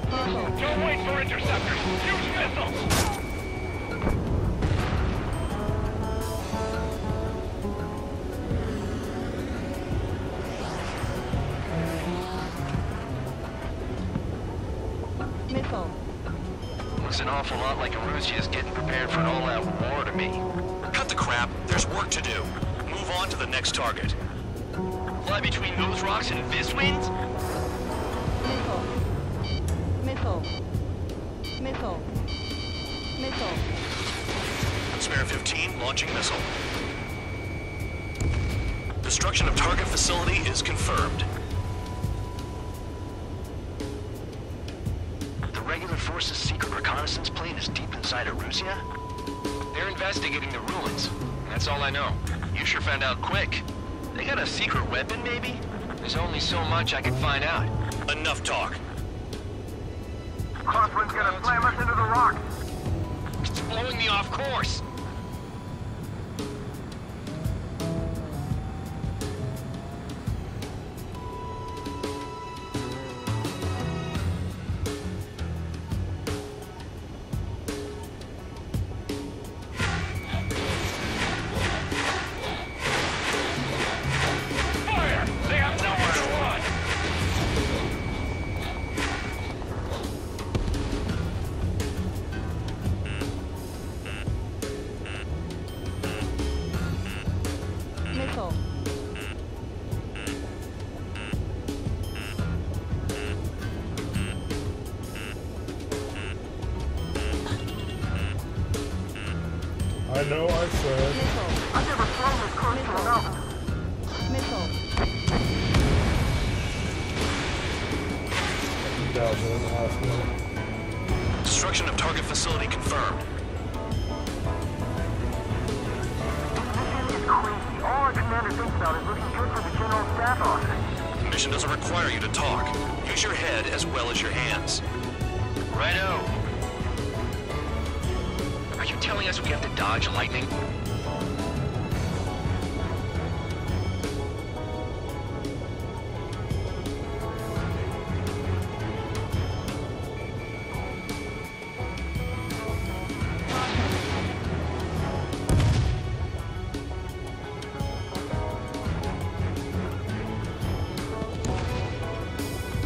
Don't wait for interceptors! Use missiles! Missile. Looks an awful lot like Russia's getting prepared for an all-out war to me. Cut the crap. There's work to do. Move on to the next target. Fly between those rocks and this winds? Missile. Missile. Missile. Missile. Spare 15, launching missile. Destruction of target facility is confirmed. The regular force's secret reconnaissance plane is deep inside of Russia? They're investigating the ruins. That's all I know. You sure found out quick. They got a secret weapon, maybe? There's only so much I can find out. Enough talk. Crosswind's gonna slam us into the rock. It's blowing me off course. I know I said. Missile. I've never flown this close to a mountain. Missile. 2,000 in the last one. Destruction of target facility confirmed. This is crazy. All our commander thinks about is looking good for the general staff office. The mission doesn't require you to talk. Use your head as well as your hands. Righto. Are you telling us we have to dodge lightning?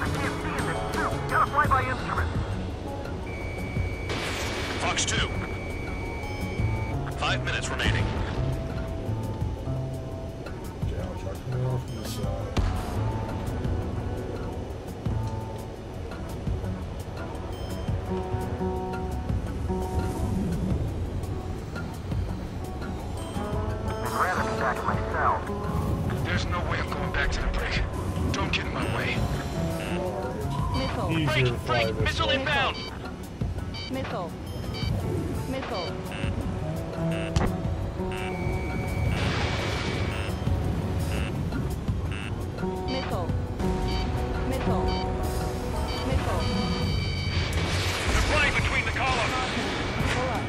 I can't see in this suit. Gotta fly by instrument. Fox 2. 5 minutes remaining. Okay, I'll try coming off from this side. I'd rather be back in my cell. There's no way I'm going back to the brig. Don't get in my way. Missile. Easier to fly this Missile way. inbound! Missile. Missile. Missile. Missile. Missile. They're flying between the columns! Pull up.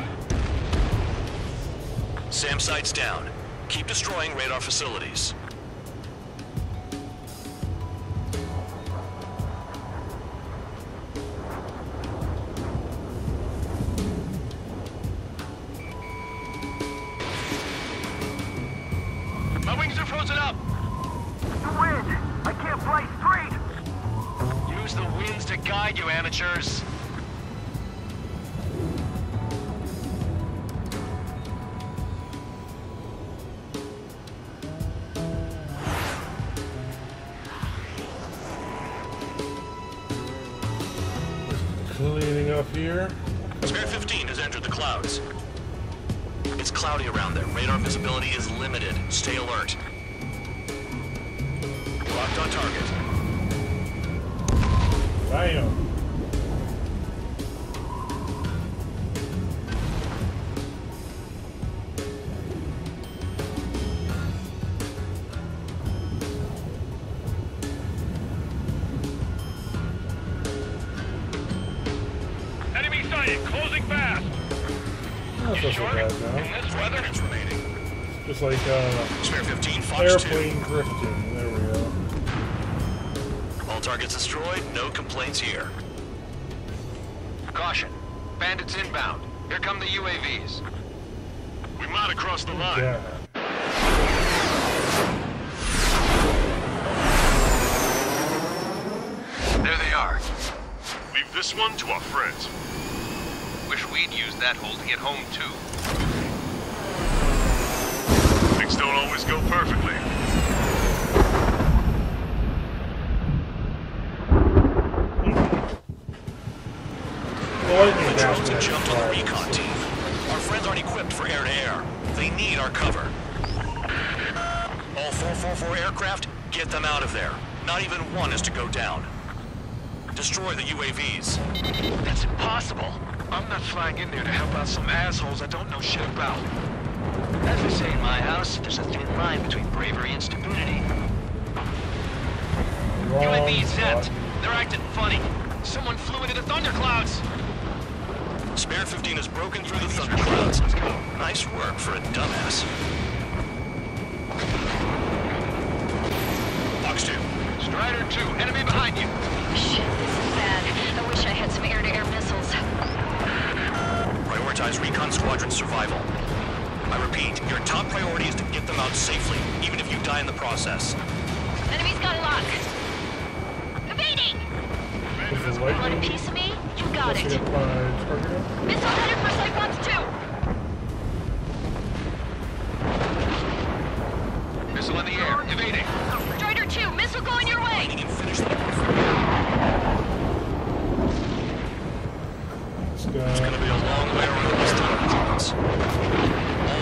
SAM sights down. Keep destroying radar facilities. My wings are frozen up! The wind! I can't fly straight! Use the winds to guide you, amateurs. Cleaning up here. Spare 15 has entered the clouds. It's cloudy around there. Radar visibility is limited. Stay alert. Locked on target. Bam. Enemy sighted, closing fast! That's not so bad now. In this weather? Minutes remaining. Just like Spare 15, Fox 2. airplane drifting. There we go. All targets destroyed. No complaints here. Caution. Bandits inbound. Here come the UAVs. We might have crossed the line. Yeah. There they are. Leave this one to our friends. Wish we'd used that hole to get home, too. Things don't always go perfectly. The drones have jumped on the recon team. Our friends aren't equipped for air-to-air. They need our cover. All 444 aircraft, get them out of there. Not even one is to go down. Destroy the UAVs. That's impossible. I'm not flying in there to help out some assholes I don't know shit about. As we say in my house, there's a thin line between bravery and stupidity. UAV zapped. They're acting funny. Someone flew into the thunderclouds. Spare 15 has broken through the thunderclouds. Nice work for a dumbass. Fox 2. Strider 2, enemy behind you. Shit, this is bad. I wish I had some air-to-air missiles. Prioritize recon squadron survival. I repeat, your top priority is to get them out safely, even if you die in the process. Enemy's got a lock. Evading! Is the Want a lightning piece of me? You got it. get my target? Missile headed for Cyclops 2. Missile in the air, evading. Strider 2, missile going your way. And finish them off. Let's go. It's gonna be a long way around this time, Collins. All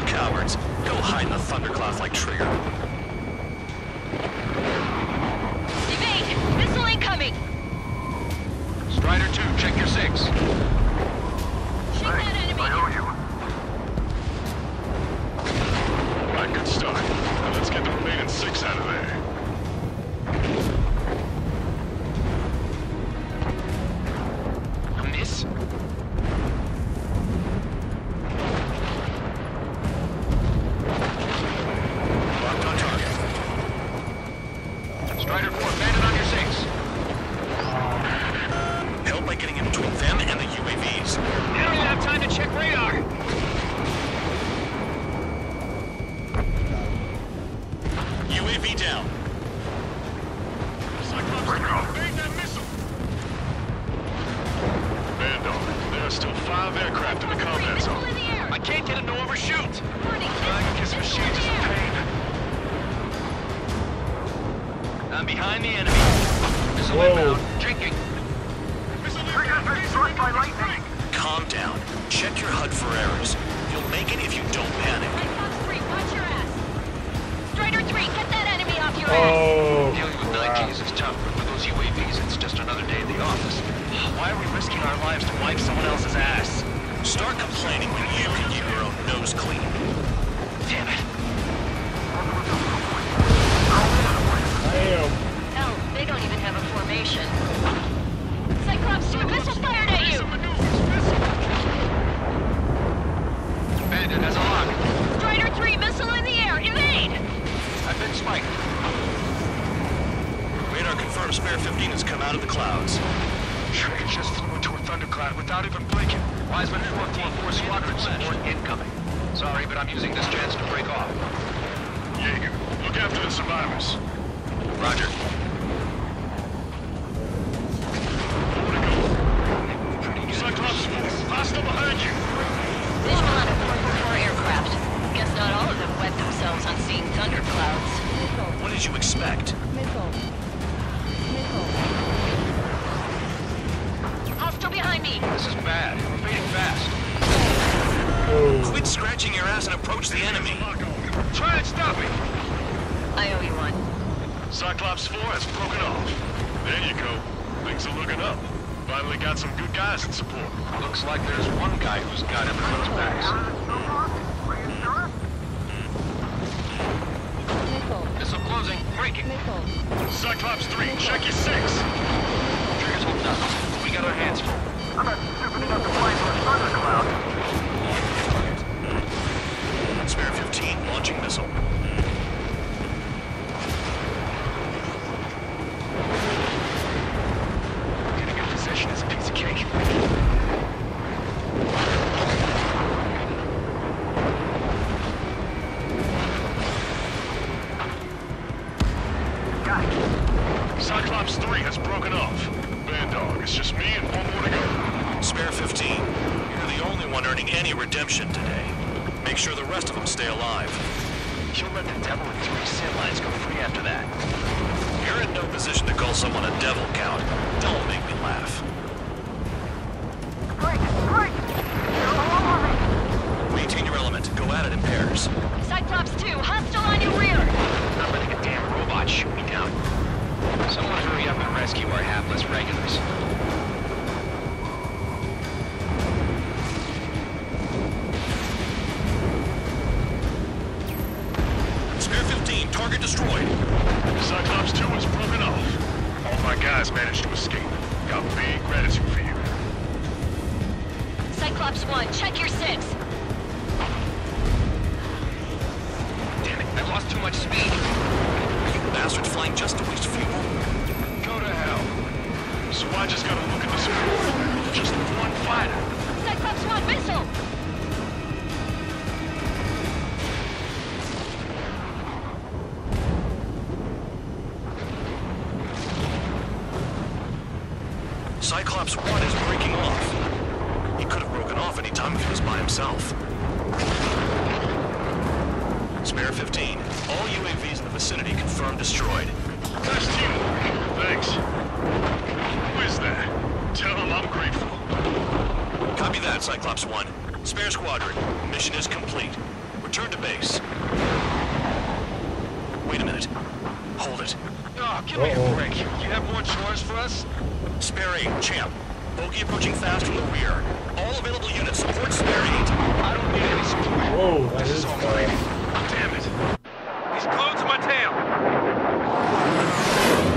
can't get him to overshoot. I guess machine is a pain. I'm behind the enemy. Missile inbound. Drinking. Calm down. Check your HUD for errors. You'll make it if you don't panic. Cyclops 3, watch your ass. Strider 3, get that enemy off your Oh, ass. Dealing with 9Ks is tough, but with those UAVs, it's just another day at the office. Why are we risking our lives to wipe someone else's ass? Start complaining when you can keep your own nose clean. Damn it. damn. Hell, they don't even have a formation. Cyclops 2, missile fired at you. Bandit has a lock. Strider 3, missile in the air. Evade. I've been spiked. Radar confirms Spare 15 has come out of the clouds. Train just flew into a thundercloud without even blinking. Wiseman 4 squadron support incoming. Sorry, but I'm using this chance to break off. Jaeger, look after the survivors. Roger. Cyclops 4, hostile behind you. Visual on a 444 aircraft. Guess not all of them wet themselves on seeing thunderclouds. What did you expect? Missile. Missile. Hostile behind me. This is bad. We're fading fast. Quit scratching your ass and approach the enemy. Try and stop me. I owe you one. Cyclops 4 has broken off. There you go. Things are looking up. Finally got some good guys in support. Looks like there's one guy who's got everyone's backs. Missile. Missile closing. Breaking. Missile. Cyclops 3, check your 6. Trigger's holding up. We got our hands full. I'm not stupid enough to fly for a thundercloud. Spare 15 launching missile. Getting in position is a piece of cake. Cyclops 3 has broken off. Bandog, it's just me and one more to go. Spare 15. You're the only one earning any redemption today. Make sure the rest of them stay alive. You'll let the devil and 3 sin lines go free after that. You're in no position to call someone a devil, Count. Don't make me laugh. Break! Break! You're all over me! Maintain your element. Go at it in pairs. Cyclops 2, hostile on your rear. Not letting a damn robot shoot me down. Someone hurry up and rescue our hapless regulars. Spare 15, target destroyed. Cyclops 2 has broken off. All my guys managed to escape. Got big gratitude for you. Cyclops 1, check your 6. Damn it, I lost too much speed. Are you bastards flying just to waste fuel? Go to hell. So I just gotta look at this board. Just one fighter. Cyclops 1, missile. Cyclops 1 is breaking off. He could have broken off any time if he was by himself. Spare 15. All UAVs in the vicinity confirmed destroyed. Nice teamwork. Thanks. Who is that? Tell him I'm grateful. Copy that, Cyclops 1. Spare squadron. Mission is complete. Return to base. Wait a minute. Hold it. Oh, give me a break. You have more chores for us? Spare 8, champ. Bogey approaching fast from the rear. All available units support Spare 8. I don't need any support. Whoa, that This is is all fast. mine. Damn it. He's glued to my tail.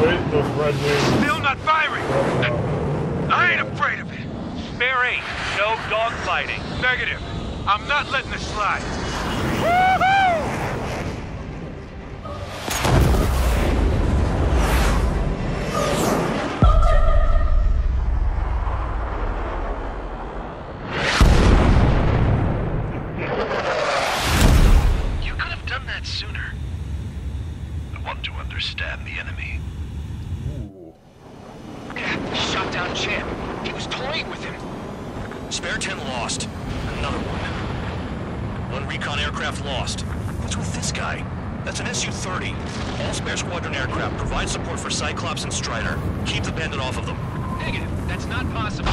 Wait, those red wings. Still not firing. I ain't afraid of it. Spare 8. No dogfighting. Negative. I'm not letting this slide. Woohoo! You could have done that sooner. I want to understand the enemy. Ooh. Shot down Champ. He was toying with him. Spare 10 lost. Another one. recon aircraft lost. What's with this guy? That's an Su-30. All spare squadron aircraft provide support for Cyclops and Strider. Keep the Bandit off of them. Negative. That's not possible.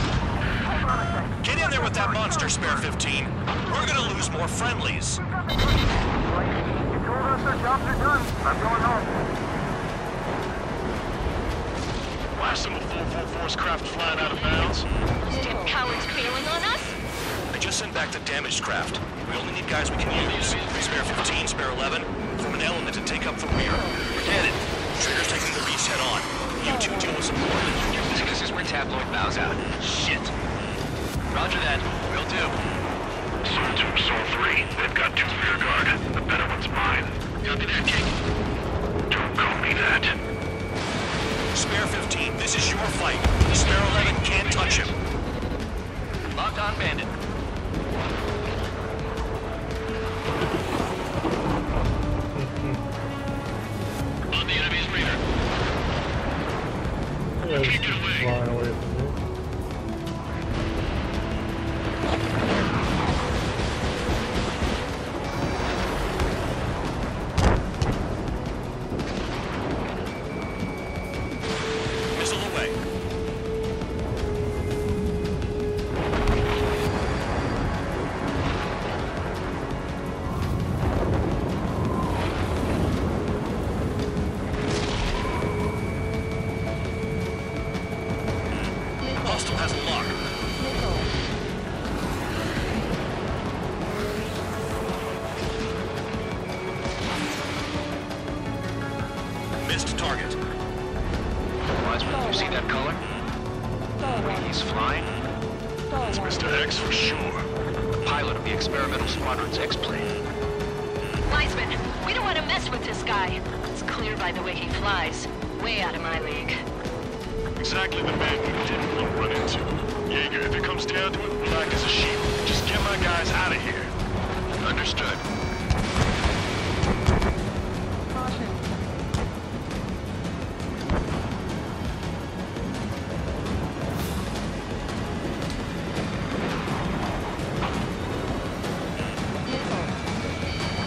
Get in there with that monster, Spare 15. We're gonna lose more friendlies. You told us their jobs are done. I'm going home. Last of the 444's craft flying out of bounds. Those damn cowards bailing on us? I just sent back the damaged craft. We only need guys we can use. Spare 15, Spare 11, form an element to take up the rear. Forget it. Trigger's taking the beast head on. You two deal with support. This is where Tabloid bows out. Shit. Roger that. Will do. Sol 2, Sol 3. They've got 2 rear guard. The better one's mine. Copy that, King. Don't call me that. Spare 15, this is your fight. Spare 11 can't touch him. Locked on, Bandit. On the enemy's radar. Yeah, it's flying away from me. Missile away. Hostile has a lock. Missed target. Wiseman, you see that color? The way he's flying? It's Mr. X for sure. The pilot of the experimental squadron's X-plane. Wiseman, we don't want to mess with this guy. It's clear by the way he flies. Way out of my league. Exactly the man we didn't want to run into. Jaeger, if it comes down to it, black as a sheep. Just get my guys out of here. Understood.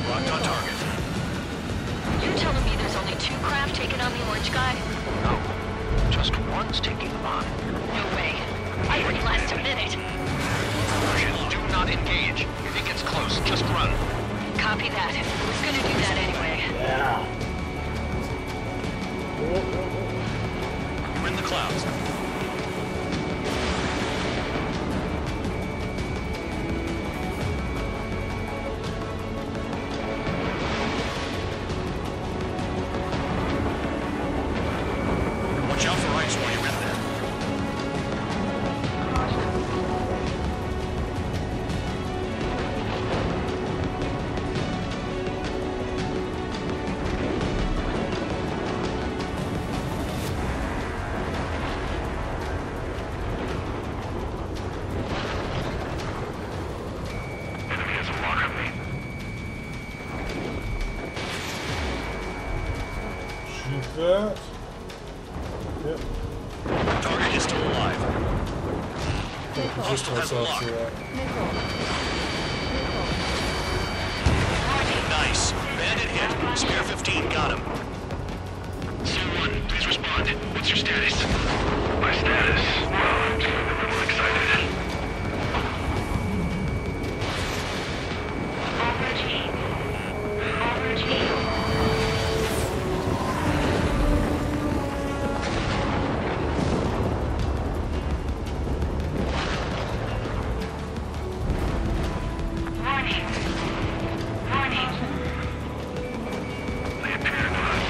Locked on target. You're telling me there's only 2 craft taking on the orange guy? No. Just one's taking them on. No way. I wouldn't last a minute. Do not engage. If it gets close, just run. Copy that. I was gonna do that anyway. Yeah. We're in the clouds. Watch out for ice while you're in there. Enemy has a lock on me. Shoot that. Yep. Target is still alive. Don't position ourselves to that. Nice. Bandit hit. Spare 15 got him. Sol 1, please respond. What's your status? My status? Well, I'm just a little excited. They appear to have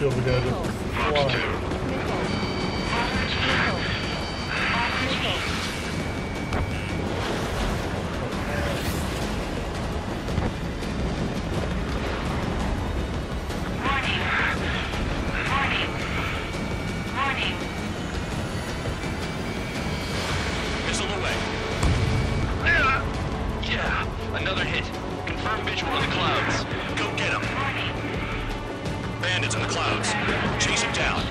feel the guy just flying. Another hit. Confirm visual in the clouds. Go get him. Bandits in the clouds. Chase him down.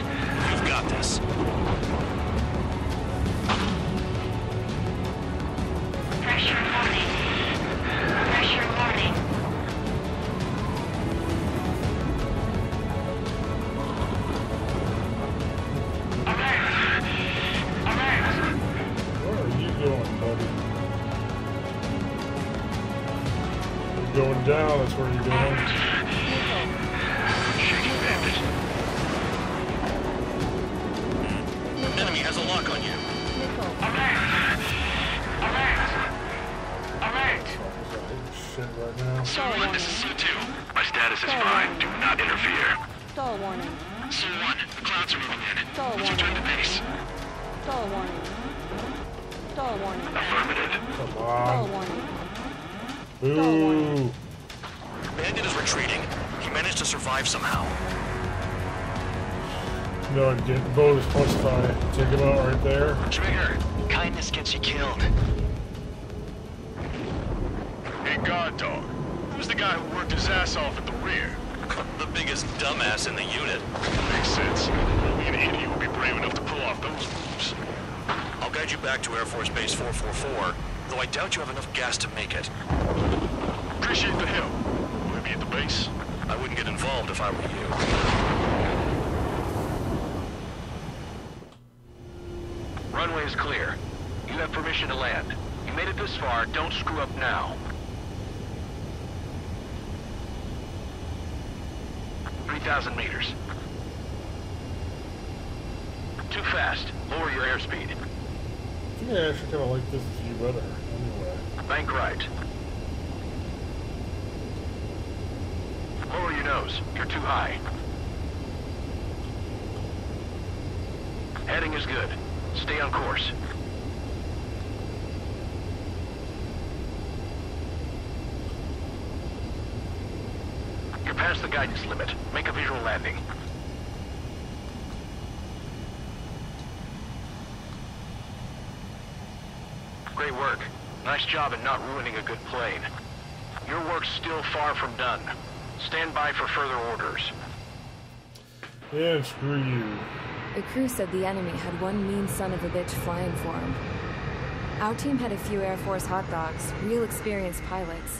You've got this. Pressure warning. Pressure warning. Alert! Alert! Where are you going, buddy? Going down, that's where you're going. Enemy has a lock on you. Alert! Alert! Alert! Shit right now. Stall This is C2. My status is fine. Do not interfere. Stall warning. C1, the clouds are moving in. Stall Let's return to warning. base. Stall warning. Stall warning. Affirmative. Come Stall on. warning. Boo. Bandit is retreating. He managed to survive somehow. No, I'd get bonus points if I take him out right there. Trigger, kindness gets you killed. Hey, guard dog. Who's the guy who worked his ass off at the rear? The biggest dumbass in the unit. Makes sense. Only an idiot would be brave enough to pull off those moves. I'll guide you back to Air Force Base 444, though I doubt you have enough gas to make it. Appreciate the help. Will he be at the base? I wouldn't get involved if I were you. Runway is clear. You have permission to land. You made it this far, don't screw up now. 3,000 meters. Too fast. Lower your airspeed. Yeah, I actually kind of like this view better. Anyway. Bank right. Lower your nose. You're too high. Heading is good. Stay on course. You're past the guidance limit. Make a visual landing. Great work. Nice job in not ruining a good plane. Your work's still far from done. Stand by for further orders. Yeah, screw you. The crew said the enemy had one mean son of a bitch flying for him. Our team had a few Air Force hot dogs, real experienced pilots.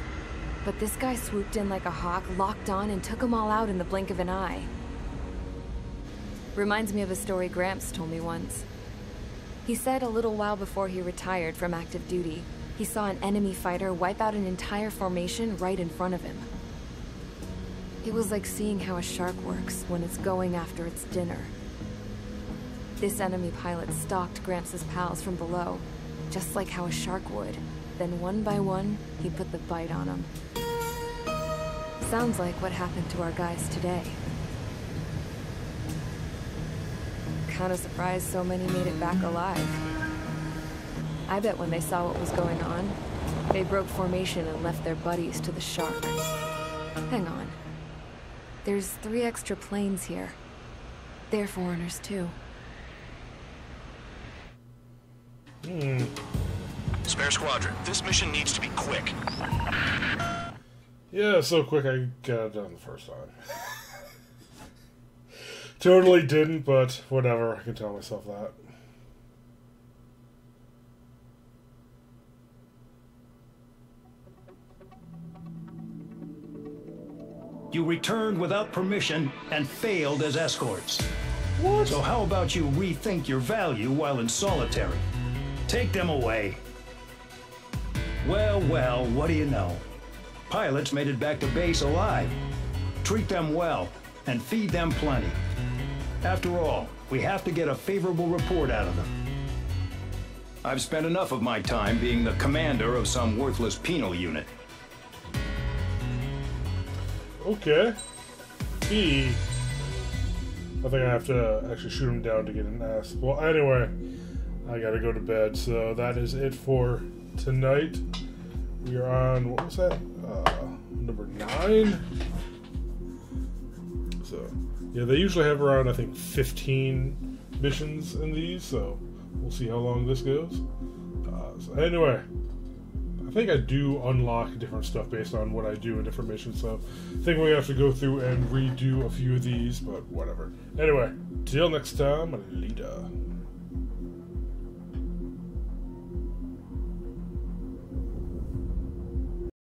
But this guy swooped in like a hawk, locked on, and took them all out in the blink of an eye. Reminds me of a story Gramps told me once. He said a little while before he retired from active duty, he saw an enemy fighter wipe out an entire formation right in front of him. It was like seeing how a shark works when it's going after its dinner. This enemy pilot stalked Gramps' pals from below, just like how a shark would. Then one by one, he put the bite on them. Sounds like what happened to our guys today. Kinda surprised so many made it back alive. I bet when they saw what was going on, they broke formation and left their buddies to the shark. Hang on. There's 3 extra planes here. They're foreigners too. Spare squadron, this mission needs to be quick. Yeah, so quick I got it done the first time. Totally didn't, but whatever. I can tell myself that. You returned without permission and failed as escorts. What? So how about you rethink your value while in solitary? Take them away. Well, well, what do you know? Pilots made it back to base alive. Treat them well and feed them plenty. After all, we have to get a favorable report out of them. I've spent enough of my time being the commander of some worthless penal unit. Okay. B. I think I have to actually shoot him down to get an S. Well, anyway, I gotta go to bed, so that is it for tonight. We are on, what was that? Number 9? So, yeah, they usually have around, I think, 15 missions in these, so we'll see how long this goes. So anyway, I think I do unlock different stuff based on what I do in different missions, so I think we have to go through and redo a few of these, but whatever. Anyway, till next time, later.